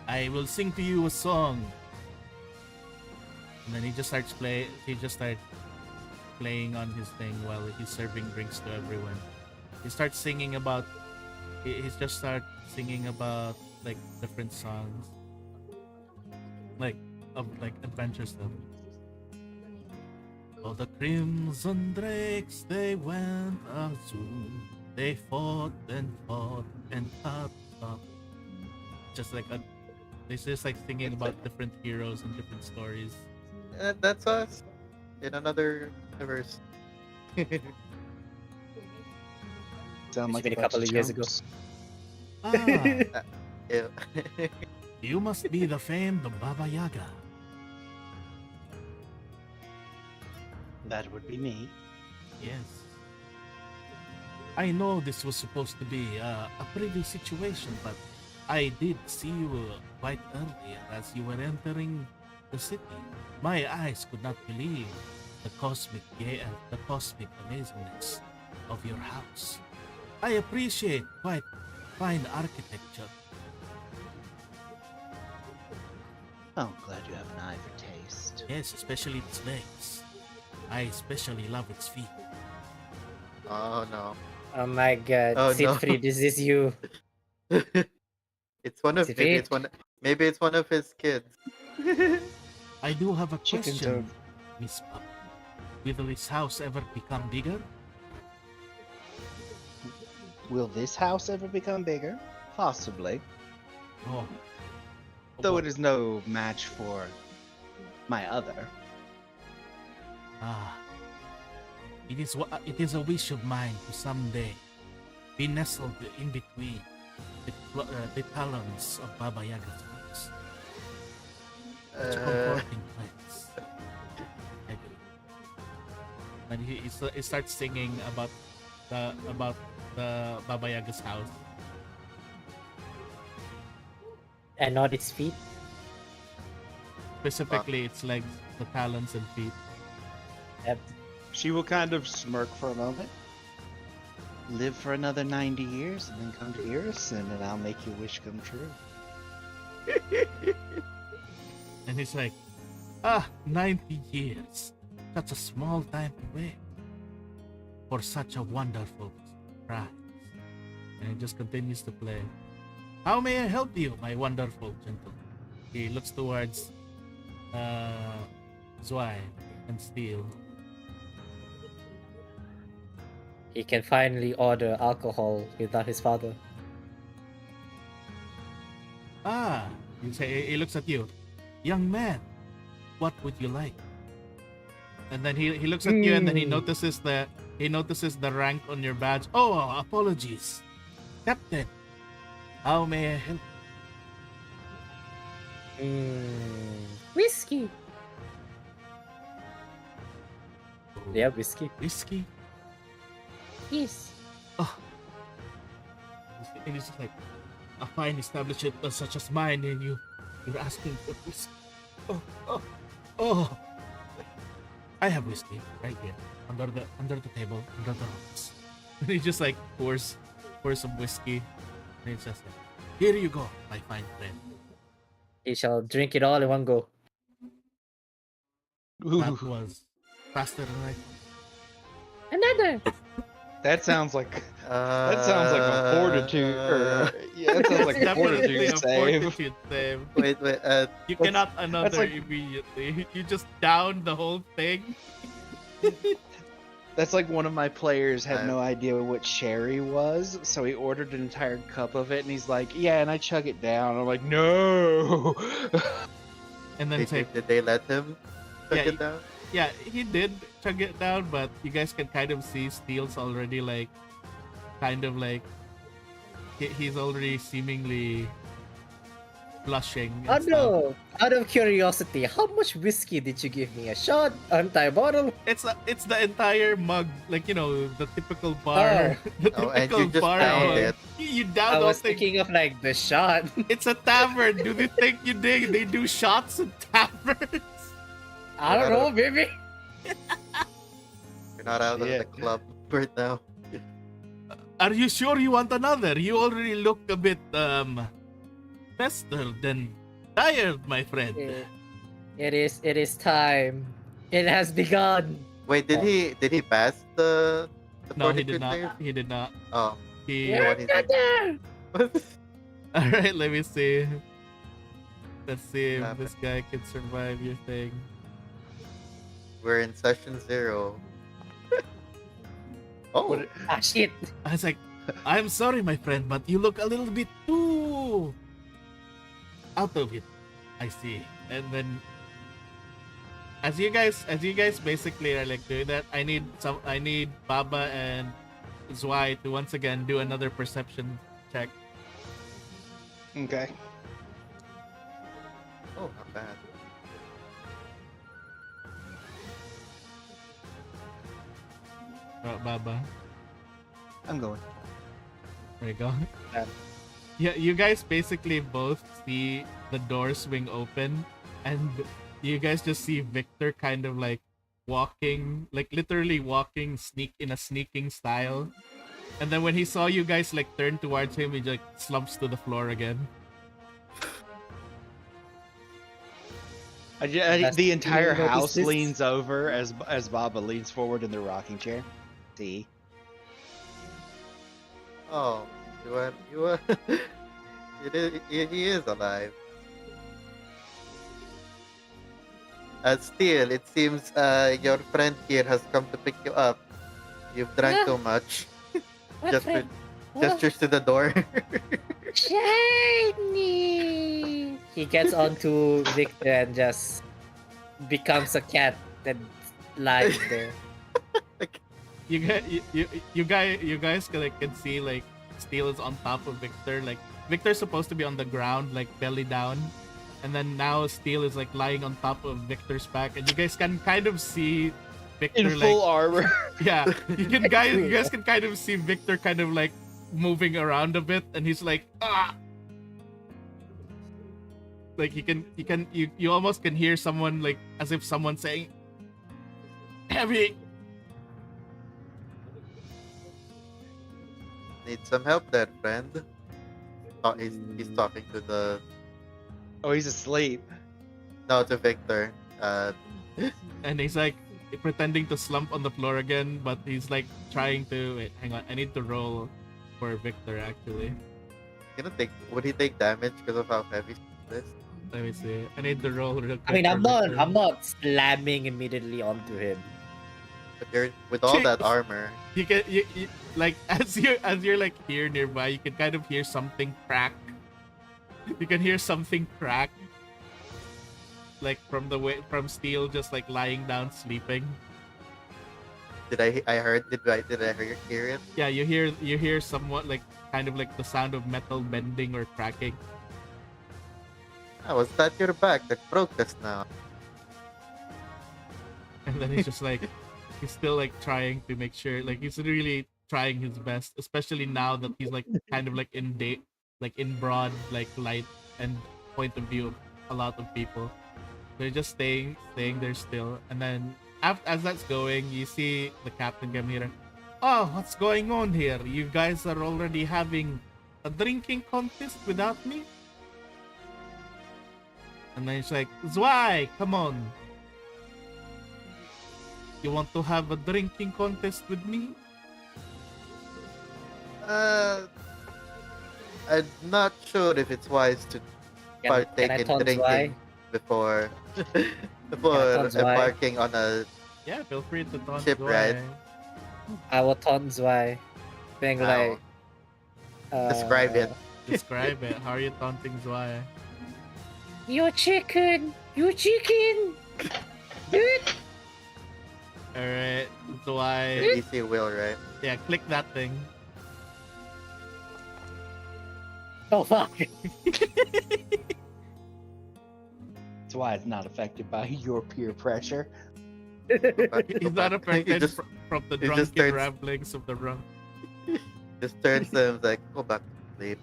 I will sing to you a song. And then he just starts playing on his thing while he's serving drinks to everyone. He starts singing about he's just start singing about like different songs. Like of like adventure stuff. Oh, the crimson drakes, they went azul. They fought and fought. Just like it's just like singing about different heroes and different stories. That's us. In another universe. Sound It's like been a bunch couple of years ago. chumps. Ah, Ew. you must be the famed Baba Yaga. That would be me. Yes. I know this was supposed to be a pretty situation, but I did see you quite earlier as you were entering the city. My eyes could not believe the cosmic amazingness of your house. I appreciate quite fine architecture. Oh, glad you have an eye for taste. Yes, especially its legs. I especially love its feet. Oh no. Oh my god, Oh, no. Siegfried, this is you. It's one of Is it maybe it? it's one maybe it's one of his kids. I do have a Chickens question, Miss Pup. Will this house ever become bigger? Will this house ever become bigger? Possibly. Oh. Though it is no match for my other. Ah. It is a wish of mine to someday be nestled in between the talons of Baba Yaga's wings. Such a comforting place. I do. And he starts singing about the Baba Yaga's house. And not its feet. Specifically, its legs, the talons and feet. Yep. She will kind of smirk for a moment, live for another 90 years, and then come to Irison, and I'll make your wish come true. And he's like, 90 years. Such a small time to wait for such a wonderful surprise. And he just continues to play. How may I help you, my wonderful gentleman? He looks towards Zwei and Steel. He can finally order alcohol without his father. He looks at you. Young man, what would you like? And then he looks at you and then he notices the rank on your badge. Oh, apologies. Captain, how may I help? Whiskey. Yeah, whiskey. Whiskey? Yes. Oh. And it's just like a fine establishment such as mine, and you're asking for whiskey. Oh. I have whiskey right here under the table, under the rocks. And he just like pours some whiskey, and it's just like, here you go, my fine friend. He shall drink it all in one go. That was faster than I thought. Another. That sounds like a fortitude. That sounds like a Definitely fortitude save. fortitude save. Wait, You what's- cannot another like- immediately. You just down the whole thing. That's like one of my players had Uh, no idea what sherry was, so he ordered an entire cup of it, and he's like, "Yeah," and I chug it down. I'm like, "No." And then it's like, did they let him chug Yeah, it down? yeah, he did chug it down, but you guys can kind of see Steel's already like, kind of like, he's already seemingly blushing. Oh and stuff. no! Out of curiosity, how much whiskey did you give me? A shot? Entire bottle? It's the entire mug, like the typical bar, the Oh, and typical you just bar downed mug. it. You I down the whole was thing. thinking of like the shot. It's a tavern. Do they think they do shots in taverns? I don't know, maybe. You're not out of the Shit. club right now. Are you sure you want another? You already look a bit festered and tired, my friend. It is time. It has begun. Wait, did he pass the No, he did fortitude not. save? He did not. Oh, He. you know what he's like? All right, let me see. Let's see if Happened. this guy can survive your thing. We're in session 0. Oh, What- Ah, shit. I was like, I'm sorry, my friend, but you look a little bit too out of it. I see. And then, as you guys basically are like doing that, I need Baba and Zwei to once again do another perception check. Okay. Oh, not bad. Baba. I'm going. There you go. Yeah. Yeah, you guys basically both see the door swing open, and you guys just see Victor kind of like walking, like literally walking, in a sneaking style. And then when he saw you guys like turn towards him, he like slumps to the floor again. The entire notice house this? leans over as Baba leans forward in the rocking chair. See? Oh, you are. He is alive. Still, it seems your friend here has come to pick you up. You've drank too much. What Just friend? Gestures to the door. Shiny! He gets onto Victor and just becomes a cat that lies there. You guys, you guys can see like Steel is on top of Victor. Like Victor's supposed to be on the ground, like belly down, and then now Steel is like lying on top of Victor's back, and you guys can kind of see Victor In full like armor. yeah, you guys can kind of see Victor kind of like moving around a bit, and he's like ah. Like you almost can hear someone like as if someone saying heavy. Need some help there, friend. Oh, he's talking to the Oh, he's asleep. no to Victor. And he's like pretending to slump on the floor again, but he's like trying to wait, hang on, I need to roll for Victor actually. Would he take damage because of how heavy this? Let me see. I need to roll real I mean, quick I'm for not Victor. I'm not slamming immediately onto him. But with all that Jeez. armor. You can you like as you're like here nearby, you can kind of hear something crack. You can hear something crack. Like from Steel just like lying down sleeping. Did I hear it? Yeah, you hear somewhat like kind of like the sound of metal bending or cracking. Oh, was that your back that broke us now? And then he's just like he's still like trying to make sure, like he's really trying his best, especially now that he's like kind of like in broad like light and point of view of a lot of people. They're just staying there still. And then as that's going, you see the captain come here. Oh, what's going on here? You guys are already having a drinking contest without me? And then it's like, Zwei, come on. You want to have a drinking contest with me? I'm not sure if it's wise to partake I in taunt drinking Zwei? before taunt Zwei? embarking on a Yeah, feel free to taunt Ship Zwei. ride. I will taunt Zwei, being Ow. like, Describe it. Describe it. How are you taunting Zwei? You chicken! You chicken! Dude! Alright, Zwei. Easy will, right? Yeah, click that thing. Oh fuck! That's why it's not affected by your peer pressure. He's not affected just- from the he just drunken turns- ramblings of the drunk. Just turns to him like, go back to sleep.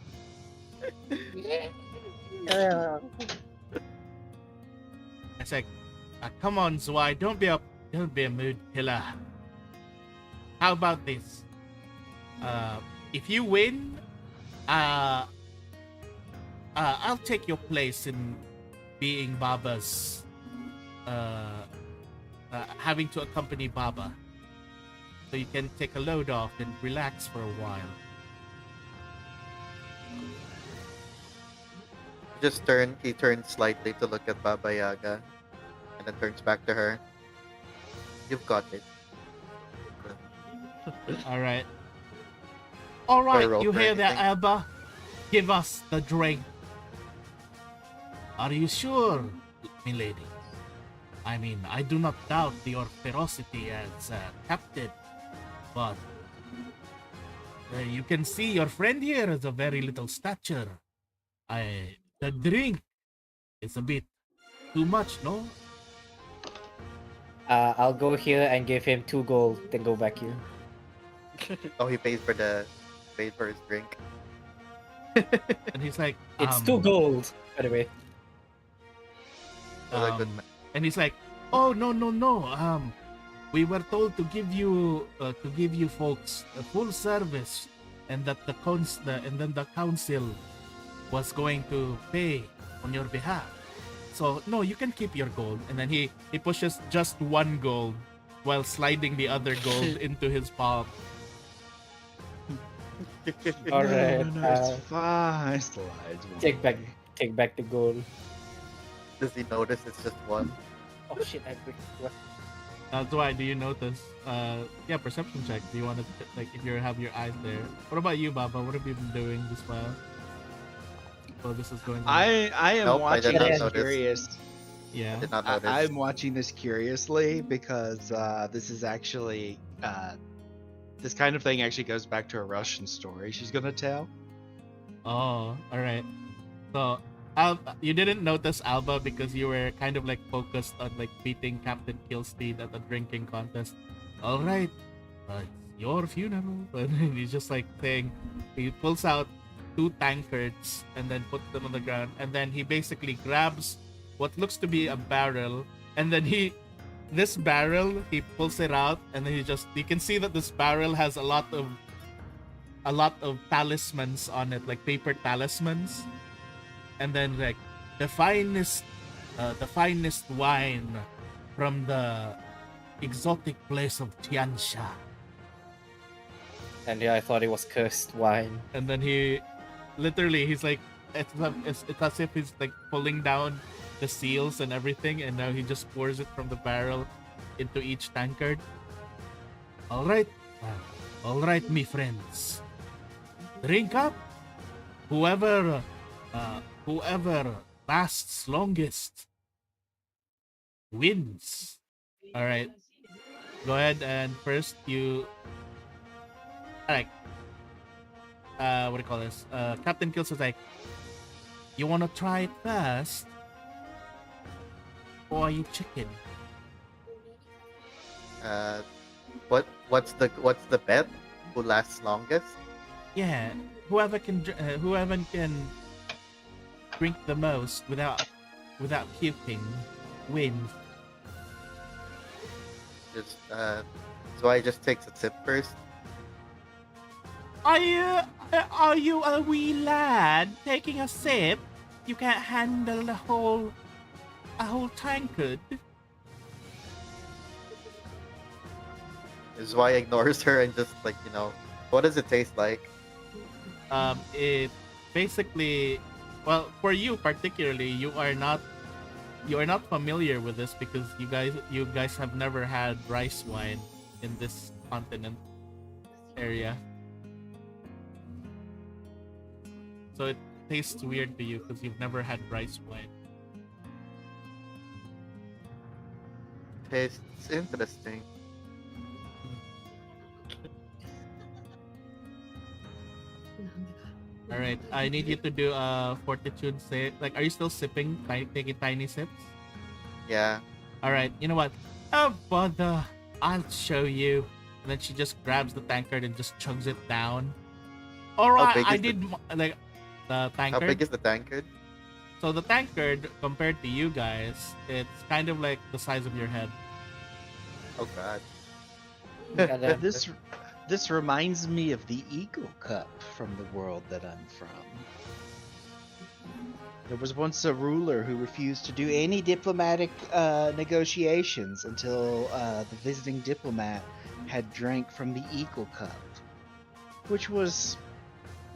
I said, come on, Zwei, don't be a mood killer. How about this? If you win, I'll take your place in being Baba's, having to accompany Baba, so you can take a load off and relax for a while. He turns slightly to look at Baba Yaga, and then turns back to her. You've got it. All right. All right, roll you for hear that, anything? Alba? Give us the drink. Are you sure, milady? I mean, I do not doubt your ferocity as captain, but You can see your friend here is a very little stature. The drink is a bit too much, no? I'll go here and give him 2 gold, then go back here. Oh, he pays for his drink. And he's like, It's 2 gold, by the way. What a good um, man. and he's like, oh no. We were told to give you folks a full service, and that and then the council was going to pay on your behalf. So no, you can keep your gold. And then he pushes just 1 gold while sliding the other gold into his palm. All right. No, it's fine. Slides. Take back the gold. Does he notice it's just one? Oh shit! I break. Dwight, do you notice? Yeah, perception check. Do you want to like if you have your eyes there? What about you, Baba? What have you been doing this while? Oh, this is going. I am Nope, I did watching not this notice. curious. Yeah. I did not notice. I'm watching this curiously because this is actually this kind of thing actually goes back to a Russian story she's gonna tell. Oh, all right. So, you didn't notice Alba because you were kind of like focused on like beating Captain Killsteed at a drinking contest. All right, it's your funeral. And he's just like saying, he pulls out 2 tankards and then puts them on the ground, and then he basically grabs what looks to be a barrel, and then this barrel he pulls it out, and then you can see that this barrel has a lot of talismans on it, like paper talismans, and then like the finest wine from the exotic place of Tiansha. And yeah, I thought it was cursed wine. And then he's like, it's as if he's like pulling down the seals and everything, and now he just pours it from the barrel into each tankard. All right, me friends, drink up. Whoever lasts longest wins. All right, go ahead and first you. All right. What do you call this? Captain Kills is like, you want to try it first, or are you chicken? What's the bet? Who lasts longest? Yeah, whoever can drink the most without puking wins. Just Zwei just takes a sip first. Are you a wee lad taking a sip? You can't handle a whole tankard. Zwei ignores her and just like, what does it taste like? It basically, well, for you particularly, you are not familiar with this because you guys have never had rice wine in this continent area, so it tastes weird to you because you've never had rice wine. Tastes interesting. All right, I need you to do a fortitude save. Like, are you still sipping, taking tiny sips? Yeah. All right, you know what? Oh bother, I'll show you. And then she just grabs the tankard and just chugs it down. All right, big I is the- did like the How tankard. big is the tankard? So the tankard, compared to you guys, it's kind of like the size of your head. Oh god. This reminds me of the Eagle Cup from the world that I'm from. There was once a ruler who refused to do any diplomatic negotiations until the visiting diplomat had drank from the Eagle Cup, which was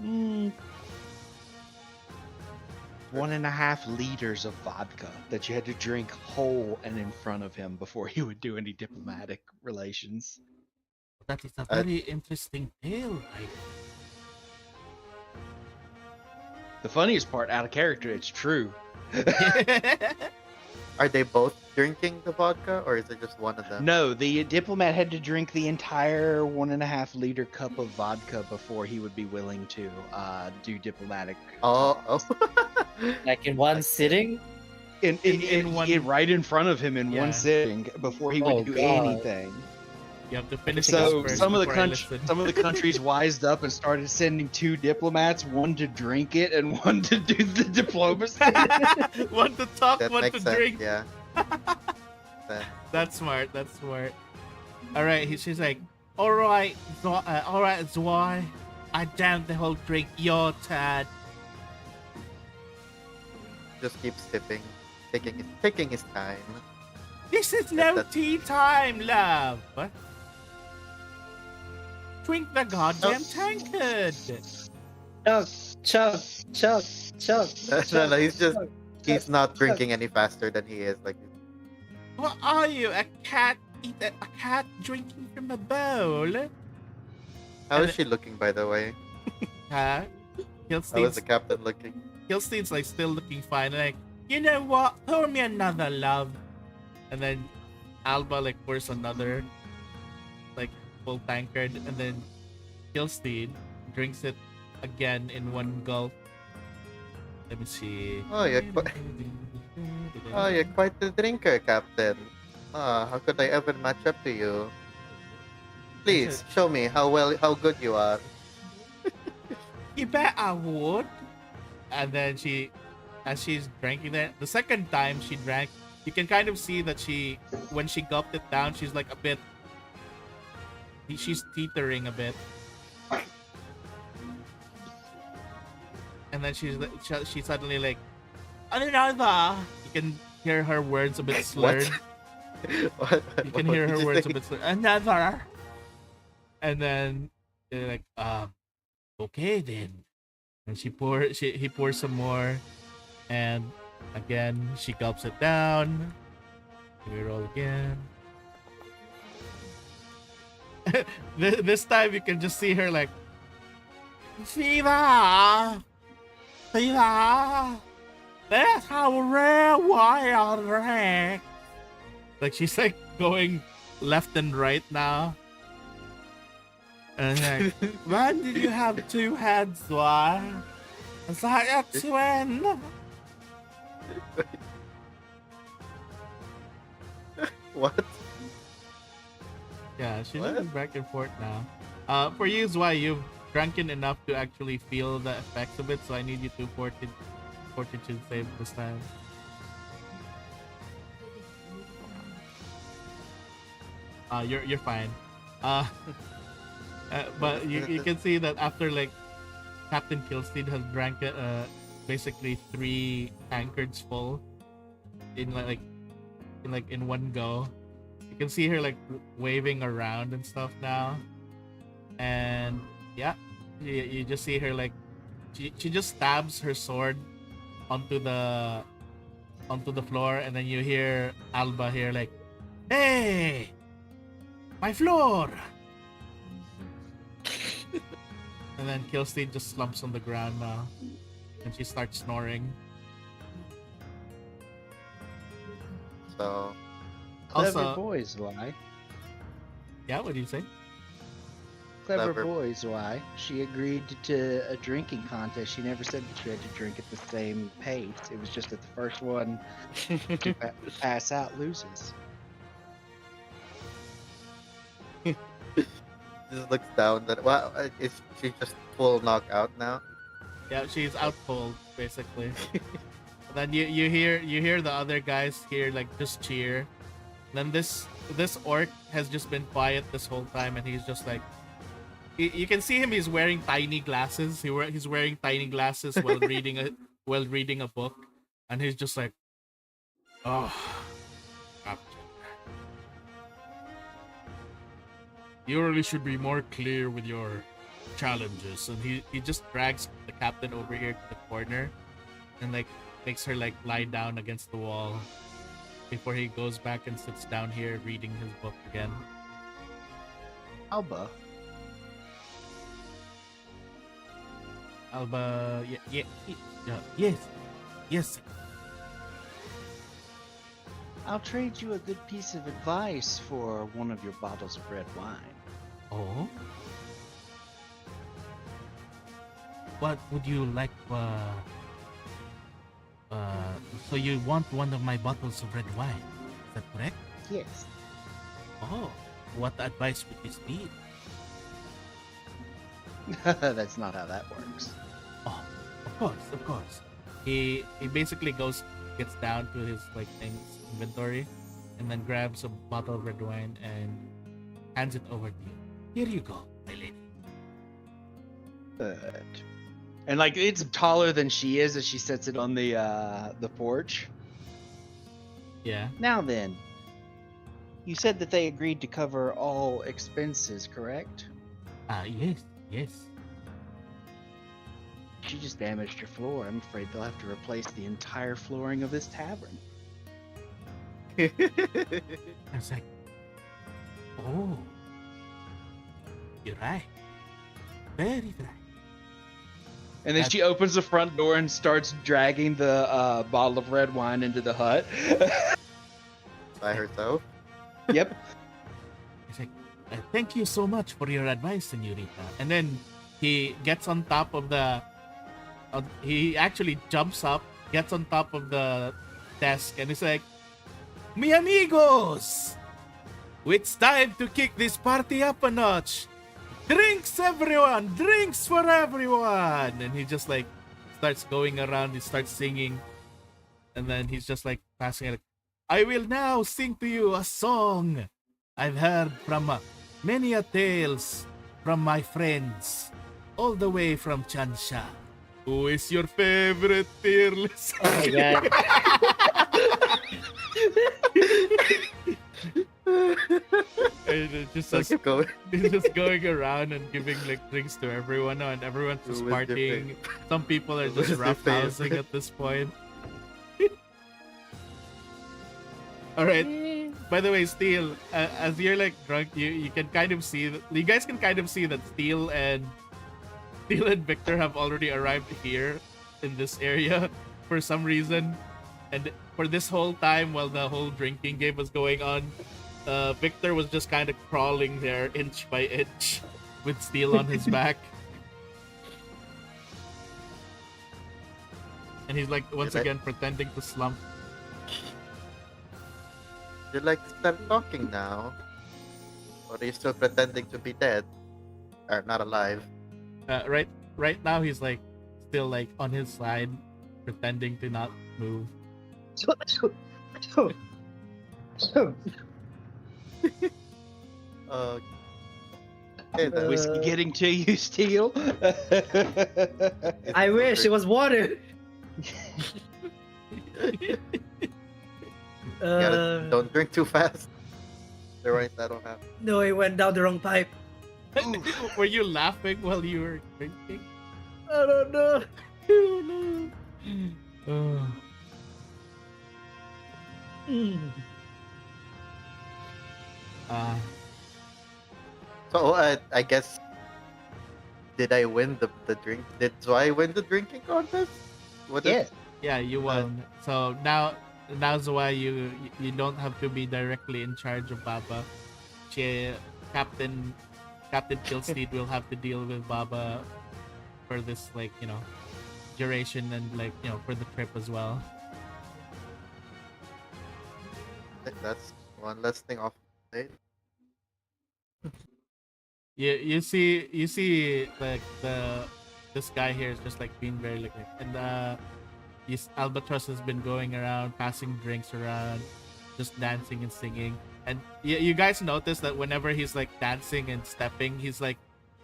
1.5 liters of vodka that you had to drink whole and in front of him before he would do any diplomatic relations. That is a very interesting tale. The funniest part, out of character, it's true. Are they both drinking the vodka, or is it just one of them? No, the diplomat had to drink the entire 1.5 liter cup of vodka before he would be willing to do diplomatic. Oh, talks. Like in one sitting? in one- right in front of him in Yeah. one sitting before he Oh, would do God. anything. You have to finish So this first some of the before I countries, listen. some of the countries wised up and started sending 2 diplomats, one to drink it and one to do the diplomacy. One to talk, that one makes to sense. drink. Yeah. Then- That's smart. That's smart. All right. She's like, all right, Zwei. I downed the whole drink. Your turn. just keeps sipping, taking his time. This is no That's- tea time, love. Drink the goddamn tankard. Chug, chug, chug, chug. No, he's just chug, he's chug, not chug. drinking any faster than he is. Like, What are you, a cat? A cat drinking from a bowl? how And is she looking, by the way? Huh? How is Hilstein's, the captain looking? Hilstein's like still looking fine. Like, you know what? Pour me another, love. And then Alba like pours another, like full tankard, and then Hilstein drinks it again in one gulp. Let me see. Oh, you're quite the drinker, Captain. How could I ever match up to you? Please show me how good you are. You bet I would. And then as she's drinking that, the second time she drank, you can kind of see that when she gulped it down, she's like a bit, she's teetering a bit. And then she's suddenly like, another. You can hear her words a bit slurred. What? You can hear her words a bit slurred. Another. And then they're like, okay then. And he pours some more, and again she gulps it down. We roll again. This time you can just see her like, Fever, that's how rare wild drink. Like she's like going left and right now. And like, when did you have 2 heads, why? Is that a twin? What? Yeah, she's What? looking back and forth now. For you, Zwei, you've drunken enough to actually feel the effects of it, so I need you to fortitude save this time. You're fine. But you can see that after like Captain Kilstead has drank it, basically 3 tankards full in one go. You can see her like waving around and stuff now, and yeah, you just see her like she just stabs her sword onto the floor, and then you hear Alba here like, "Hey, my floor!" And then Kilstead just slumps on the ground now, and she starts snoring. So Clever Also, boys, why? yeah, what do you say? Clever Clever. boys, why? She agreed to a drinking contest. She never said that you had to drink at the same pace. It was just that the first one to pass out loses. just looks down. That wow, is she just full knockout now? Yeah, she's out cold basically. Then you hear the other guys here like just cheer. Then this orc has just been quiet this whole time, and he's just like, you can see him. He's wearing tiny glasses. He's wearing tiny glasses while reading a book, and he's just like, oh, Captain, you really should be more clear with your challenges. And he just drags the captain over here to the corner, and like makes her like lie down against the wall before he goes back and sits down here reading his book again. Alba, Alba, yes. I'll trade you a good piece of advice for one of your bottles of red wine. Oh? What would you like? So you want one of my bottles of red wine? Is that correct? Yes. Oh, what advice would this be? That's not how that works. Oh, of course. He basically gets down to his like things inventory, and then grabs a bottle of red wine and hands it over to you. Here you go, my lady. Good. And like it's taller than she is as she sets it on the porch. Yeah. Now then, you said that they agreed to cover all expenses, correct? Yes. She just damaged your floor. I'm afraid they'll have to replace the entire flooring of this tavern. I was like, oh, you're right. Very right. And then she opens the front door and starts dragging the bottle of red wine into the hut. By herself. Yep. He's like, thank you so much for your advice, senorita. And then he gets on top of the. He actually jumps up, gets on top of the desk, and he's like, "Mi amigos, it's time to kick this party up a notch. Drinks, everyone! Drinks for everyone!" And he just like starts going around. He starts singing, and then he's just like passing it. I will now sing to you a song I've heard from many a tales from my friends, all the way from Chansha. Who is your favorite fearless? Oh my god. And it just So says, keep going. he's just going around and giving like drinks to everyone, and everyone's just Who is your partying. Some people are Who just is your roughhousing favorite? at this point. All right. By the way, Steel, as you're like drunk, you can kind of see that you guys can kind of see that Steel and Victor have already arrived here in this area for some reason, and for this whole time while the whole drinking game was going on, Victor was just kind of crawling there inch by inch with Steel on his back. And he's like once again pretending to slump. You'd like to start talking now? Or are you still pretending to be dead? Or not alive? Right now he's like still like on his side, pretending to not move. Okay then. Whiskey getting to you, Steel? I wish it was water. Don't drink too fast. Otherwise, I don't have. No, it went down the wrong pipe. Were you laughing while you were drinking? I don't know. Oh. So I guess. Did I win the drink? Did Zwei win the drinking contest? What Yes. Yeah, you won. So now's why you don't have to be directly in charge of Baba. Captain Killsteed will have to deal with Baba for this duration and for the trip as well. That's one less thing off the plate. You see like this guy here is just like being very and Albatross has been going around passing drinks around, just dancing and singing. And you guys notice that whenever he's like dancing and stepping, he's like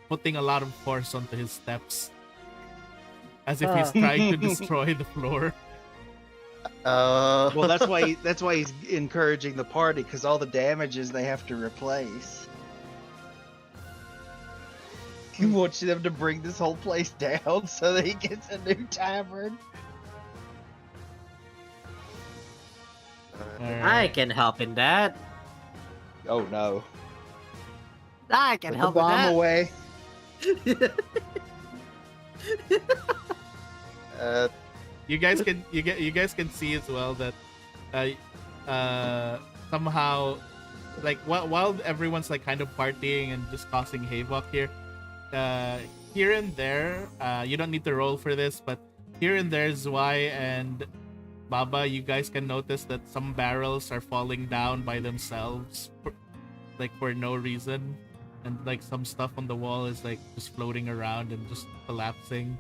putting a lot of force onto his steps, as if he's trying to destroy the floor. Well, that's why he's encouraging the party, because all the damages they have to replace. He wants them to bring this whole place down so that he gets a new tavern. I can help in that. Oh no! I can Put help the with bomb that. away. You guys can see as well that somehow, like while everyone's like kind of partying and just causing havoc here, uh, here and there, you don't need to roll for this, but here and there, Zwei and Baba, you guys can notice that some barrels are falling down by themselves, for no reason, and like some stuff on the wall is like just floating around and just collapsing.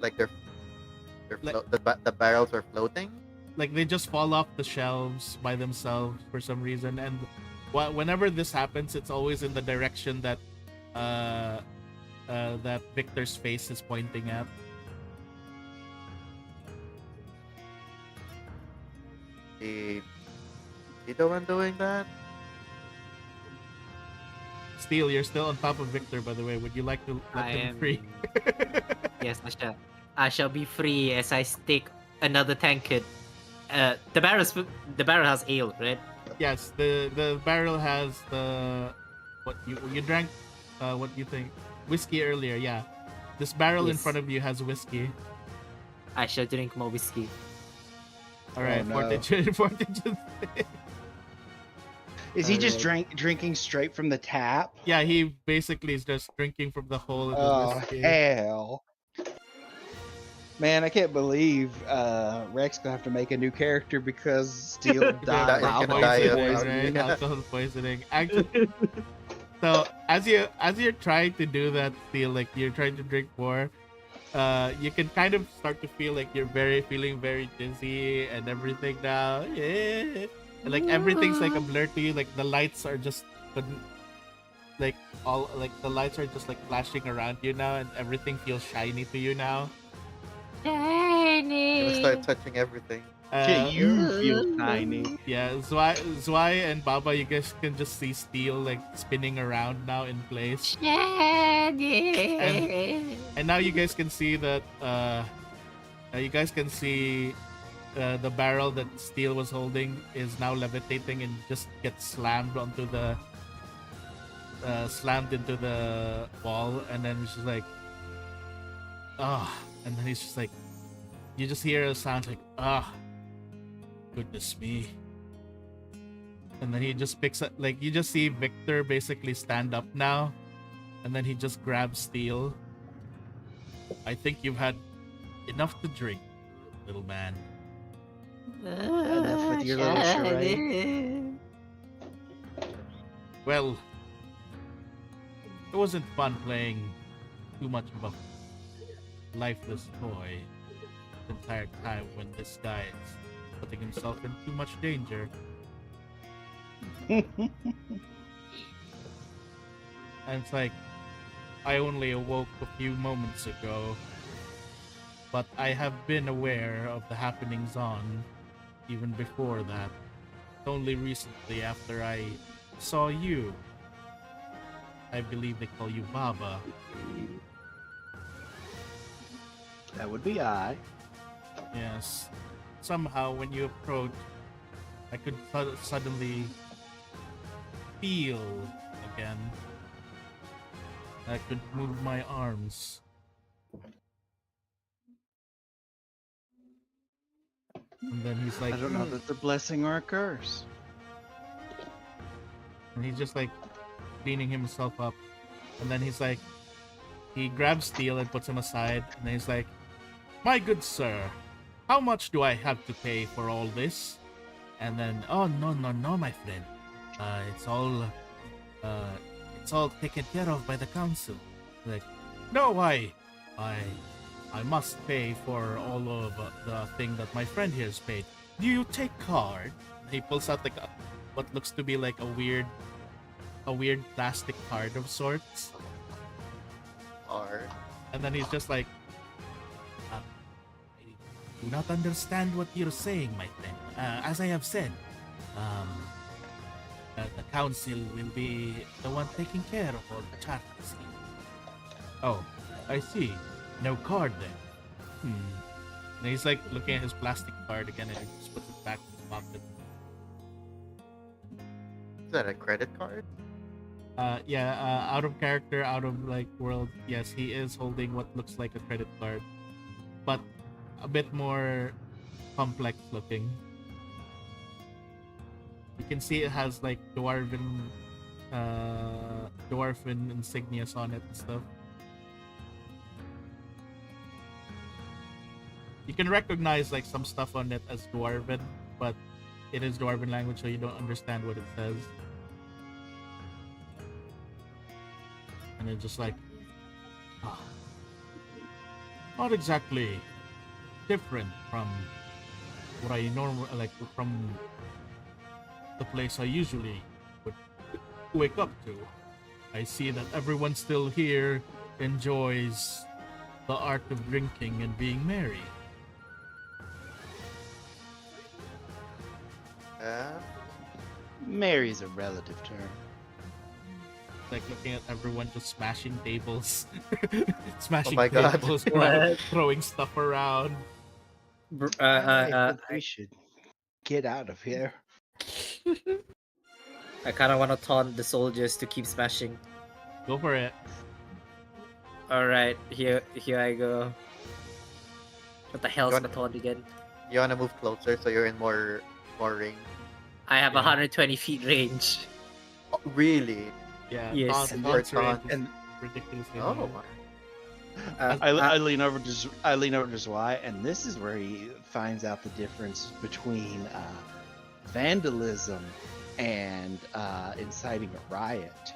Like they're Like- the barrels are floating. Like they just fall off the shelves by themselves for some reason, and whenever this happens, it's always in the direction that that Victor's face is pointing at. Is he the one doing that? Steel, you're still on top of Victor, by the way. Would you like to let him free? Yes, I shall be free as I stick another tankard. The barrel has ale, right? Yes, the barrel has the what you drank. What do you think? Whiskey earlier, yeah. This barrel in Yes. front of you has whiskey. I shall drink more whiskey. All right, no. Fortitude. Is he just Alright. drinking straight from the tap? Yeah, he basically is just drinking from the hole of the Oh whiskey. hell! Man, I can't believe Rex gonna have to make a new character because Steel died. He's of gonna die of alcohol poisoning, poisoning. Yeah. alcohol poisoning. Actually, so as you're trying to do that, Steel, like you're trying to drink more, you can kind of start to feel like you're feeling very dizzy and everything now. Yeah. And, like everything's like a blur to you. Like the lights are just like all like the lights are just like flashing around you now, and everything feels shiny to you now. I'm gonna Shiny. start touching everything. Yeah, you feel tiny. Yeah, Zwei and Baba, you guys can just see Steel like spinning around now in place. Shiny. And now you guys can see that the barrel that Steel was holding is now levitating and just gets slammed onto the slammed into the wall, and then it's just like and then he's just like, you just hear a sound like goodness me. And then he just picks up, like you just see Victor basically stand up now, and then he just grabs Steel. I think you've had enough to drink, little man. Enough with your little charade. Well, it wasn't fun playing too much of a lifeless toy the entire time when this guy is putting himself in too much danger. And it's like, I only awoke a few moments ago, but I have been aware of the happenings on even before that. Only recently, after I saw you. I believe they call you Baba. That would be I. Yes. Somehow, when you approached, I could suddenly feel again. I could move my arms. And then he's like, I don't know if it's a blessing or a curse. and he's just like cleaning himself up. And then he's like, he grabs Steel and puts him aside. And then he's like, my good sir, how much do I have to pay for all this? And then, oh, no, my friend. It's all taken care of by the council. Like, no, I must pay for all of the thing that my friend here's paid. Do you take card? He pulls out like what looks to be like a weird plastic card of sorts. Or And then he's just like, I do not understand what you're saying, my friend. As I have said, the council will be the one taking care of all the charities. Oh, I see. No card then. And he's like looking at his plastic card again, and he just puts it back in his pocket. is that a credit card? Out of character, out of like world, yes, he is holding what looks like a credit card, but a bit more complex looking. You can see it has like dwarven insignias on it and stuff. You can recognize like some stuff on it as dwarven, but it is dwarven language, so you don't understand what it says. And it's just like, not exactly different from what I normally like from the place I usually would wake up to. I see that everyone still here enjoys the art of drinking and being merry. Mary's a relative term. Like looking at everyone just smashing tables, smashing my God. tables, What? throwing stuff around. I think we should get out of here. I kind of want to taunt the soldiers to keep smashing. Go for it. All right, here I go. What the hell's You my want- taunt again? You wanna move closer so you're in more range. I have Yeah. 120 feet range. Oh, really? Yeah. Yes. Taunt And range is and- ridiculously Oh. low. I lean over to I lean over to Zwei, and this is where he finds out the difference between vandalism and inciting a riot.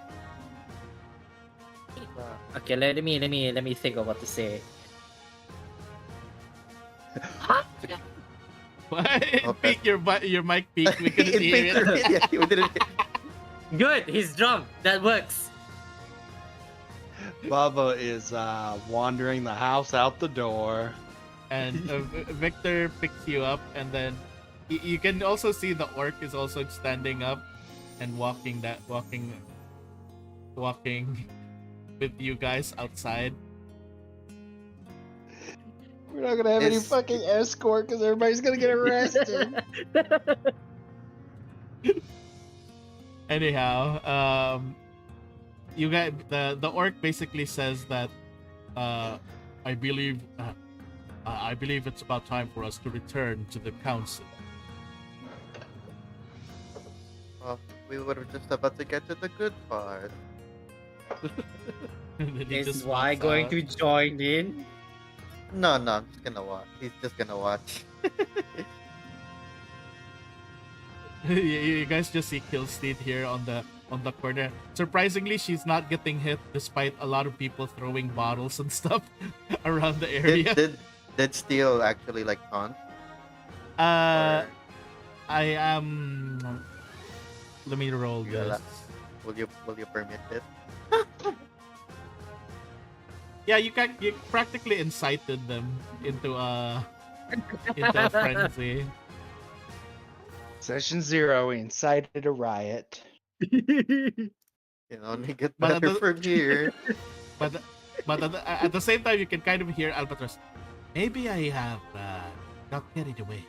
Okay, let me think of what to say. What? Okay. Peak your mic peaked. We couldn't hear it. Yeah, we didn't. Good, he's drunk. That works. Baba is wandering the house out the door. And Victor picks you up, and then you can also see the orc is also standing up and walking with you guys outside. We're not gonna have any Is- fucking escort because everybody's gonna get arrested. Anyhow, you guys, the orc basically says that I believe it's about time for us to return to the council. Oh, we were just about to get to the good part. And then he Is just why walks going out. to join in? No, I'm just gonna watch. He's just gonna watch. You guys just see Killsteed here on the corner. Surprisingly, she's not getting hit despite a lot of people throwing bottles and stuff around the area. Did Steel actually like taunt? Uh, Or I am. Let me roll You allow- this. will you permit it? Yeah, you practically incited them into a frenzy. Session 0, we incited a riot. You know, only get But better the- from here. But at the same time, you can kind of hear Albatross. Maybe I have got carried away.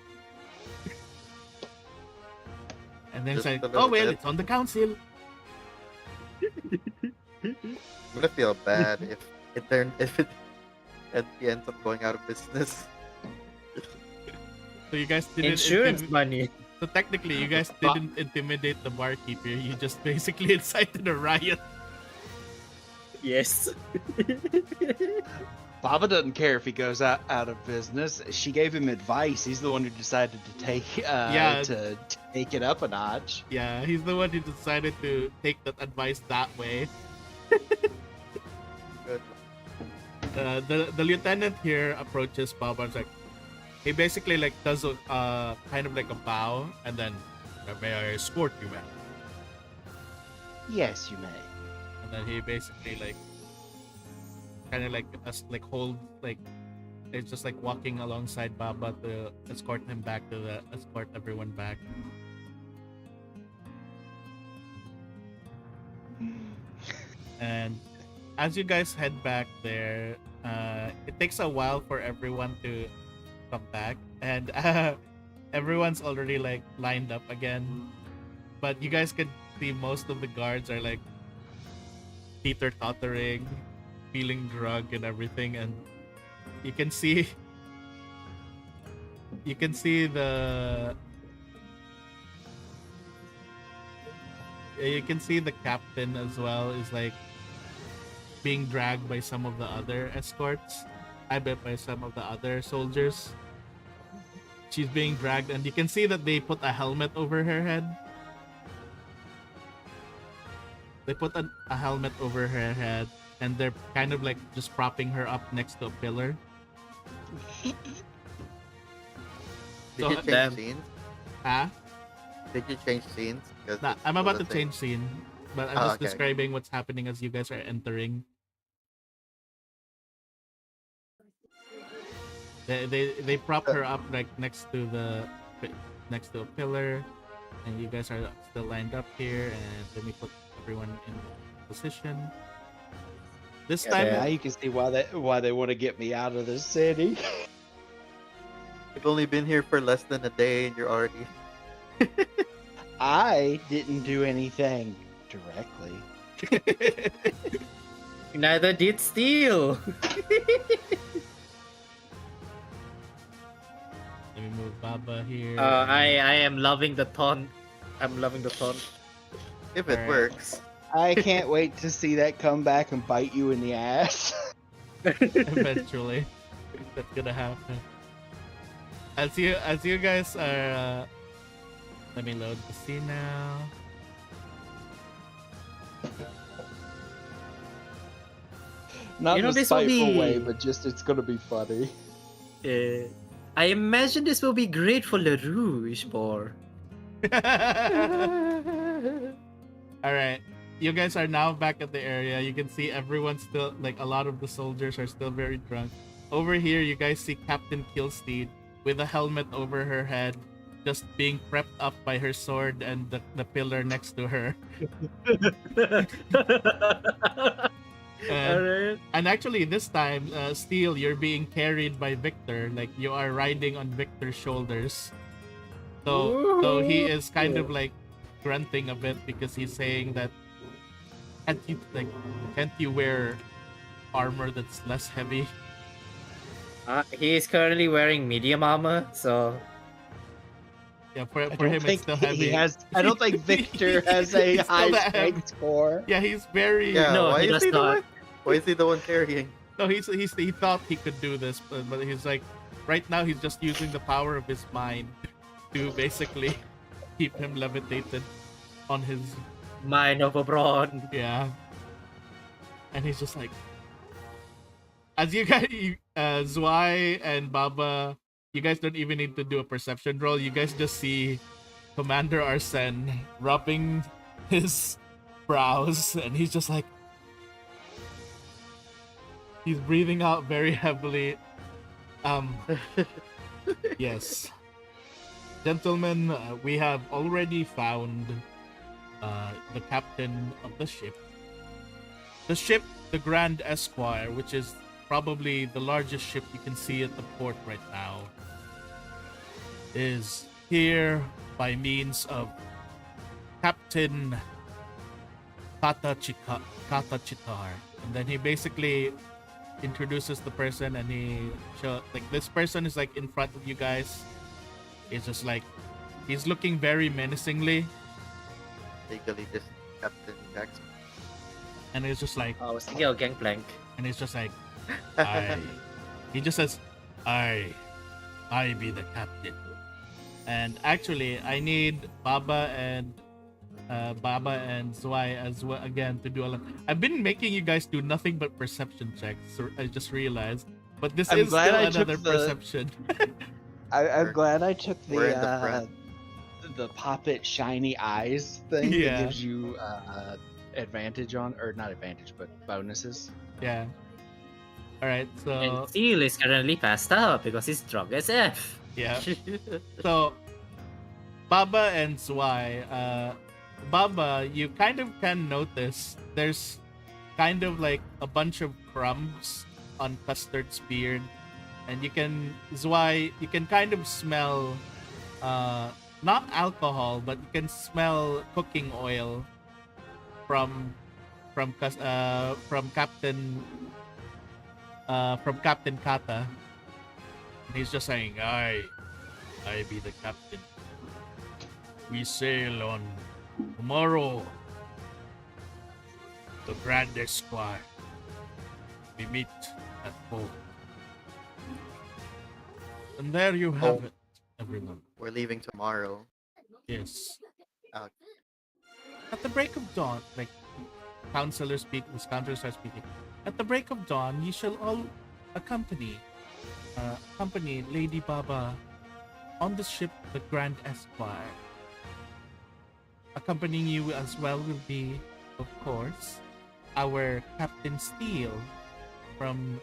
And then it's Just like, a little oh well, bit. it's on the council. I'm gonna feel bad if it ends up going out of business. So you guys didn't Insurance money. So technically, you guys didn't intimidate the barkeeper. You just basically incited a riot. Yes. Baba doesn't care if he goes out of business. She gave him advice. He's the one who decided to take to take it up a notch. Yeah, he's the one who decided to take that advice that way. Good. The lieutenant here approaches Baba and is like, he basically like does a kind of like a bow and then, may I escort you, man? Yes, you may. And then he basically like kind of like hold like it's just like walking alongside Baba to escort everyone back. And as you guys head back there, it takes a while for everyone to come back, and everyone's already like lined up again. But you guys can see most of the guards are like teeter tottering, feeling drunk and everything, and you can see you can see the you can see the captain as well is like being dragged by some of the other escorts. I bet by some of the other soldiers. She's being dragged, and you can see that they put a helmet over her head. They put a helmet over her head, and they're kind of like just propping her up next to a pillar. Did So, you change Damn. scenes? Ah, Did you change scenes? 'Cause nah, it's I'm still about the to same. change scene, but I'm Oh, just okay, okay. describing what's happening as you guys are entering. They prop her up like next to next to a pillar, and you guys are still lined up here. And let me put everyone in position. This Yeah, time, now you can see why they want to get me out of the city. You've only been here for less than a day and you're already. I didn't do anything directly. Neither did Steel. let me move Baba here. I am loving the taunt. I'm loving the taunt. If it Alright. works. I can't wait to see that come back and bite you in the ass. Eventually, that's gonna happen. As you guys are, let me load the scene now. Not You know, in a this will spiteful be- way, but just it's gonna be funny. I imagine this will be great for LaRue, Ishbor. All right, you guys are now back at the area. You can see everyone's still like a lot of the soldiers are still very drunk. Over here, you guys see Captain Killsteed with a helmet over her head, just being prepped up by her sword and the pillar next to her. And, Alright. and actually, this time, Steel, you're being carried by Victor. Like you are riding on Victor's shoulders. So he is kind of like grunting a bit because he's saying that can't you wear armor that's less heavy? He is currently wearing medium armor, so Yeah, for I for don't him it's think still he heavy. has. I don't think Victor has a He's still high that heavy. strength score. Yeah, he's very Yeah, No, why he is does he the not. one? Why is he the one carrying? No, he thought he could do this, but he's like, right now he's just using the power of his mind to basically keep him levitated on his Mind of a Brawn. yeah. And he's just like, as you guys, Zwei and Baba, you guys don't even need to do a perception roll. You guys just see Commander Arsene rubbing his brows, and he's just like, he's breathing out very heavily. Yes. Gentlemen, we have already found the captain of the ship. The ship, the Grand Esquire, which is probably the largest ship you can see at the port right now, is here by means of Captain Kata Chitar. And then he basically introduces the person, and this person is like in front of you guys. It's just like he's looking very menacingly, Legally, just Captain Jackson. and it's just like, I was thinking of Gangplank. and it's just like, he just says, I be the captain. And actually, I need Baba and Zwei as well again to do a lot. I've been making you guys do nothing but perception checks. So I just realized, but this I'm is glad still I took another the- perception. I'm glad I took We're in the front. the pop it shiny eyes thing Yeah. that gives you advantage on, or not advantage, but bonuses. Yeah. All right. So And Steel is currently passed out because he's drunk as F. yeah. So Baba and Zwei, Baba, you kind of can notice there's kind of like a bunch of crumbs on Custard's beard, and you can kind of smell not alcohol, but you can smell cooking oil from Captain Kata. And he's just saying, I be the captain. We sail on tomorrow. The Grand Esquire. We meet at home. And there you have Home. it, everyone. We're leaving tomorrow. Yes. Uh, At the break of dawn, like counselors are speaking. At the break of dawn, you shall all accompany Lady Baba on the ship, the Grand Esquire. Accompanying you as well will be, of course, our Captain Steele from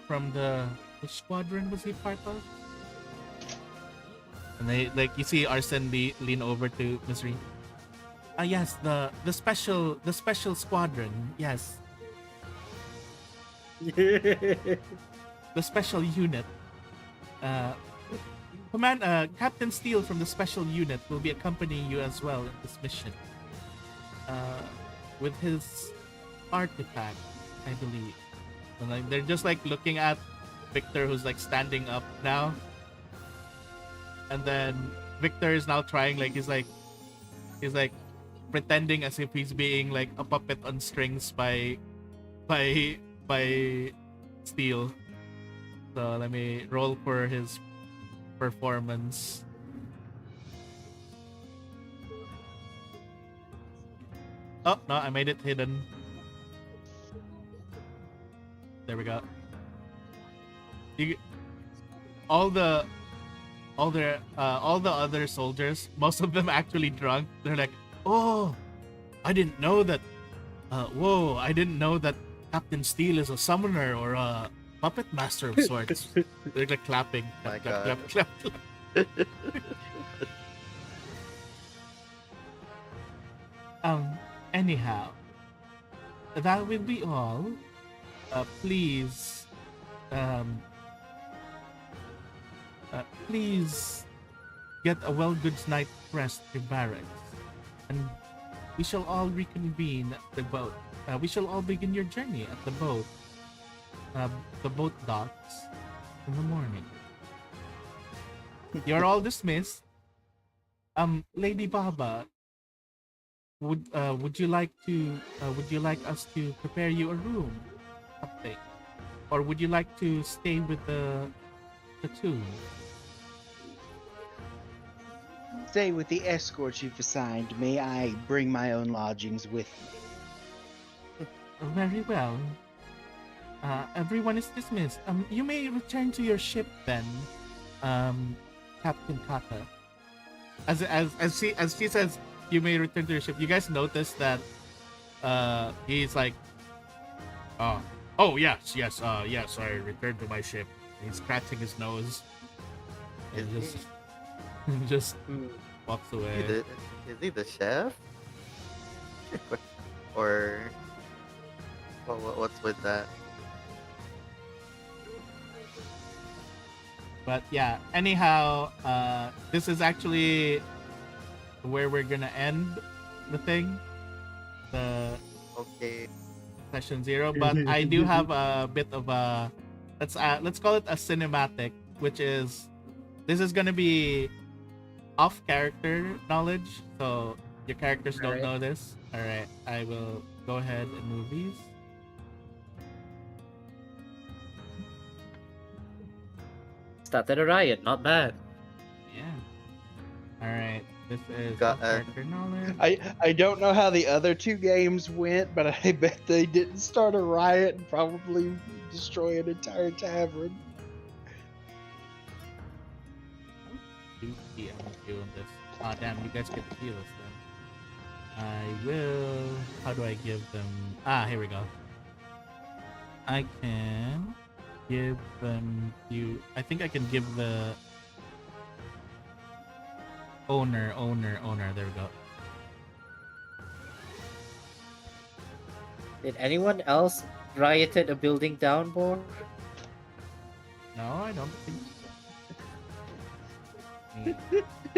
from the which squadron was he part of? And they you see Arsene lean over to Misri. Yes, the special squadron. Yes, the special unit. Captain Steele from the special unit will be accompanying you as well in this mission. With his artifact, I believe. And like they're just like looking at Victor, who's like standing up now. And then Victor is now trying, like he's like pretending as if he's being like a puppet on strings by Steel. So let me roll for his performance. Oh no, I made it hidden. There we go. All the other soldiers, most of them actually drunk. They're like, "Oh, I didn't know that. Whoa, I didn't know that Captain Steel is a summoner or a puppet master of sorts." They're like clapping. My Clap, God. clap, clap, clap. Anyhow, that will be all. Please, please get a good night's rest to barracks, and we shall all reconvene at the boat. We shall all begin your journey at the boat docks in the morning. You're all dismissed. Lady Baba, would you like us to prepare you a room update, or would you like to stay with the tomb? Stay with the escort you've assigned me. I bring my own lodgings with me. Very well. Everyone is dismissed. You may return to your ship then, Captain Kata. As she says, you may return to your ship. You guys notice that he's like, oh yes, I returned to my ship. He's scratching his nose and just walks away. Is he the chef? Or what's with that? But yeah, anyhow, this is actually where we're gonna end the thing, the Okay. session 0. But I do have a bit of a let's call it a cinematic, which is this is gonna be off character knowledge, so your characters don't know this. All right, I will go ahead and move these. Started a riot, not bad. Yeah. All right. This is Got, character knowledge. I don't know how the other two games went, but I bet they didn't start a riot and probably destroy an entire tavern. Yeah, I'm doing this. Oh damn, you guys get to heal us then. I will. How do I give them? Here we go. I can give them you. I think I can give the owner. There we go. Did anyone else rioted a building down, Bor? No, I don't think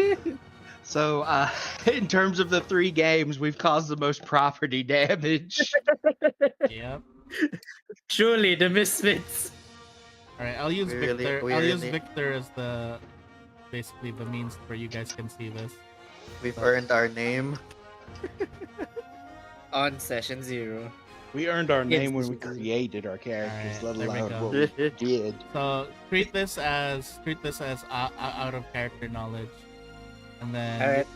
so. So, in terms of the 3 games, we've caused the most property damage. Yep. Surely the Misfits. All right, I'll use We really- Victor. we I'll use really- Victor as the basically the means where you guys can see this. We've earned our name. On session 0. We earned our Yes, name when we this is- created our characters, Alright, let there we alone go. what we did. So treat this as out of character knowledge, and then Alright.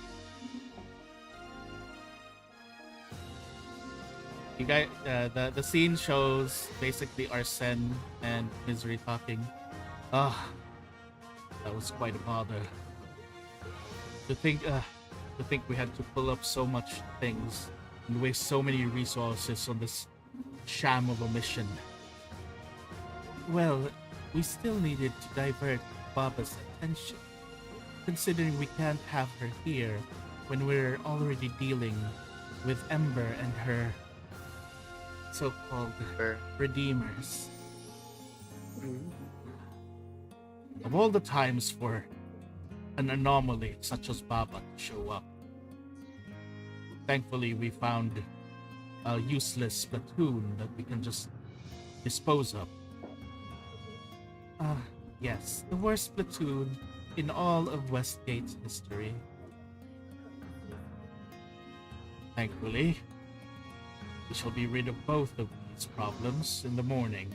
you guys. The scene shows basically Arsene and Misery talking. Ah, that was quite a bother. To think we had to pull up so much things and waste so many resources on this sham of a mission. Well, we still needed to divert Baba's attention, considering we can't have her here when we're already dealing with Ember and her so-called Sure. redeemers. Of all the times for an anomaly such as Baba to show up, thankfully we found a useless platoon that we can just dispose of. Yes, the worst platoon in all of Westgate's history. Thankfully, we shall be rid of both of these problems in the morning.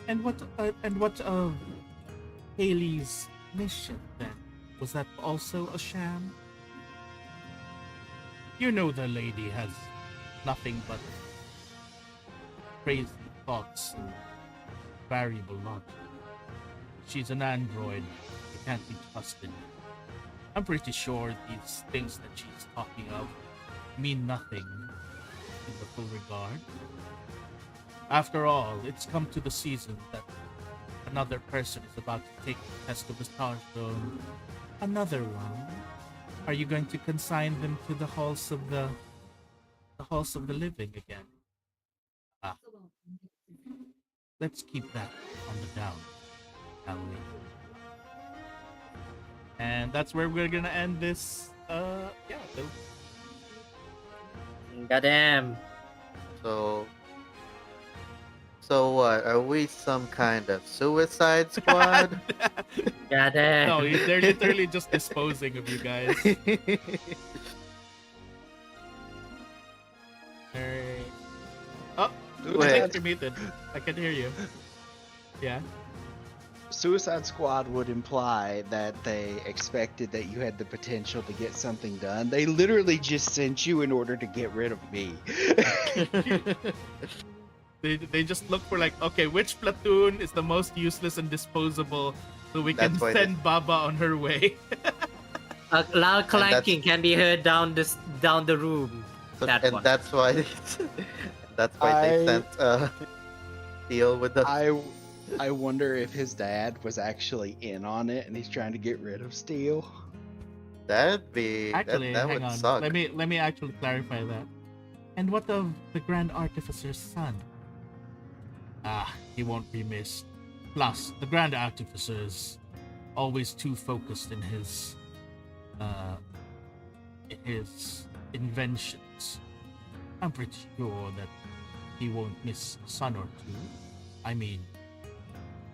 And what of Haley's mission then? Was that also a sham? You know the lady has nothing but crazy thoughts and variable logic. She's an android. You can't be trusted. I'm pretty sure these things that she's talking of mean nothing in the full regard. After all, it's come to the season that another person is about to take the test of the Star Throne. Another one. Are you going to consign them to the halls of the living again? Ah. Let's keep that on the down, shall we? And that's where we're gonna end this. Bill. Goddamn. So what? Are we some kind of Suicide Squad? Goddamn. No, they're literally just disposing of you guys. Alright. Oh, I Wait. think you're muted. I can hear you. Yeah. Suicide Squad would imply that they expected that you had the potential to get something done. They literally just sent you in order to get rid of me. They just look for like, okay, which platoon is the most useless and disposable, so we can That's why send Baba on her way. A loud that's- clanking can be heard down the room. That one. That's why they I- sent deal with the I wonder if his dad was actually in on it and he's trying to get rid of Steel. that'd be Actually, that hang would on. suck. Let me actually clarify that. And what of the Grand Artificer's son? Ah, he won't be missed. Plus, the Grand Artificer is always too focused in his inventions. I'm pretty sure that he won't miss a son or two. I mean,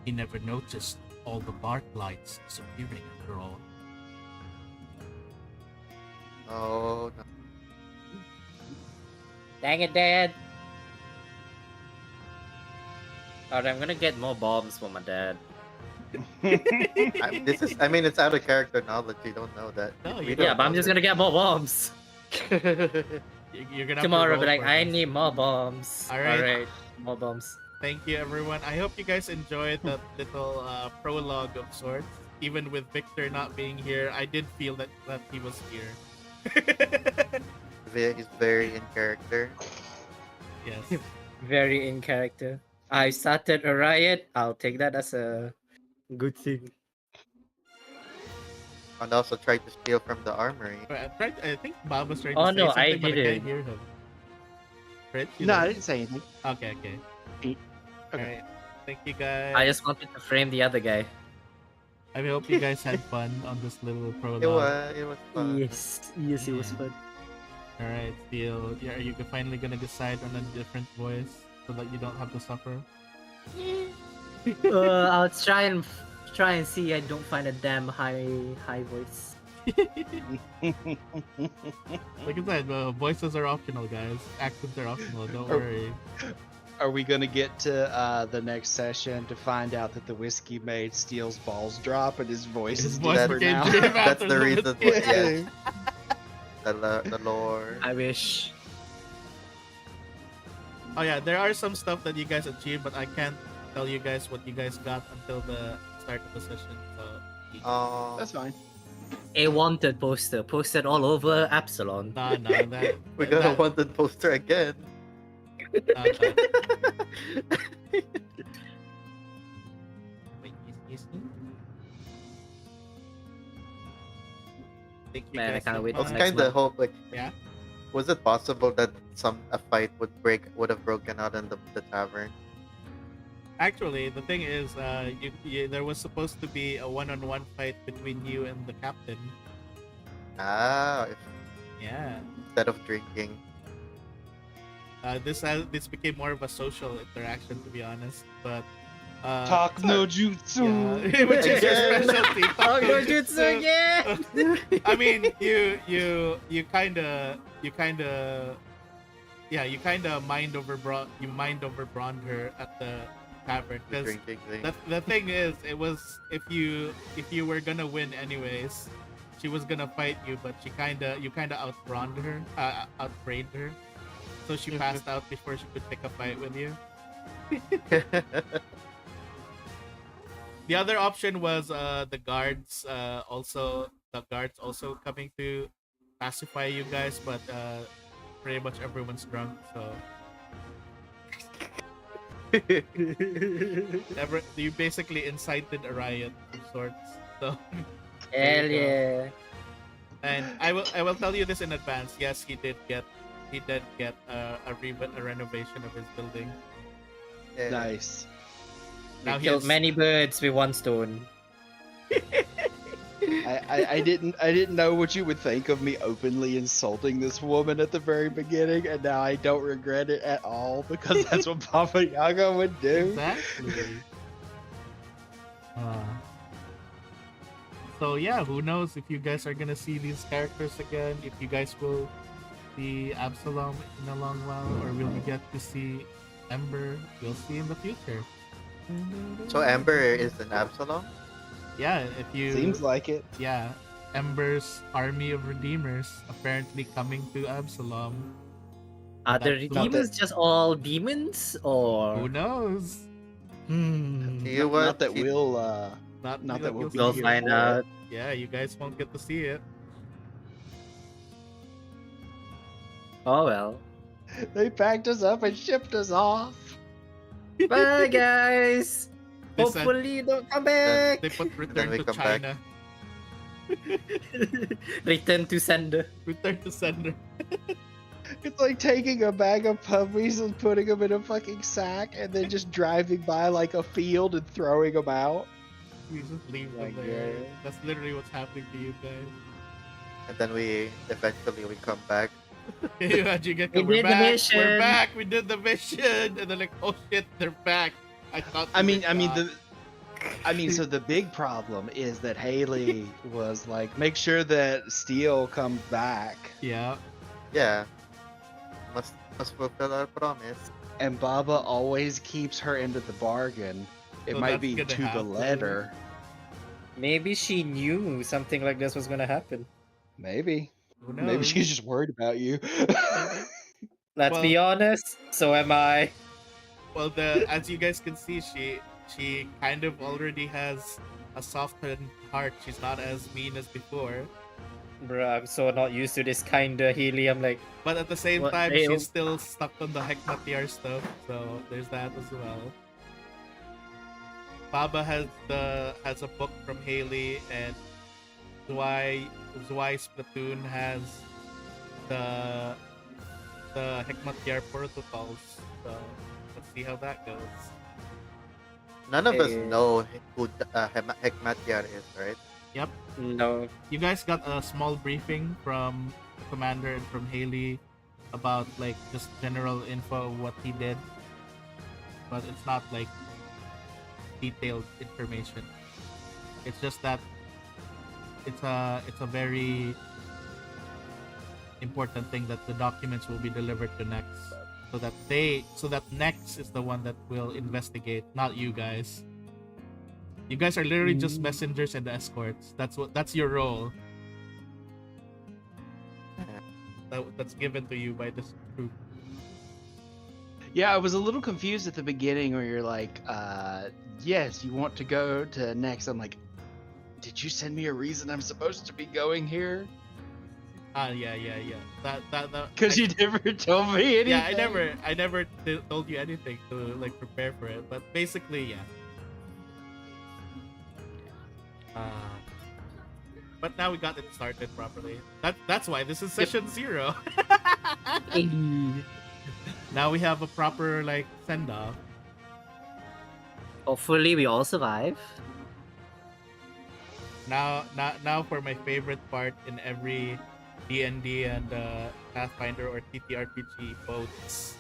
he never noticed all the bark lights disappearing after all. Oh no. Dang it, Dad. Alright, I'm gonna get more bombs for my dad. I mean, it's out of character knowledge. You don't know that. No, We you don't Yeah, but I'm know just that. gonna get more bombs. You're gonna have to Tomorrow, roll but like, for I this. need more bombs. Alright. Alright, more bombs. Thank you, everyone. I hope you guys enjoyed that little prologue of sorts. Even with Victor not being here, I did feel that he was here. He's very in character. Yes. Very in character. I started a riot. I'll take that as a good thing. And also tried to steal from the armory. I think Bob was trying Oh, to say no, something, I but I didn't. can't hear him. Rich, you No, know? I didn't say anything. Okay. Okay. Alright. Thank you, guys. I just wanted to frame the other guy. I hope you guys had fun on this little prologue. It was fun. Yes, it was Yeah. fun. Alright, Steel. Are you finally gonna decide on a different voice? so that you don't have to suffer. I'll try and see I don't find a damn high voice. Like I said, voices are optional, guys. Accents are optional. Don't Are- worry. Are we gonna get to the next session to find out that the whiskey made Steel's balls drop and his voice His is voice deeper became now? deep That's after the reason. whiskey. Yes. The lore. I wish. Oh yeah, there are some stuff that you guys achieved, but I can't tell you guys what you guys got until the start of the session. So That's fine. A wanted poster posted all over Absalon. nah, that We got a that- wanted poster again. that- Wait, is he? Think you Man, I guys can't will wait I was for find- next kind of hope like. Yeah. Was it possible that a fight would have broken out in the tavern? Actually, the thing is, there was supposed to be a one-on-one fight between you and the captain. Ah, Yeah. instead of drinking. This became more of a social interaction, to be honest. But Talk no jutsu. yeah, which is your Again. specialty. Oh, no jutsu again! I mean, you kind of mind over brawned her at the tavern The because drinking thing. the thing is, it was if you were gonna win anyways, she was gonna fight you, but you kind of outbrawned her, outbrained her, so she passed out before she could pick a fight with you. The other option was the guards also coming to pacify you guys, but pretty much everyone's drunk, so you basically incited a riot of sorts. So Hell yeah. and I will tell you this in advance. Yes, he did get a renovation of his building. Yeah. Nice. We Now he killed has- many birds with one stone. I didn't know what you would think of me openly insulting this woman at the very beginning, and now I don't regret it at all because that's what Papa Yaga would do. Exactly. So yeah, who knows if you guys are gonna see these characters again? If you guys will see Absalom in a long while, or will we get to see Ember? We'll see in the future. So Amber is an Absalom? Yeah, if you Seems like it. yeah, Ember's army of redeemers apparently coming to Absalom. Are the That's not demons just all demons, or Who knows? See you Not what? that we'll Not Not that we'll be we'll here find for it. out? Yeah, you guys won't get to see it. Oh well. They packed us up and shipped us off. Bye guys. They said- Hopefully don't come back. They put return we to come back. China. Return to sender. Return to sender. It's like taking a bag of puppies and putting them in a fucking sack and then just driving by like a field and throwing them out. You just leave My them there. God. That's literally what's happening to you guys. And then we eventually come back. Can you imagine get We we're did the back, we're mission." back, we did the mission, and they're like, oh shit, they're back. I thought. I we mean, were I mean gone." so the big problem is that Haley was like, make sure that Steel comes back, Yeah. Yeah. Must fulfill our promise. and Baba always keeps her into the bargain. It So might that's be gonna to the happen. letter. Maybe she knew something like this was gonna happen. Maybe. Who knows? Maybe she's just worried about you. Let's be honest. So am I. Well, as you guys can see, she kind of already has a softened heart. She's not as mean as before. Bruh, I'm so not used to this kinda Healy. I'm like, But at the same What time, the hell? she's still stuck on the Hekmatyar stuff, so there's that as well. Baba has a book from Haley, and Zwai's platoon has the Hekmatyar protocols. So let's see how that goes. None of us Eh. know who Hekmatyar is, right? Yep. no. You guys got a small briefing from the commander and from Haley about like just general info of what he did. but it's not like detailed information. It's just that it's a very important thing that the documents will be delivered to Nex, so that Nex is the one that will investigate, not you guys. You guys are literally just messengers and escorts. That's your role. That's given to you by this group. Yeah, I was a little confused at the beginning where you're like, yes, you want to go to next. I'm like, did you send me a reason I'm supposed to be going here? Yeah. That Because you never told me anything. Yeah, I never told you anything to like prepare for it. But basically, yeah. But now we got it started properly. That's why this is session 0. Now we have a proper like send off. Hopefully, we all survive. Now for my favorite part in every D&D and Pathfinder or TTRPG, boats.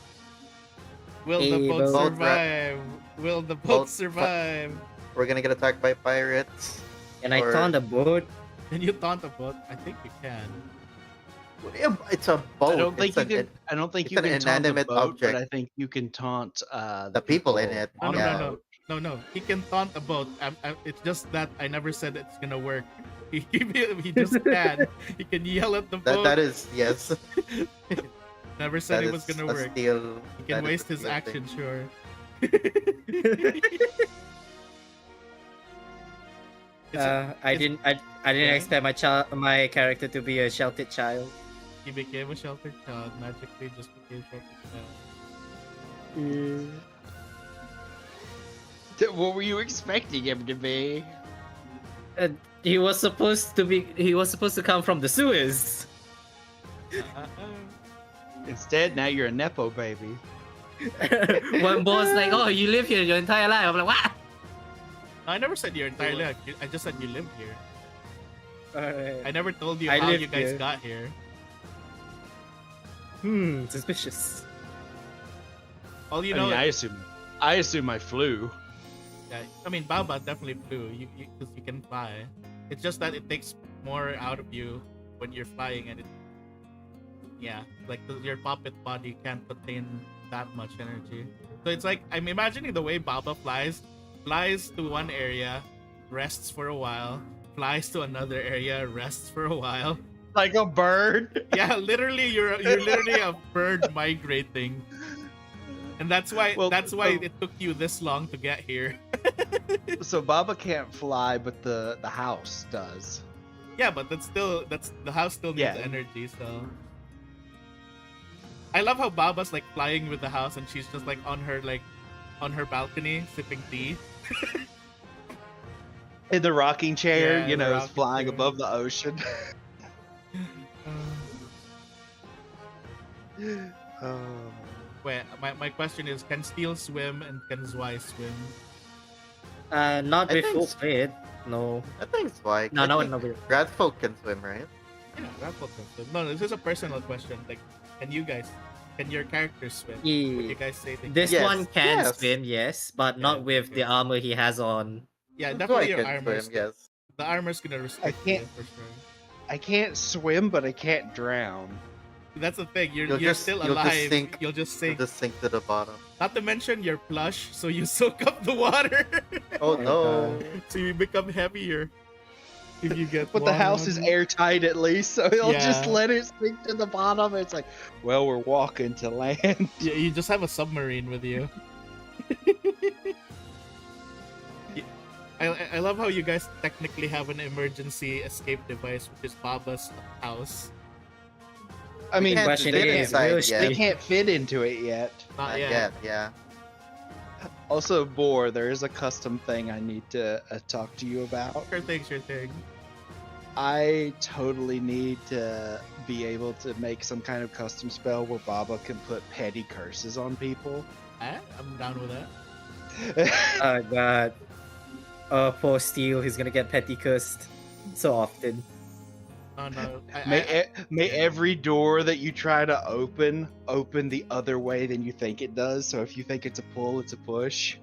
Will the boat boat survive? Will the boat survive? We're gonna get attacked by pirates. And I Or- taunt the boat. Can you taunt a boat? I think you can. Yeah, it's a boat. I don't think It's you an- can. I don't think it's you an can taunt the inanimate boat, object. but I think you can taunt The people in it. No, on no, the Yeah. no, boat. no. He can taunt a boat. It's just that I never said it's gonna work. He just can. He can yell at the boat. That is yes. Never said That it was is gonna a work. steal. He can that is waste a his steal action, thing. sure. I didn't expect my character to be a sheltered child. He became a sheltered child, magically just became sheltered child. What were you expecting him to be? He was supposed to come from the sewers. Instead, now you're a nepo baby. One boss like, oh, you live here your entire life. I'm like, what? I never said your entire life. I just said you live here. Alright. I never told you I how live you guys here. got here. Suspicious. All you I know, mean, I assume I flew. yeah, I mean, Baba definitely flew. Because you can fly. It's just that it takes more out of you when you're flying, and like your puppet body can't contain that much energy. So it's like I'm imagining the way Baba flies to one area, rests for a while, flies to another area, rests for a while. Like a bird. Yeah, literally, you're literally a bird migrating. And that's why Well, it took you this long to get here. So Baba can't fly, but the house does. Yeah, but that's the house still needs Yeah. energy, so I love how Baba's like flying with the house and she's just like on her balcony sipping tea. In the rocking chair, Yeah, you the know, rocking flying chair. above the ocean. Wait, my question is, can Steel swim and can Zwei swim? Not I with think full s- speed. No. I think it's like No, I no, think no. Radfolk can swim, right? Yeah, Raffle can swim. No, this is a personal question. Like, can your characters swim? Would you guys say they This Yes, one can yes. swim, yes, but not Yeah, with the okay. armor he has on. Yeah, Zwei definitely your can armor's swim, yes. the armor's gonna restrict can't- you for sure. I can't swim, but I can't drown. That's the thing. You're You'll just- still you'll just alive. sink. You'll just You'll sink. just sink to the bottom. Not to mention you're plush, so you soak up the water. Oh my no! So you become heavier. If you get But the water house on is you. airtight at least, so he'll just Yeah. let it sink to the bottom. It's like, well, we're walking to land. Yeah, you just have a submarine with you. I love how you guys technically have an emergency escape device, which is Baba's house. I mean, can't Question fit is, inside will yet. they can't fit into it yet. Not Not yet. yet, yeah. Also, Boar, there is a custom thing I need to talk to you about. Sure thing. I totally need to be able to make some kind of custom spell where Baba can put petty curses on people. I'm down with that. Oh god. Oh, poor Steel, he's gonna get petty cursed so often. Oh no. May every door that you try to open the other way than you think it does. So if you think it's a pull, it's a push.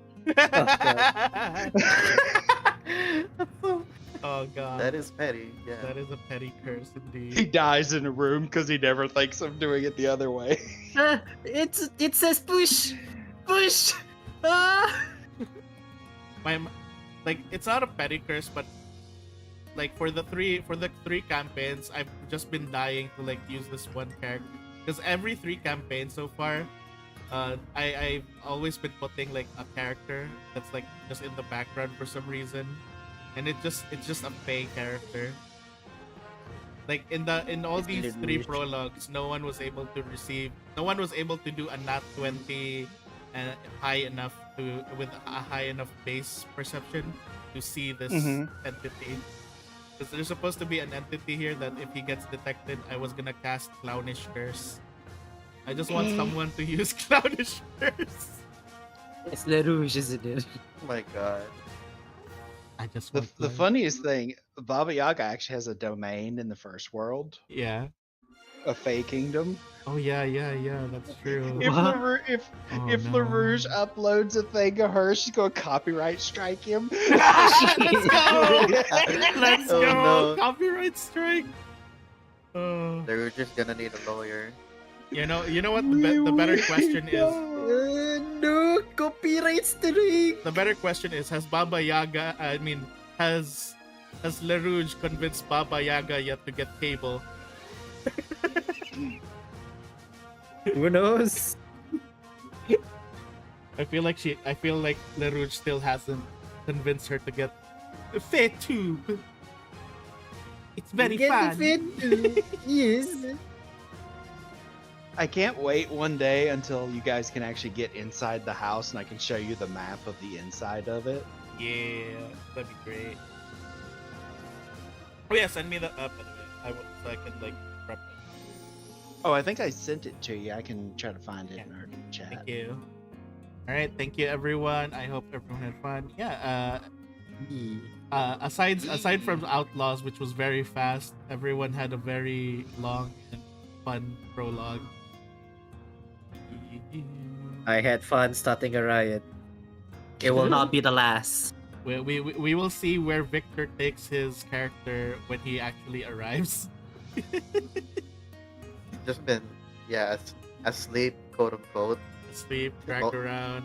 Oh god. That is petty. Yeah. That is a petty curse He indeed. dies in a room because he never thinks of doing it the other way. It says push, push. Ah! Like it's not a petty curse, but like for the three campaigns, I've just been dying to like use this one character because every 3 campaigns so far, I've always been putting like a character that's like just in the background for some reason, and it's just a pay character. Like in all It's these really 3 prologues, no one was able to do a nat 20 high enough with a high enough base perception to see this entity. Because there's supposed to be an entity here that if he gets detected, I was gonna cast Clownish Curse. I just want someone to use Clownish Curse. It's Le Rouge, isn't it? Oh my god. I just The want funniest thing, Baba Yaga actually has a domain in the first world, Yeah. a Fey Kingdom. Oh yeah, that's true. If What? Oh, if no. LaRouge uploads a thing of hers, she's gonna copyright strike him. Let's go! Let's Oh, go! no. Copyright strike. They're just gonna need a lawyer. You know what the better question is. No copyright strike. The better question is: has Baba Yaga? Has Le Rouge convinced Baba Yaga yet to get cable? Who knows? I feel like Le Rouge still hasn't convinced her to get Fit Tube. It's very Get fun. the fit. Yes. I can't wait one day until you guys can actually get inside the house and I can show you the map of the inside of it. Yeah, that'd be great. Oh yeah, send me the by the way. So I can like prep it. Oh, I think I sent it to you. I can try to find it in our chat. Thank you. All right, thank you everyone. I hope everyone had fun. Yeah. Aside from Outlaws, which was very fast, everyone had a very long and fun prologue. I had fun starting a riot. It will not be the last. We will see where Victor takes his character when he actually arrives. Just been, asleep, quote unquote. Sleep, dragged Oh. around.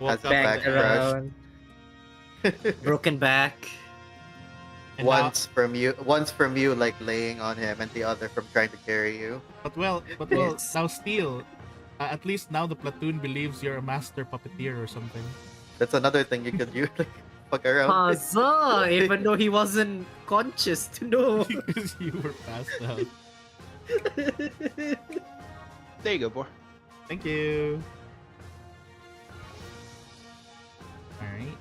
Has Woke a up back in the- crash. around. Broken back. and now- Once from you like laying on him, and the other from trying to carry you. But well, Yes. now Steel. At least now the platoon believes you're a master puppeteer or something. That's another thing you could do. Like, fuck around. Huzzah! Even though he wasn't conscious to know. Because you were passed out. There you go, boy. Thank you. Alright.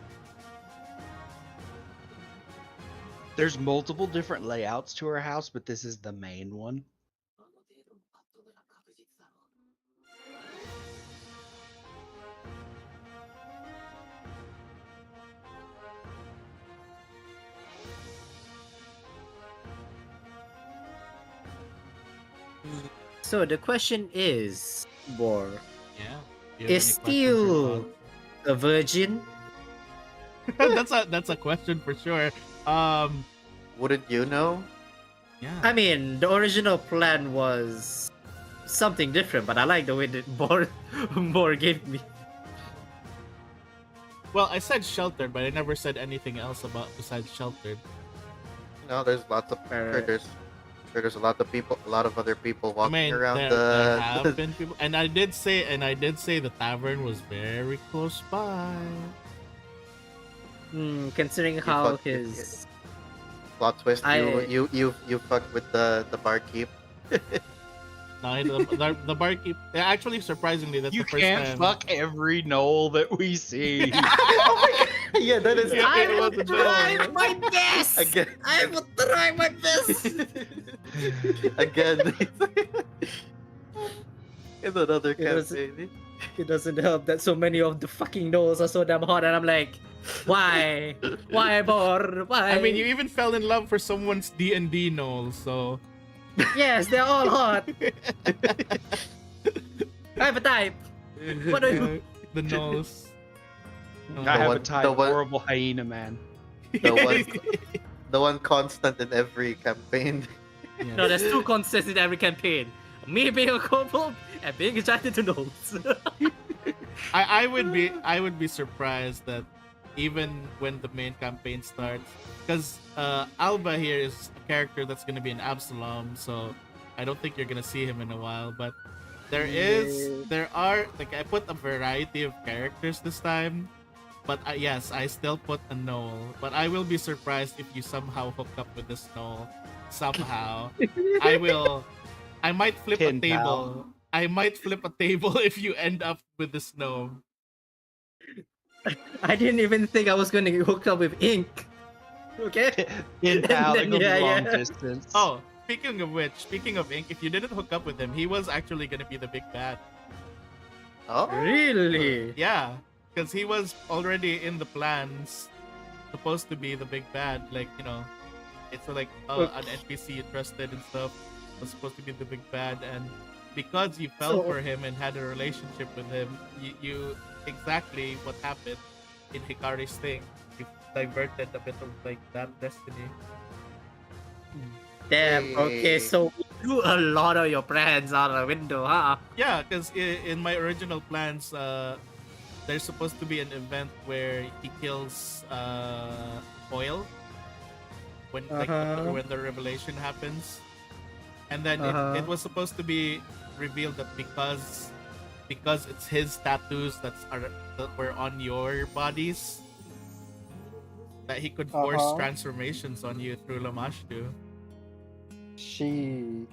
There's multiple different layouts to our house, but this is the main one. So the question is, Bor, Yeah. Do you have is any questions or Steel a virgin? thoughts? That's a question for sure. Wouldn't you know? Yeah. I mean, the original plan was something different, but I like the way that Bor gave me. Well, I said sheltered, but I never said anything else besides sheltered. No, there's lots of there's a lot of other people I walking mean, around there the. have been people, and I did say the tavern was very close by. Considering how fucked with his Plot twist. You fucked with the barkeep. No, the barkeep. Actually, surprisingly, that's You the first can't time. fuck every knoll that we see. Yeah, that is. Yeah, I it will was a try no. my best. Again. I will try my best. Again. In another It was- campaign. It doesn't help that so many of the fucking gnolls are so damn hot, and I'm like, why? Why, Bor? Why? I mean, you even fell in love for someone's D&D Noel, so Yes, they're all hot. I have a type. What do you- the Knolls. I have a one- type, the one- horrible hyena man. The one constant in every campaign. Yes. No, there's two constants in every campaign. Me being a kobold and being attracted to gnolls. I would be surprised that even when the main campaign starts, because Alba here is a character that's gonna be an Absalom, so I don't think you're gonna see him in a while. But there are like I put a variety of characters this time, but yes, I still put a Noel. But I will be surprised if you somehow hook up with this Noel somehow. I might flip a Pin table. I might flip a table if you end up with this gnome. I didn't even think I was going to get hooked up with ink. Okay? In pal, then, it goes yeah, long yeah. distance. Oh, speaking of Ink, if you didn't hook up with him, he was actually gonna be the big bad. Oh, Really? Yeah, because he was already in the plans, supposed to be the big bad. Like, you know, it's like an NPC you trusted and stuff was supposed to be the big bad, and because you fell So- for him and had a relationship with him, you exactly what happened in Hikari's thing. You diverted a bit of like that destiny. Damn, okay, so you threw a lot of your plans out the window, huh? Yeah, because in my original plans, there's supposed to be an event where he kills Oil when when the revelation happens, and then it was supposed to be revealed that because it's his tattoos that were on your bodies, that he could force transformations on you through Lamashtu. She.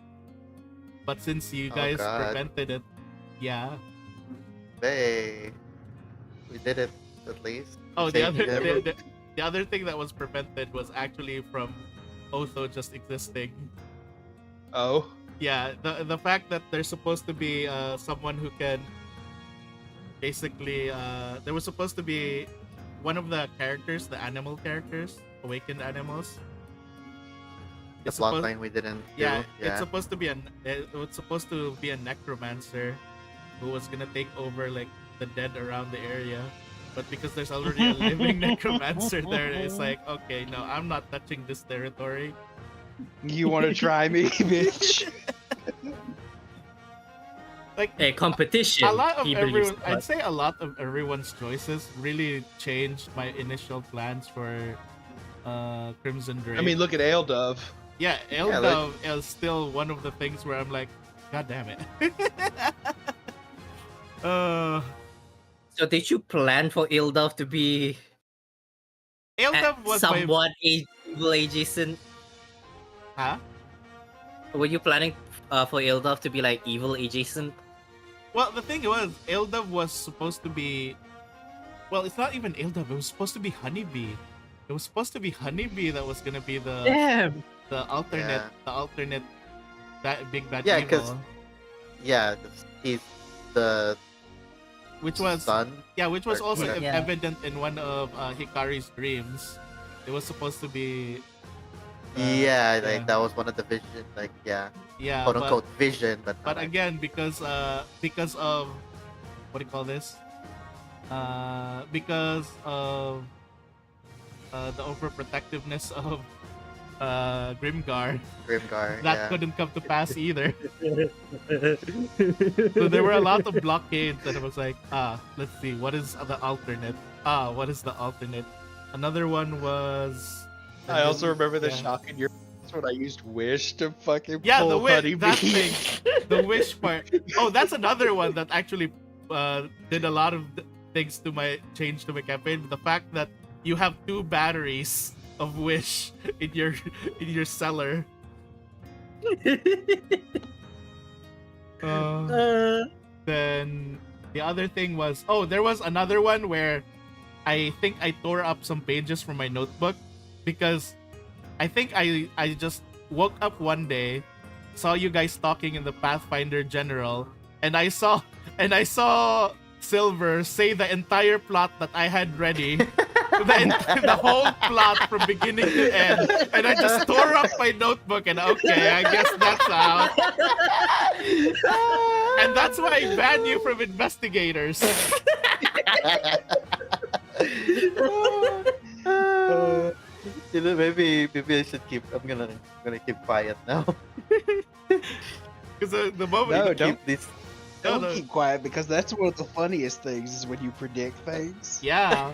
But since you Oh, guys God. prevented it, yeah. hey, we did it at least. Oh, We the saved other him. the other thing that was prevented was actually from Otho just existing. Oh, Yeah, the fact that there's supposed to be someone who can basically there was supposed to be one of the characters, the animal characters, awakened animals. The It's plot supposed- line we didn't Yeah, do. it's supposed to be it was supposed to be a necromancer who was gonna take over like the dead around the area. But because there's already a living necromancer there, it's like, okay, no, I'm not touching this territory. you want to try me, bitch? Like A competition. a lot of he believes, everyone, I'd say a lot of everyone's choices really changed my initial plans for Crimson Drake. I mean, look at Ale Dove. yeah, Yeah, Eldov is still one of the things where I'm like, God damn it. So did you plan for Ildov to be Eldov was my somewhat evil adjacent? huh? Were you planning for Ildov to be like evil adjacent? Well, the thing was, Eldov was supposed to be. Well, it's not even Eldov. It was supposed to be Honeybee. It was supposed to be Honeybee that was gonna be Damn. the alternate Yeah. the alternate that big bad Yeah, evil, 'cause- Yeah, 'cause he's the which was son. which was or- also Yeah. evident in one of Hikari's dreams. It was supposed to be yeah, yeah. like that was one of the vision, like yeah, quote but, unquote vision, but but not again because of what do you call this? Because of the overprotectiveness of Grimgar, Grimgar. that Yeah. couldn't come to pass either. So there were a lot of blockades, and I was like, let's see, what is the alternate? What is the alternate? Another one was. I also remember the Yeah. shock in your face when I used Wish to fucking Yeah, pull the wish, Honeybee. that thing, the wish part. Oh, that's another one that actually did a lot of things to my campaign. The fact that you have 2 batteries of wish in your cellar. Then the other thing was, there was another one where I think I tore up some pages from my notebook because I think I just woke up one day, saw you guys talking in the Pathfinder General, and I saw and I saw Silver say the entire plot that I had ready, the whole plot from beginning to end, and I just tore up my notebook and okay, I guess that's out. And that's why I ban you from investigators. Maybe I should keep. I'm gonna keep quiet now. Because the moment No, you don't. Keep this. Don't no. keep quiet because that's one of the funniest things is when you predict things. Yeah,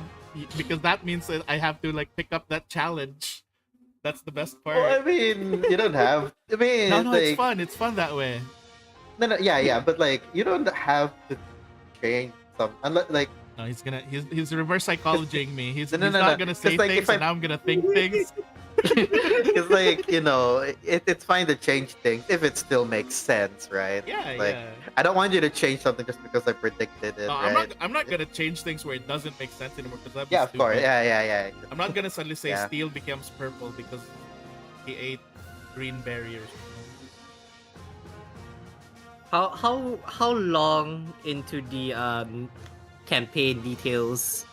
because that means that I have to like pick up that challenge. That's the best part. Well, I mean, you don't have. I mean, no, like, it's fun. It's fun that way. No, yeah, but like, you don't have to change some. Unless, like, No, he's reverse psychologying me. He's No, not gonna say Just like, things if I- and I'm gonna think things. it's like, it's fine to change things if it still makes sense, right? Yeah, Like, yeah. I don't want you to change something just because I predicted it, No, right? I'm not gonna change things where it doesn't make sense anymore because that'd be Yeah, of course. stupid. Yeah. I'm not gonna suddenly say Yeah. steel becomes purple because he ate green berries. How long into the campaign details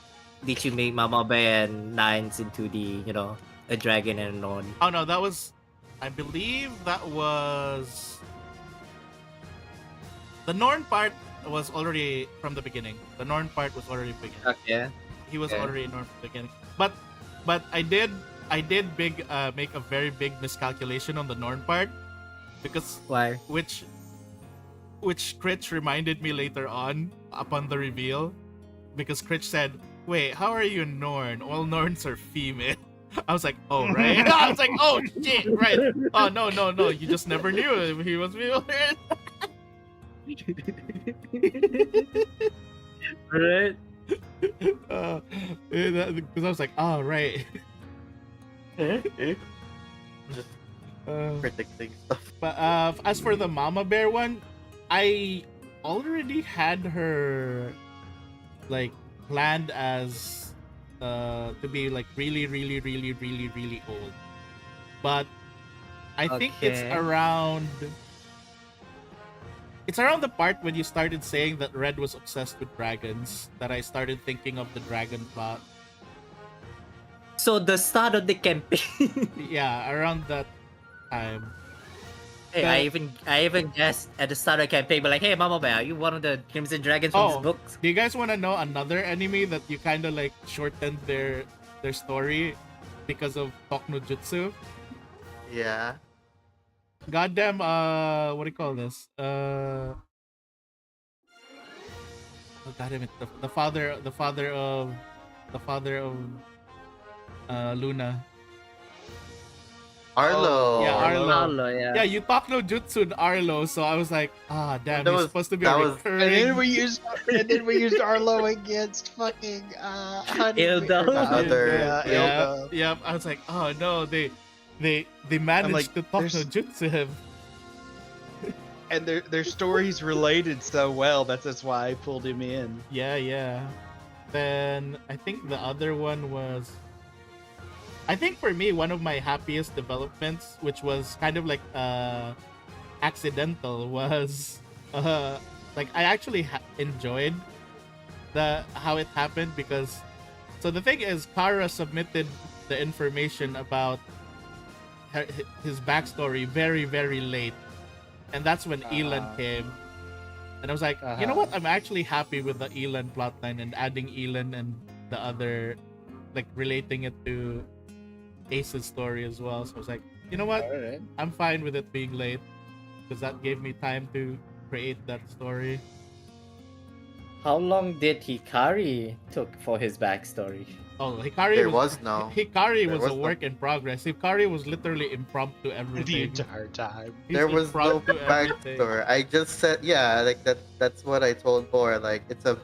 did you make Mama Bear and Nines into the a dragon and a Norn? Oh no, that was, I believe that was the Norn part was already from the beginning. The Norn part was already beginning. Okay. He was Okay. already Norn from the beginning. But I did make a very big miscalculation on the Norn part because Why? which Critch reminded me later on upon the reveal, because Critch said, "Wait, how are you Norn? All Norns are female." I was like, "Oh right." I was like, "Oh shit, right." Oh no, you just never knew if he was female. Right. Because I was like, "Oh right." Just Uh, predicting stuff. But as for the Mama Bear one, I already had her like planned as to be like really old. But I think it's Okay. around the part when you started saying that Red was obsessed with dragons that I started thinking of the dragon plot. So the start of the campaign. Yeah, around that time. Hey, I even guessed at the start of the campaign, but like, hey, Mama Bear, are you one of the Crimson Dragons from Oh. this books? Do you guys want to know another enemy that you kind of like shortened their story because of Talk no Jutsu? Yeah. Goddamn, what do you call this? Oh goddamn it, the father of Luna. Arlo. Yeah, Arlo. Arlo, yeah. Yeah, you talk no jutsu in Arlo, so I was like, damn, That he's was- supposed to be that a was- recurring. And then we used Arlo against fucking Honey. Ildo. or not Other- Yeah, yeah, Ildo. yeah. I was like, oh no, they managed like, to talk no there's- jutsu him. And their stories related so well. That's why I pulled him in. Yeah. Then I think the other one was, I think for me, one of my happiest developments, which was kind of like accidental, was like I actually enjoyed how it happened, because so the thing is, Kara submitted the information about his backstory very late, and that's when Elan came. And I was like, you know what? I'm actually happy with the Elan plotline and adding Elan and the other, like relating it to Ace's story as well. So I was like, you know what? Alright. I'm fine with it being late because that gave me time to create that story. How long did Hikari took for his backstory? Oh, Hikari There was no. Hikari there was a was no- work in progress. Hikari was literally impromptu The everything. entire time. He's There was no impromptu everything. backstory. I just said, yeah, like that's what I told Boar. Like, it's a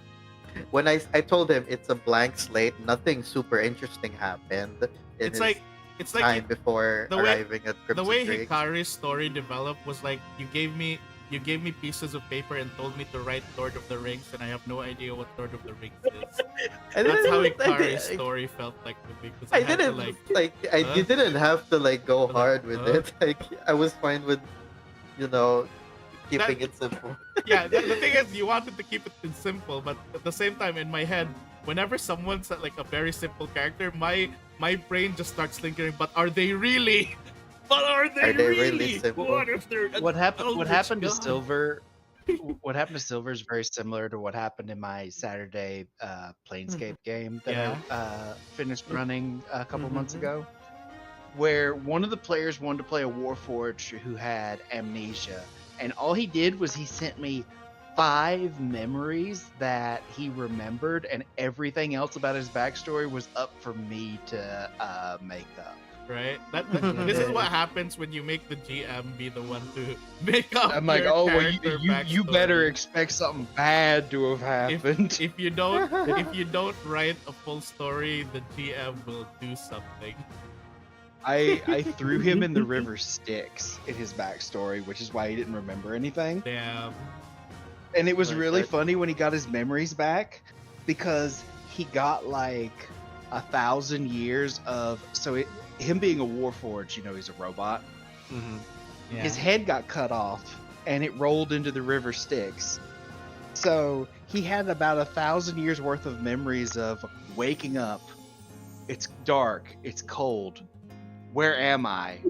when I told him it's a blank slate. Nothing super interesting happened. In It's his like time before the way- arriving at the Crimson way Drakes. Hikari's story developed was like you gave me pieces of paper and told me to write Lord of the Rings, and I have no idea what Lord of the Rings is. I That's didn't- how I Hikari's did- story felt like to me, because I I had to didn't like huh? you didn't have to like go Like, hard with huh? it. Like, I was fine with, you know, Keeping it simple. Yeah, the thing is, you wanted to keep it simple, but at the same time, in my head, whenever someone said like a very simple character, my brain just starts thinking, but are they really? But are they, Are they really really? simple? What if they're an What happened? What eldritch happened to god? Silver? What happened to Silver is very similar to what happened in my Saturday Planescape game that Yeah. I finished running a couple months Mhm. ago, where one of the players wanted to play a Warforged who had amnesia, and all he did was he sent me 5 memories that he remembered, and everything else about his backstory was up for me to make up. Right? This is what happens when you make the GM be the one to make up. I'm like, your oh, well, character you better backstory. expect something bad to have happened. If you don't write a full story, the GM will do something. I threw him in the river Styx in his backstory, which is why he didn't remember anything. Damn. And it was Like really that. funny when he got his memories back, because he got like 1,000 years of him being a Warforged, he's a robot. Mhm. Yeah. His head got cut off and it rolled into the river Styx. So he had about 1,000 years worth of memories of waking up. It's dark. It's cold. Where am I?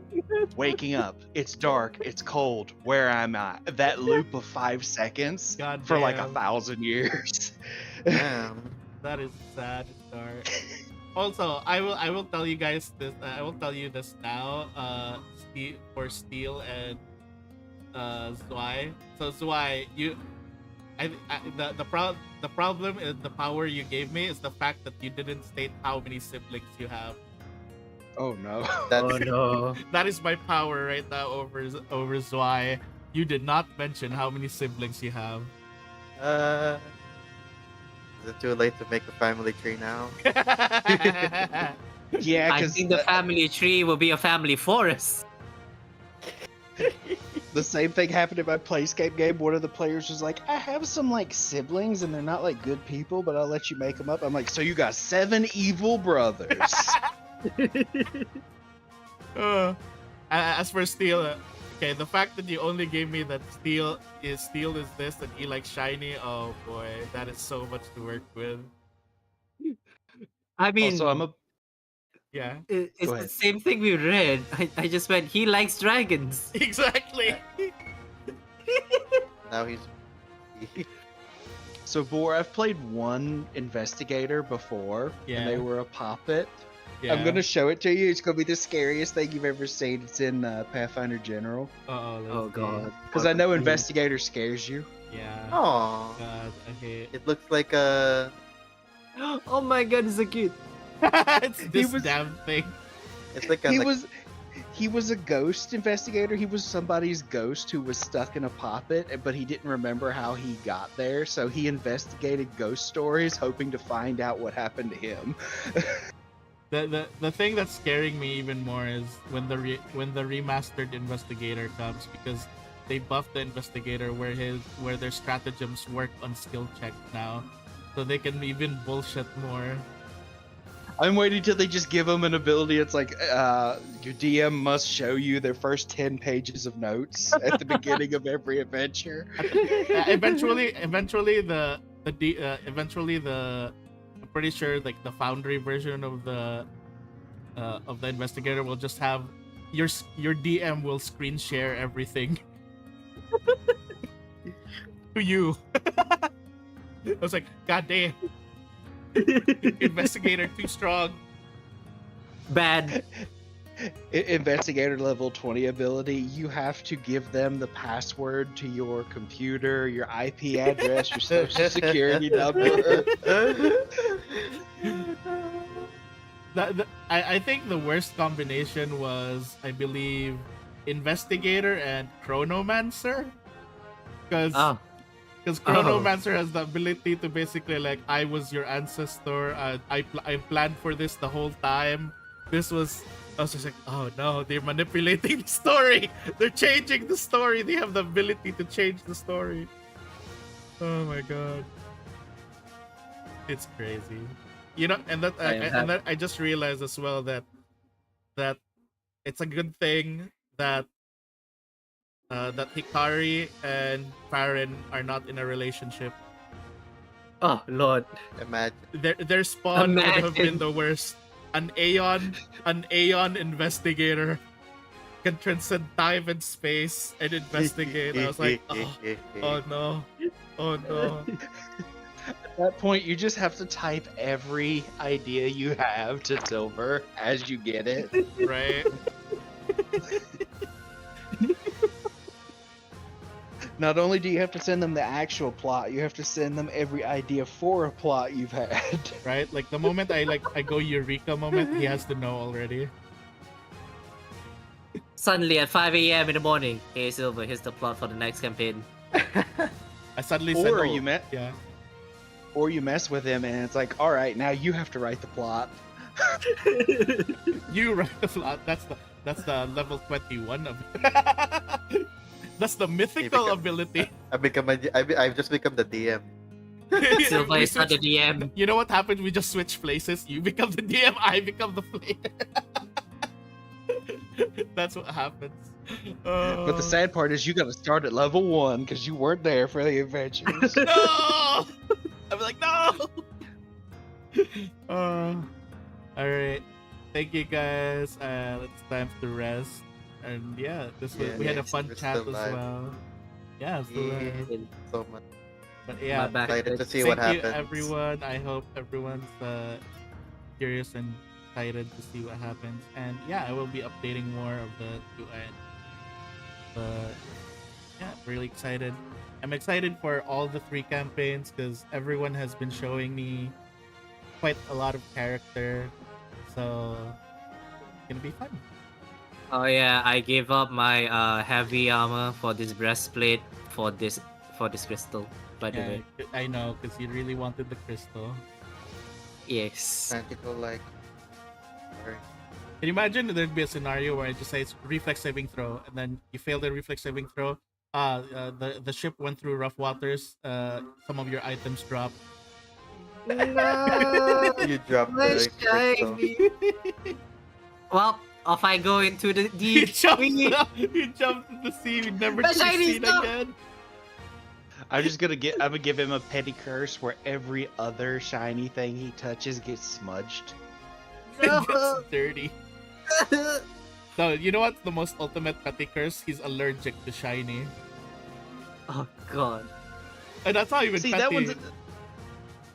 Waking up. It's dark. It's cold. Where am I? That loop of 5 seconds God for like damn. 1,000 years. Damn. That is sad. Dark. Also, I will tell you guys this. I will tell you this now. For Steel and Zwei. So Zwei, the problem is the power you gave me is the fact that you didn't state how many siblings you have. Oh no. That's Oh no. That is my power right now over Zwei. You did not mention how many siblings you have. Is it too late to make a family tree now? Yeah, I because think the family tree will be a family forest. the same thing happened in my Playscape game. One of the players was like, I have some like siblings and they're not like good people, but I'll let you make them up. I'm like, so you got 7 evil brothers. As for Steel, okay, the fact that you only gave me that Steel is this and he likes shiny, oh boy, that is so much to work with. I mean, Also, I'm a Yeah, it's Go the ahead. same thing we read. I just went, he likes dragons. exactly. Now he's. So, Vor, I've played one investigator before, and they Yeah. were a poppet. Yeah. I'm gonna show it to you. It's gonna be the scariest thing you've ever seen. It's in Pathfinder General. Oh god. Because I know investigator scares you. Yeah. Aww. God, I hate. It looks like a. Oh my god, it's so cute. It's this was- damn thing. It's like a. He was a ghost investigator. He was somebody's ghost who was stuck in a poppet, but he didn't remember how he got there. So he investigated ghost stories, hoping to find out what happened to him. The thing that's scaring me even more is when the remastered investigator comes, because they buffed the investigator where their stratagems work on skill check now, so they can even bullshit more. I'm waiting till they just give him an ability. It's like your DM must show you their first 10 pages of notes at the beginning of every adventure. Eventually I'm pretty sure like the Foundry version of the investigator will just have your DM will screen share everything to you. I was like, God damn. Investigator too strong. Bad. Investigator level 20 ability, you have to give them the password to your computer, your IP address, your social security number. I think the worst combination was, I believe, Investigator and Chronomancer. Because Oh. Chronomancer has the ability to basically like, I was your ancestor. I planned for this the whole time. I was just like, oh no, they're manipulating the story. They're changing the story. They have the ability to change the story. Oh my god, it's crazy. You know, and that I just realized as well that it's a good thing that that Hikari and Farron are not in a relationship. Oh Lord. Imagine. Their spawn would have been Imagine. the worst. An Aeon investigator can transcend time and space and investigate. I was like, oh no, oh no. At that point, you just have to type every idea you have to Silver as you get it. Right? Not only do you have to send them the actual plot, you have to send them every idea for a plot you've had. Right? Like the moment I go Eureka moment, he has to know already. Suddenly at 5 a.m. in the morning, hey Silver, here's the plot for the next campaign. I suddenly Or said, you met, yeah. or you mess with him, and it's like, all right, now you have to write the plot. You write the plot. That's the level 21 of that's the mythical become- ability. I've just become the DM. Silver We is not the switch- DM. You know what happened? We just switch places. You become the DM, I become the player. That's what happens. But the sad part is you got to start at level 1 because you weren't there for the adventures. No! I'm like, no! All right. Thank you guys. It's time to rest. And yeah, we had a Yes, fun we're chat as still live. well. Yeah, still Yeah. live. So much. But My yeah, back Excited to hurts. see thank what you happens. everyone. I hope everyone's curious and excited to see what happens. And yeah, I will be updating more of the 2 But yeah, really excited. I'm excited for all the 3 campaigns because everyone has been showing me quite a lot of character. So it's gonna be fun. Oh yeah, I gave up my heavy armor for this breastplate for this crystal. By the way, Yeah, I know because you really wanted the crystal. yes. Magical like. Sorry. Can you imagine there'd be a scenario where it just says reflex saving throw, and then you fail the reflex saving throw. The ship went through rough waters. Some of your items drop. No, You dropped my the crystal. shiny. Well, off I go into the He deep. jumped. He jumped in the sea. We never My to be shiny seen stuff! again. I'm gonna give him a petty curse where every other shiny thing he touches gets smudged. It gets dirty. So you know what's the most ultimate petty curse? He's allergic to shiny, Oh god. and that's not even See, petty.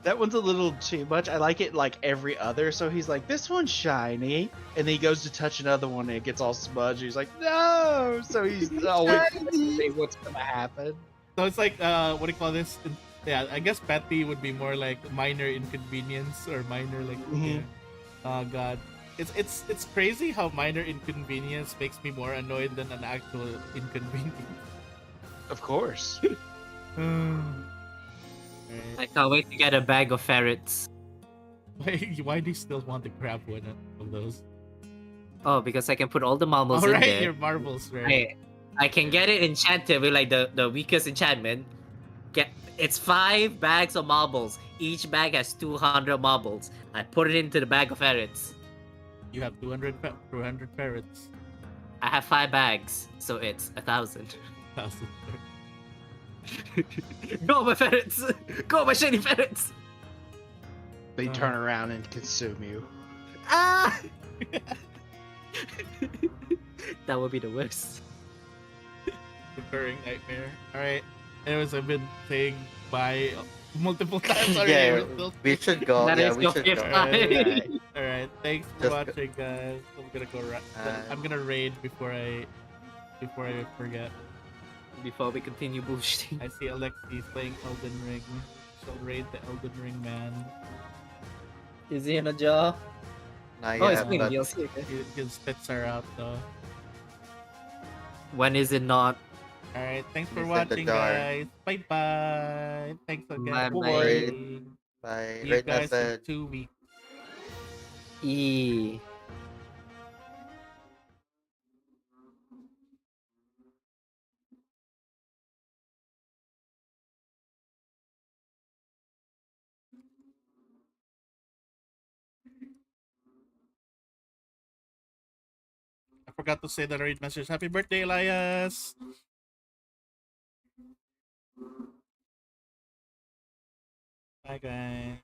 that one's a little too much. I like it like every other. So he's like, this one's shiny, and then he goes to touch another one and it gets all smudged. He's like, no. So he's always saying what's gonna happen. So it's like what do you call this? Yeah, I guess petty would be more like minor inconvenience or minor like. Mhm. Oh god, it's crazy how minor inconvenience makes me more annoyed than an actual inconvenience. Of course. I can't wait to get a bag of ferrets. Why do you still want to grab one of those? Oh, because I can put all the marbles All in right, there. your marbles, right? I can get it enchanted with like the weakest enchantment. It's 5 bags of marbles. Each bag has 200 marbles. I put it into the bag of ferrets. You have 200 ferrets. I have 5 bags, so it's 1,000. 1,000. Go my ferrets! Go my shiny ferrets! They turn around and consume you. Ah! That would be the worst. Recurring nightmare. Alright. Anyways, I've been saying bye multiple times already. Yeah, We're still- we should go. That Yeah, is we your should fifth go. time. Alright. Alright, thanks for Just watching, guys. I'm gonna go. I'm gonna raid before I forget. Before we continue bullshitting. I see Alexi playing Elden Ring. Shall raid the Elden Ring man. Is he in a jar? Not Oh, yet, it's playing but DLC. Okay. His spits are out though. When is it not? Alright, thanks for He's in the watching, jar. guys. Bye bye. Thanks again. Bye, for bye. watching. by See you right guys in message. 2 weeks. E. I forgot to say the raid message. Happy birthday, Elias! Bye, guys.